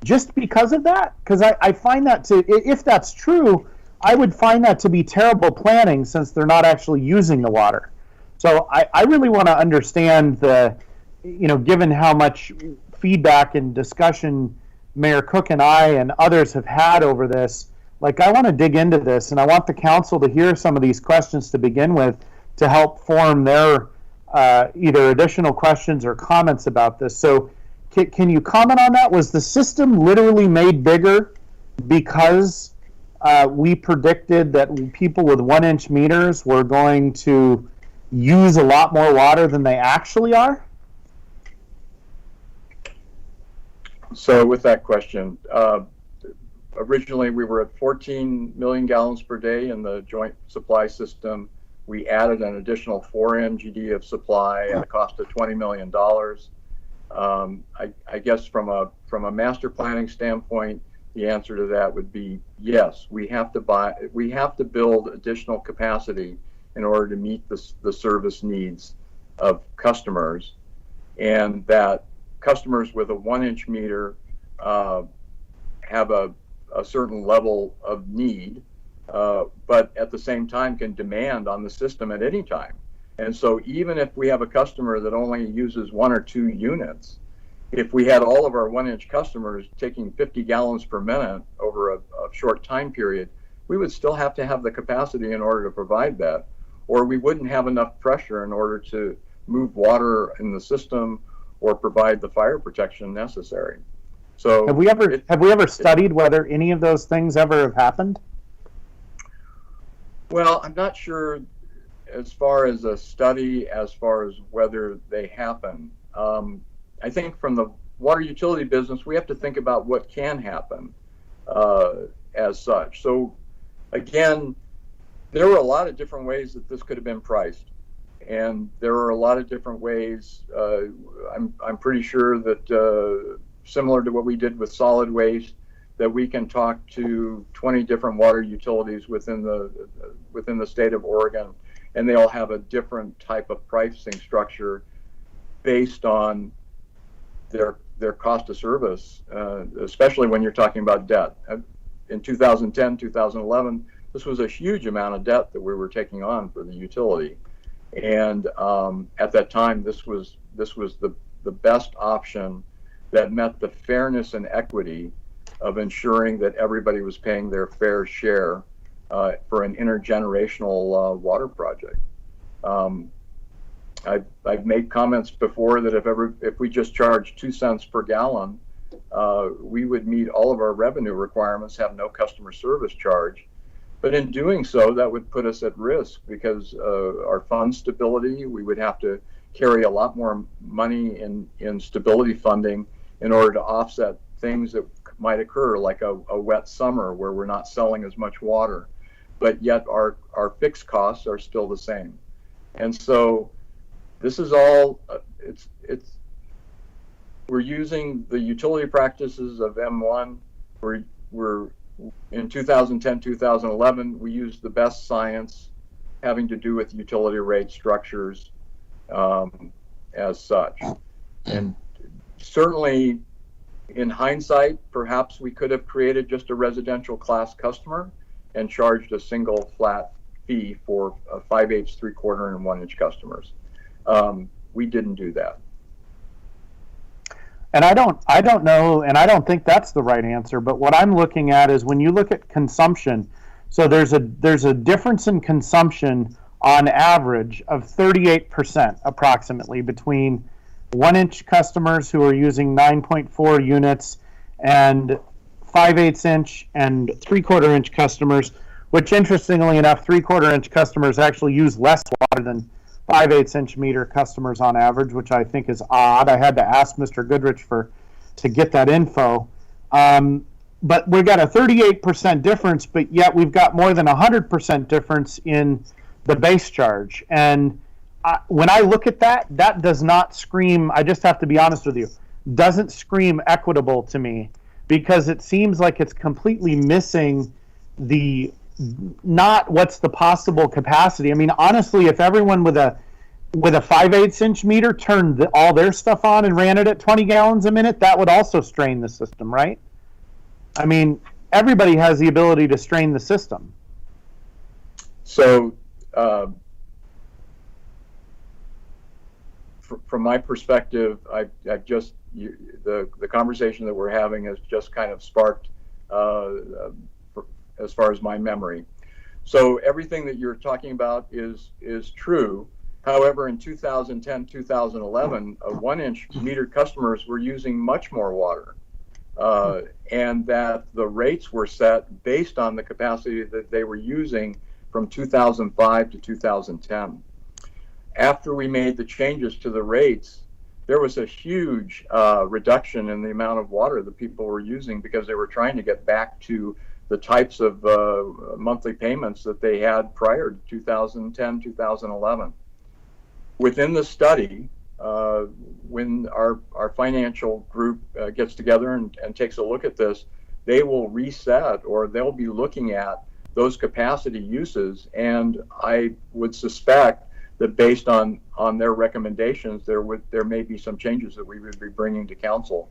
just because of that? Because I find that if that's true, I would find that to be terrible planning since they're not actually using the water. So I really want to understand given how much feedback and discussion Mayor Cook and I and others have had over this, like, I want to dig into this, and I want the council to hear some of these questions to begin with to help form their either additional questions or comments about this. So can you comment on that? Was the system literally made bigger because we predicted that people with 1-inch meters were going to use a lot more water than they actually are? So with that question, originally we were at 14 million gallons per day in the joint supply system. We added an additional 4 MGD of supply at a cost of $20 million. I guess from a master planning standpoint, the answer to that would be yes. We have to build additional capacity in order to meet the service needs of customers, and that customers with a 1-inch meter have a certain level of need, but at the same time can demand on the system at any time. And so even if we have a customer that only uses 1 or 2 units, if we had all of our 1-inch customers taking 50 gallons per minute over a short time period, we would still have to have the capacity in order to provide that, or we wouldn't have enough pressure in order to move water in the system or provide the fire protection necessary. So have we ever studied whether any of those things ever have happened? Well, I'm not sure as far as a study, as far as whether they happen. I think from the water utility business, we have to think about what can happen as such. So again, there were a lot of different ways that this could have been priced. And there are a lot of different ways. I'm pretty sure that similar to what we did with solid waste, that we can talk to 20 different water utilities within the state of Oregon, and they all have a different type of pricing structure based on their cost of service, especially when you're talking about debt. In 2010, 2011, this was a huge amount of debt that we were taking on for the utility, and at that time, this was the best option that met the fairness and equity of ensuring that everybody was paying their fair share for an intergenerational water project. I've made comments before that if we just charge 2 cents per gallon, we would meet all of our revenue requirements, have no customer service charge. But in doing so, that would put us at risk because our fund stability, we would have to carry a lot more money in stability funding in order to offset things that might occur, like a wet summer where we're not selling as much water, but yet our fixed costs are still the same. And so this is all, we're using the utility practices of M1. We're in 2010, 2011, we used the best science having to do with utility rate structures as such. And certainly in hindsight, perhaps we could have created just a residential class customer and charged a single flat fee for 5/8, 3/4, and 1-inch customers. We didn't do that. And I don't know, and I don't think that's the right answer, but what I'm looking at is when you look at consumption, so there's a difference in consumption on average of 38% approximately between 1-inch customers who are using 9.4 units and 5/8 inch and 3/4 inch customers, which interestingly enough, 3/4 inch customers actually use less water than 5/8 inch meter customers on average, which I think is odd. I had to ask Mr. Goodrich to get that info. But we've got a 38% difference, but yet we've got more than 100% difference in the base charge. And when I look at that, that does not scream, I just have to be honest with you, doesn't scream equitable to me, because it seems like it's completely missing not what's the possible capacity. I mean, honestly, if everyone with a 5/8 inch meter turned all their stuff on and ran it at 20 gallons a minute, that would also strain the system, right? I mean, everybody has the ability to strain the system. So, from my perspective, I've just the conversation that we're having has just kind of sparked as far as my memory. So everything that you're talking about is true. However, in 2010, 2011, 1-inch metered customers were using much more water, and that the rates were set based on the capacity that they were using from 2005 to 2010. After we made the changes to the rates, there was a huge reduction in the amount of water that people were using because they were trying to get back to the types of monthly payments that they had prior to 2010, 2011. Within the study, when our financial group gets together and takes a look at this, they will reset, or they'll be looking at those capacity uses, and I would suspect that based on their recommendations, there may be some changes that we would be bringing to council.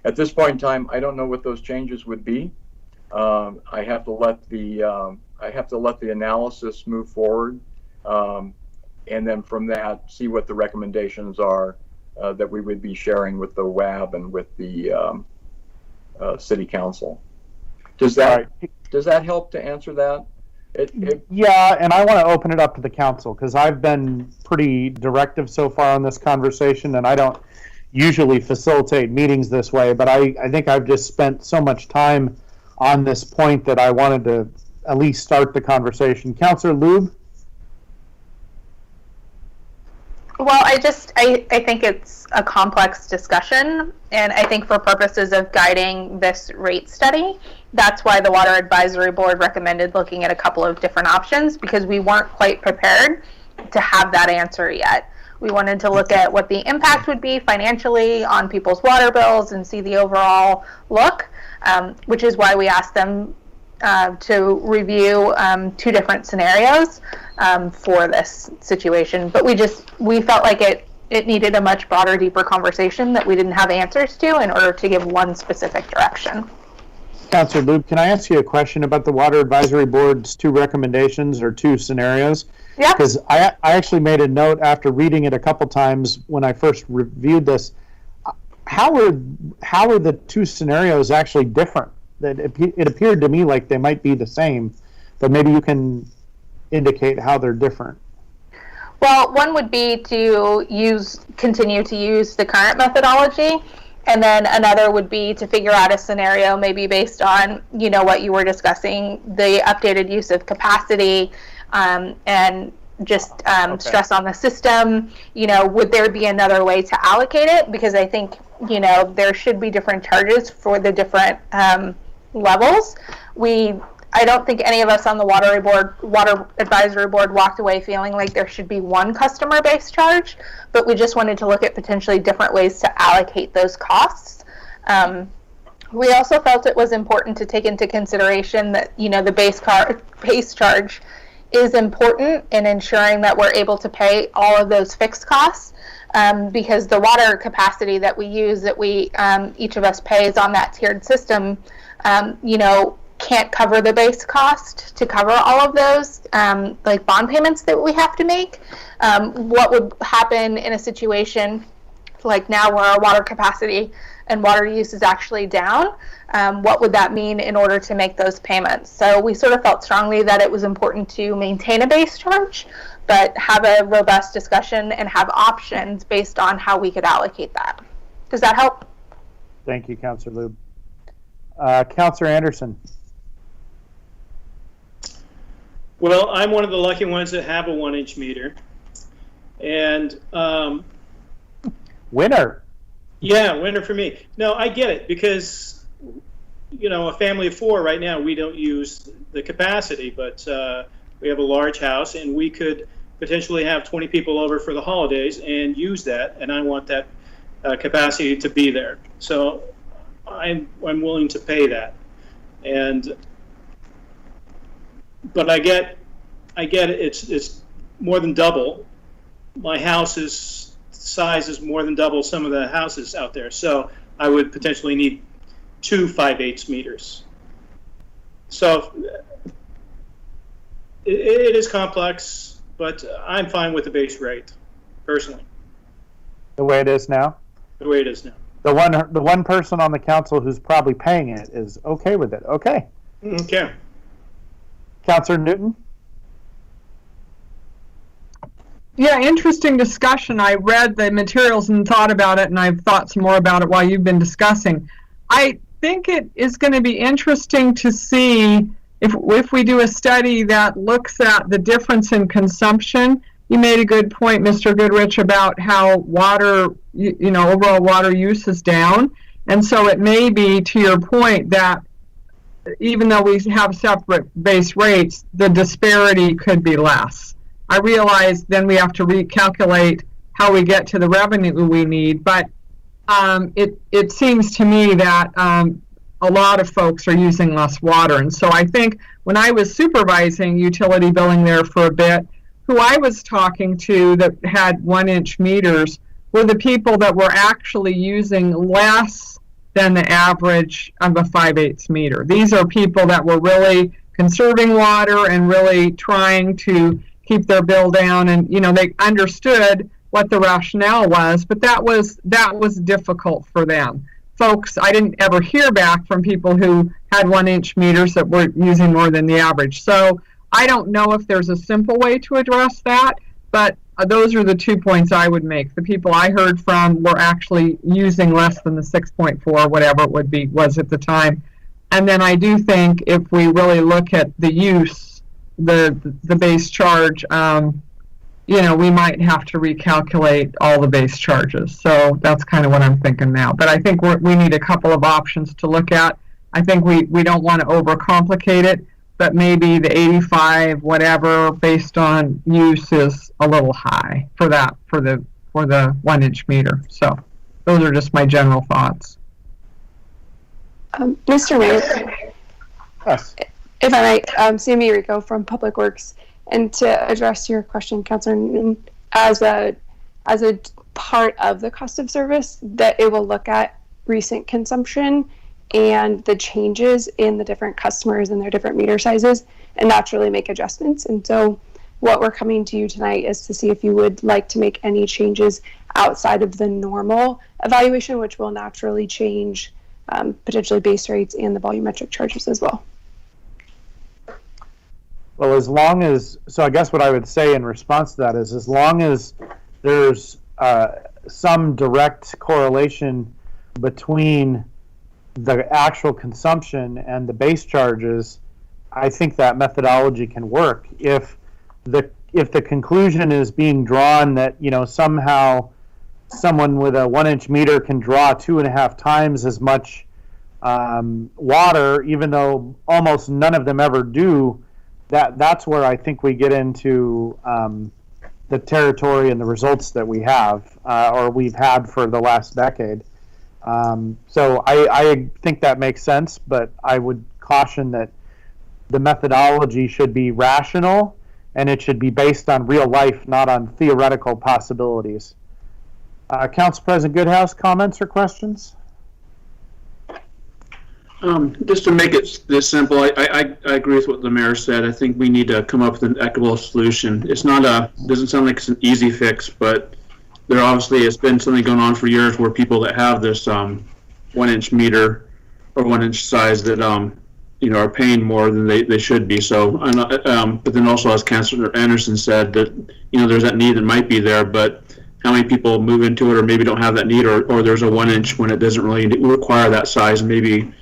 At this point in time, I don't know what those changes would be. I have to let the analysis move forward, and then from that, see what the recommendations are that we would be sharing with the WAB and with the City Council. Does that help to answer that? Yeah, and I want to open it up to the council because I've been pretty directive so far on this conversation, and I don't usually facilitate meetings this way, but I think I've just spent so much time on this point that I wanted to at least start the conversation. Councilor Lube? Well, I think it's a complex discussion, and I think for purposes of guiding this rate study, that's why the Water Advisory Board recommended looking at a couple of different options, because we weren't quite prepared to have that answer yet. We wanted to look at what the impact would be financially on people's water bills and see the overall look, which is why we asked them to review 2 different scenarios for this situation. But we felt like it needed a much broader, deeper conversation that we didn't have answers to in order to give one specific direction. Councilor Lube, can I ask you a question about the Water Advisory Board's 2 recommendations or 2 scenarios? Yeah. Because I actually made a note after reading it a couple times when I first reviewed this. How are the 2 scenarios actually different? That it appeared to me like they might be the same, but maybe you can indicate how they're different. Well, one would be to continue to use the current methodology, and then another would be to figure out a scenario maybe based on, what you were discussing, the updated use of capacity, and just stress on the system. Would there be another way to allocate it? Because I think, there should be different charges for the different levels. I don't think any of us on the Water Advisory Board walked away feeling like there should be one customer-based charge, but we just wanted to look at potentially different ways to allocate those costs. We also felt it was important to take into consideration that, the base charge is important in ensuring that we're able to pay all of those fixed costs, because the water capacity that we use, that each of us pays on that tiered system, can't cover the base cost to cover all of those like bond payments that we have to make. What would happen in a situation like now where our water capacity and water use is actually down? What would that mean in order to make those payments? So we sort of felt strongly that it was important to maintain a base charge, but have a robust discussion and have options based on how we could allocate that. Does that help? Thank you, Councilor Lube. Councilor Anderson. Well, I'm one of the lucky ones that have a 1-inch meter, and winner. Yeah, winner for me. No, I get it, because a family of 4 right now, we don't use the capacity, but we have a large house, and we could potentially have 20 people over for the holidays and use that, and I want that capacity to be there. So I'm willing to pay that, but I get it's more than double. My house's size is more than double some of the houses out there, so I would potentially need 2 5/8 meters. So it is complex, but I'm fine with the base rate, personally. The way it is now? The way it is now. The one person on the council who's probably paying it is okay with it. Okay. Okay. Councilor Newton? Yeah, interesting discussion. I read the materials and thought about it, and I've thought some more about it while you've been discussing. I think it is going to be interesting to see if we do a study that looks at the difference in consumption. You made a good point, Mr. Goodrich, about how water, overall water use is down. And so it may be, to your point, that even though we have separate base rates, the disparity could be less. I realize then we have to recalculate how we get to the revenue we need, but it seems to me that a lot of folks are using less water. And so I think when I was supervising utility billing there for a bit, who I was talking to that had 1-inch meters were the people that were actually using less than the average of a 5/8 meter. These are people that were really conserving water and really trying to keep their bill down, and they understood what the rationale was, but that was difficult for them. Folks, I didn't ever hear back from people who had 1-inch meters that were using more than the average. So I don't know if there's a simple way to address that, but those are the 2 points I would make. The people I heard from were actually using less than the 6.4, whatever it was at the time. And then I do think if we really look at the use, the base charge, we might have to recalculate all the base charges. So that's kind of what I'm thinking now. But I think we need a couple of options to look at. I think we don't want to overcomplicate it. but maybe the 85, whatever, based on use is a little high for that, for the 1-inch meter. So those are just my general thoughts. Mr. Mayor, Yes. if I might, Sammy Rico from Public Works, and to address your question, Councilor Newton, as a part of the cost of service, that it will look at recent consumption and the changes in the different customers and their different meter sizes, and naturally make adjustments. And so what we're coming to you tonight is to see if you would like to make any changes outside of the normal evaluation, which will naturally change potentially base rates and the volumetric charges as well. Well, as long as, so I guess what I would say in response to that is, as long as there's some direct correlation between the actual consumption and the base charges, I think that methodology can work. If the conclusion is being drawn that, you know, somehow someone with a 1-inch meter can draw 2.5 times as much water, even though almost none of them ever do, that's where I think we get into the territory and the results that we have, or we've had for the last decade. So I think that makes sense, but I would caution that the methodology should be rational and it should be based on real life, not on theoretical possibilities. Council President Goodhouse, comments or questions? Just to make it this simple, I agree with what the mayor said. I think we need to come up with an equitable solution. It's not doesn't sound like it's an easy fix, but there obviously has been something going on for years where people that have this 1-inch meter or 1-inch size that you know, are paying more than they should be. So, but then also, as Councilor Anderson said, that, you know, there's that need that might be there, but how many people move into it or maybe don't have that need, or there's a 1-inch when it doesn't really require that size, and maybe,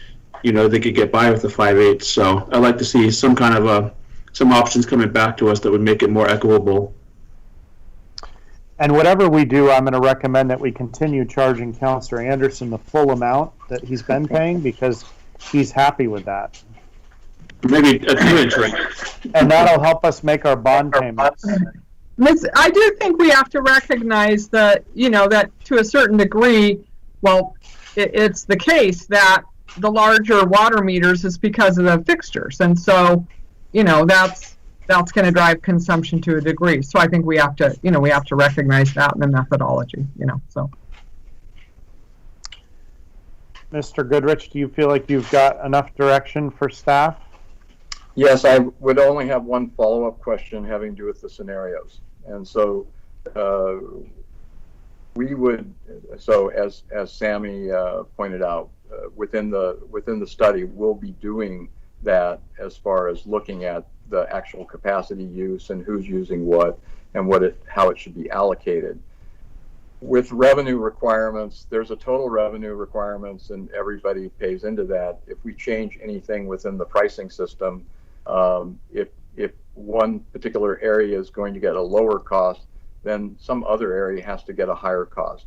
you know, they could get by with the 5/8. So I'd like to see some kind of some options coming back to us that would make it more equitable. And whatever we do, I'm going to recommend that we continue charging Councilor Anderson the full amount that he's been paying, because he's happy with that. Maybe a 2-inch rate. And that'll help us make our bond payments. I do think we have to recognize that, you know, that to a certain degree, well, it's the case that the larger water meters is because of the fixtures. And so, you know, that's going to drive consumption to a degree. So I think we have to, you know, we have to recognize that in the methodology, you know, so. Mr. Goodrich, do you feel like you've got enough direction for staff? Yes, I would only have one follow-up question having to do with the scenarios. And so we would, so as Sammy pointed out, within the study, we'll be doing that as far as looking at the actual capacity use and who's using what and how it should be allocated. With revenue requirements, there's a total revenue requirements and everybody pays into that. If we change anything within the pricing system, if one particular area is going to get a lower cost, then some other area has to get a higher cost.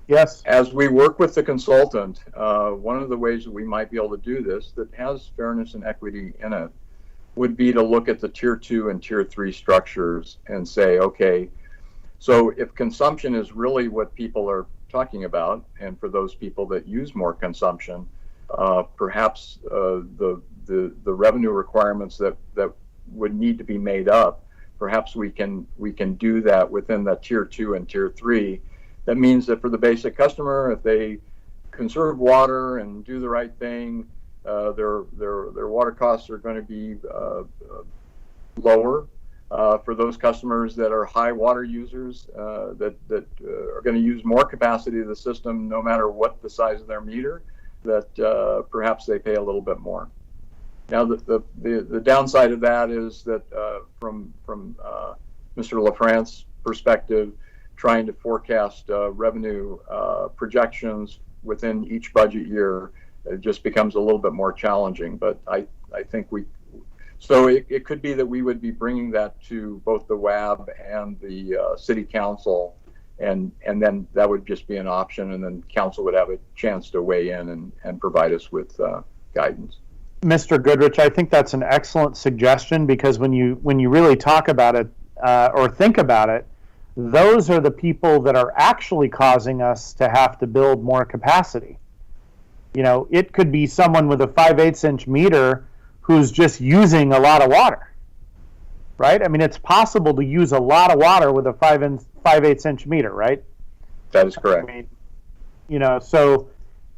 Yes. As we work with the consultant, one of the ways that we might be able to do this that has fairness and equity in it would be to look at the tier 2 and tier 3 structures and say, okay, so if consumption is really what people are talking about, and for those people that use more consumption, perhaps the revenue requirements that would need to be made up, perhaps we can do that within that tier 2 and tier 3. That means that for the basic customer, if they conserve water and do the right thing, their water costs are going to be lower. For those customers that are high water users, that are going to use more capacity of the system, no matter what the size of their meter, that perhaps they pay a little bit more. Now, the downside of that is that from Mr. LaFrance's perspective, trying to forecast revenue projections within each budget year, it just becomes a little bit more challenging. But I think so it could be that we would be bringing that to both the WAB and the City Council, and then that would just be an option, and then Council would have a chance to weigh in and provide us with guidance. Mr. Goodrich, I think that's an excellent suggestion, because when you really talk about it or think about it, those are the people that are actually causing us to have to build more capacity. You know, it could be someone with a 5/8 inch meter who's just using a lot of water, right? I mean, it's possible to use a lot of water with a 5/8 inch meter, right? That is correct. I mean, you know, so,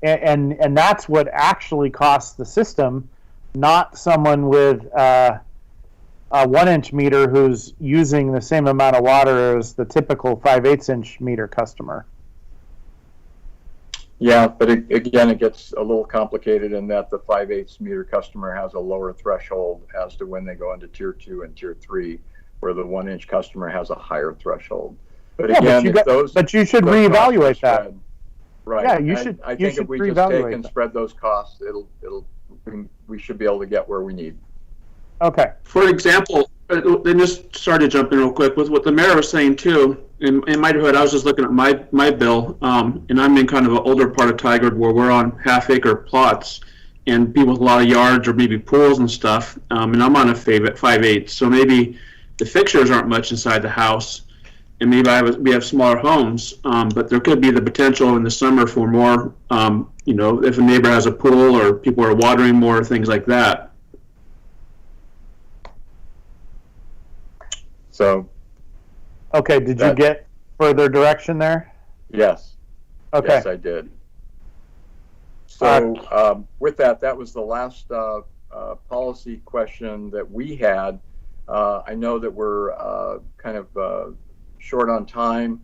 and that's what actually costs the system, not someone with a 1 inch meter who's using the same amount of water as the typical 5/8 inch meter customer. Yeah, but again, it gets a little complicated in that the 5/8 meter customer has a lower threshold as to when they go into tier 2 and tier 3, where the 1 inch customer has a higher threshold. But Yeah, again, but you should reevaluate that. Right. Yeah, you And should. I you think should if we just reevaluate take and that. spread those costs, we should be able to get where we need. Okay. For example, then just sorry to jump in real quick with what the mayor was saying too. In my neighborhood, I was just looking at my bill, and I'm in kind of an older part of Tigard where we're on half-acre plots, and people with a lot of yards or maybe pools and stuff. And I'm on a 5/8, so maybe the fixtures aren't much inside the house, and maybe we have smaller homes. But there could be the potential in the summer for more. You know, if a neighbor has a pool or people are watering more, things like that. So. Okay, did you get further direction there? Yes. Okay. Yes, I did. So with that, that was the last policy question that we had. I know that we're kind of short on time.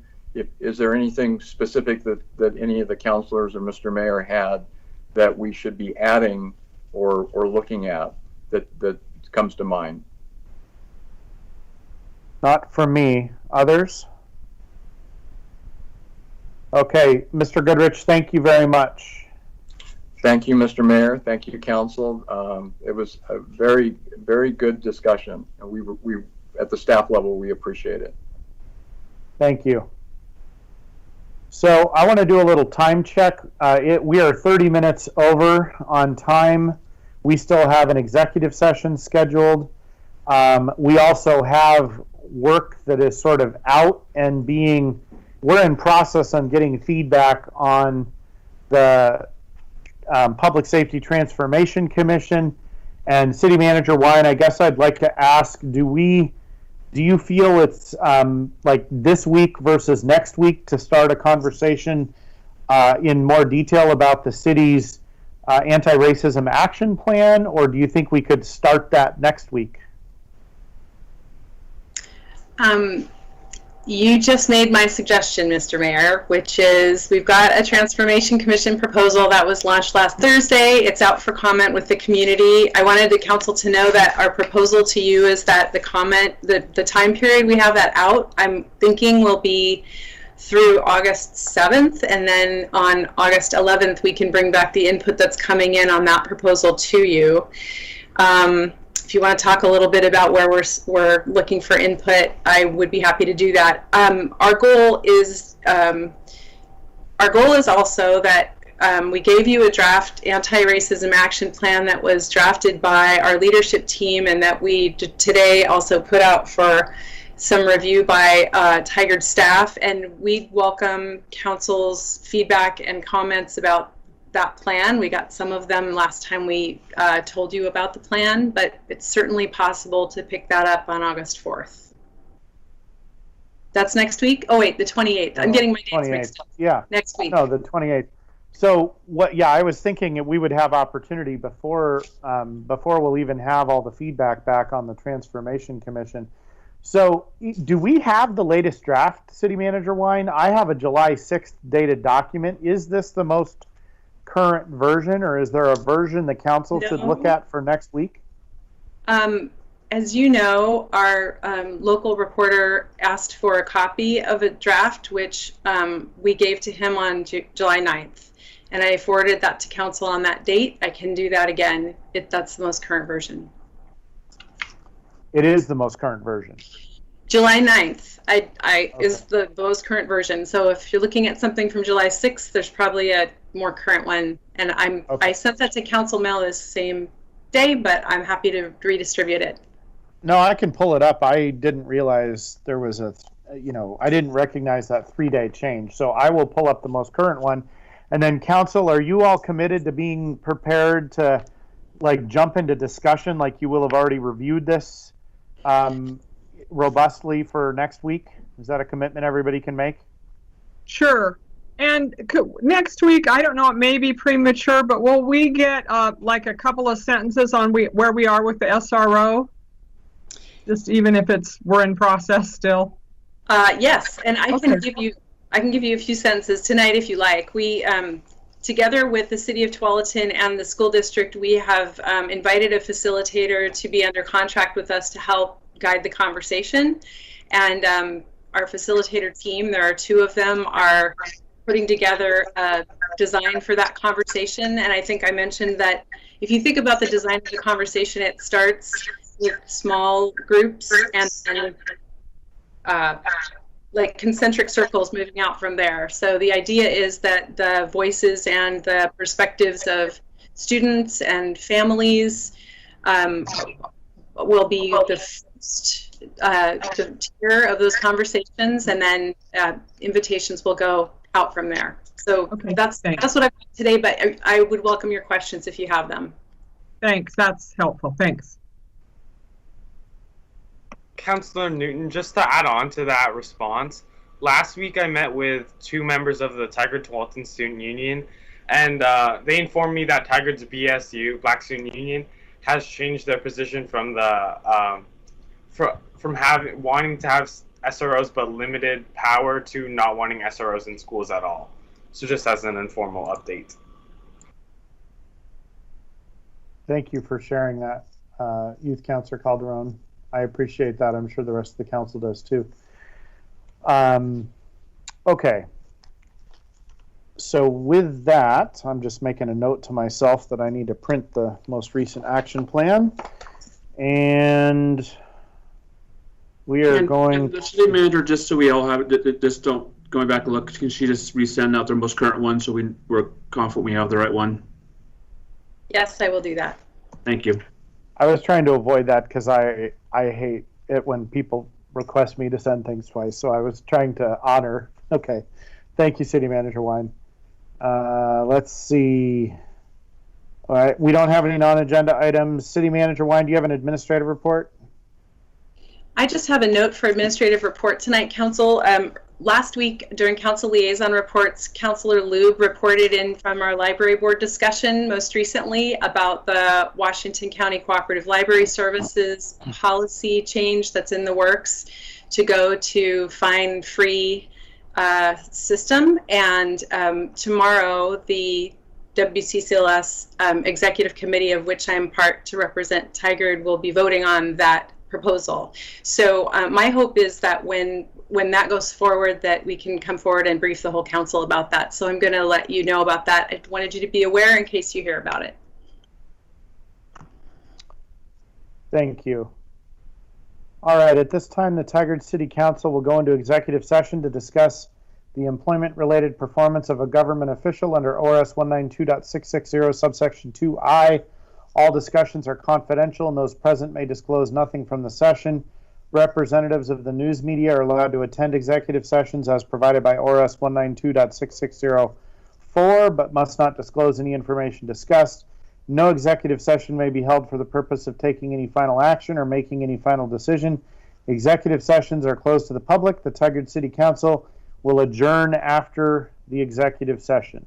Is there anything specific that any of the counselors or Mr. Mayor had that we should be adding or looking at that comes to mind? Not for me. Others? Okay, Mr. Goodrich, thank you very much. Thank you, Mr. Mayor. Thank you, Council. It was a very, very good discussion. And we at the staff level, we appreciate it. Thank you. So I want to do a little time check. We are 30 minutes over on time. We still have an executive session scheduled. We also have work that is sort of out and we're in process on getting feedback on the Public Safety Transformation Commission and City Manager Wine. I guess I'd like to ask, do you feel it's like this week versus next week to start a conversation in more detail about the city's anti-racism action plan, or do you think we could start that next week? You just made my suggestion, Mr. Mayor, which is we've got a Transformation Commission proposal that was launched last Thursday. It's out for comment with the community. I wanted the council to know that our proposal to you is that the time period we have that out, I'm thinking will be through August 7th, and then on August 11th we can bring back the input that's coming in on that proposal to you. If you want to talk a little bit about where we're looking for input, I would be happy to do that. Our goal is also that we gave you a draft anti-racism action plan that was drafted by our leadership team, and that we today also put out for some review by Tigard staff. And we welcome council's feedback and comments about that plan. We got some of them last time we told you about the plan, but it's certainly possible to pick that up on August 4th. That's next week? Oh wait, the 28th. I'm getting my dates mixed up. Yeah. Next week. No, the 28th. So I was thinking that we would have opportunity before we'll even have all the feedback back on the Transformation Commission. So do we have the latest draft, City Manager Wine? I have a July 6th dated document. Is this the most current version, or is there a version the council should look at for next week? As you know, our local reporter asked for a copy of a draft, which we gave to him on July 9th, and I forwarded that to council on that date. I can do that again if that's the most current version. It is the most current version. July 9th is the most current version. So if you're looking at something from July 6th, there's probably a more current one. And I sent that to council mail this same day, but I'm happy to redistribute it. No, I can pull it up. I didn't realize there was a, I didn't recognize that 3-day change. So I will pull up the most current one. And then council, are you all committed to being prepared to like jump into discussion like you will have already reviewed this robustly for next week? Is that a commitment everybody can make? Sure. And next week, I don't know, it may be premature, but will we get like a couple of sentences on where we are with the SRO? Just even if we're in process still. Yes, and I can give you a few sentences tonight if you like. We together with the City of Tualatin and the school district, we have invited a facilitator to be under contract with us to help guide the conversation. And our facilitator team, there are 2 of them, are putting together a design for that conversation. And I think I mentioned that if you think about the design of the conversation, it starts with small groups and like concentric circles moving out from there. So the idea is that the voices and the perspectives of students and families will be the first tier of those conversations, and then invitations will go out from there. So that's what I've got today, but I would welcome your questions if you have them. Thanks, that's helpful. Thanks. Councillor Newton, just to add on to that response, last week I met with 2 members of the Tigard-Tualatin Student Union, and they informed me that Tigard's BSU, Black Student Union, has changed their position from the from wanting to have SROs but limited power to not wanting SROs in schools at all. So just as an informal update. Thank you for sharing that, Youth Councilor Calderon. I appreciate that. I'm sure the rest of the council does too. Okay. So with that, I'm just making a note to myself that I need to print the most recent action plan. And we are going... The city manager, just so we all have it, just don't, going back and look, can she just resend out their most current one so we're confident we have the right one? Yes, I will do that. Thank you. I was trying to avoid that because I hate it when people request me to send things twice. So I was trying to honor. Okay. Thank you, City Manager Wine. Let's see. All right. We don't have any non-agenda items. City Manager Wine, do you have an administrative report? I just have a note for administrative report tonight, Council. Last week during Council Liaison Reports, Councilor Lube reported in from our Library Board discussion most recently about the Washington County Cooperative Library Services policy change that's in the works to go to fine-free system. And tomorrow, the WCCLS Executive Committee, of which I'm part to represent Tigard, will be voting on that proposal. So my hope is that when that goes forward, that we can come forward and brief the whole council about that. So I'm going to let you know about that. I wanted you to be aware in case you hear about it. Thank you. All right, at this time, the Tigard City Council will go into executive session to discuss the employment-related performance of a government official under ORS 192.660 subsection 2I. All discussions are confidential, and those present may disclose nothing from the session. Representatives of the news media are allowed to attend executive sessions as provided by ORS 192.660(4), but must not disclose any information discussed. No executive session may be held for the purpose of taking any final action or making any final decision. Executive sessions are closed to the public. The Tigard City Council will adjourn after the executive session.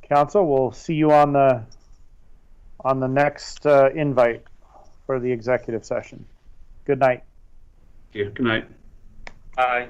Council, we'll see you on the next invite for the executive session. Good night. Thank you. Good night. Bye.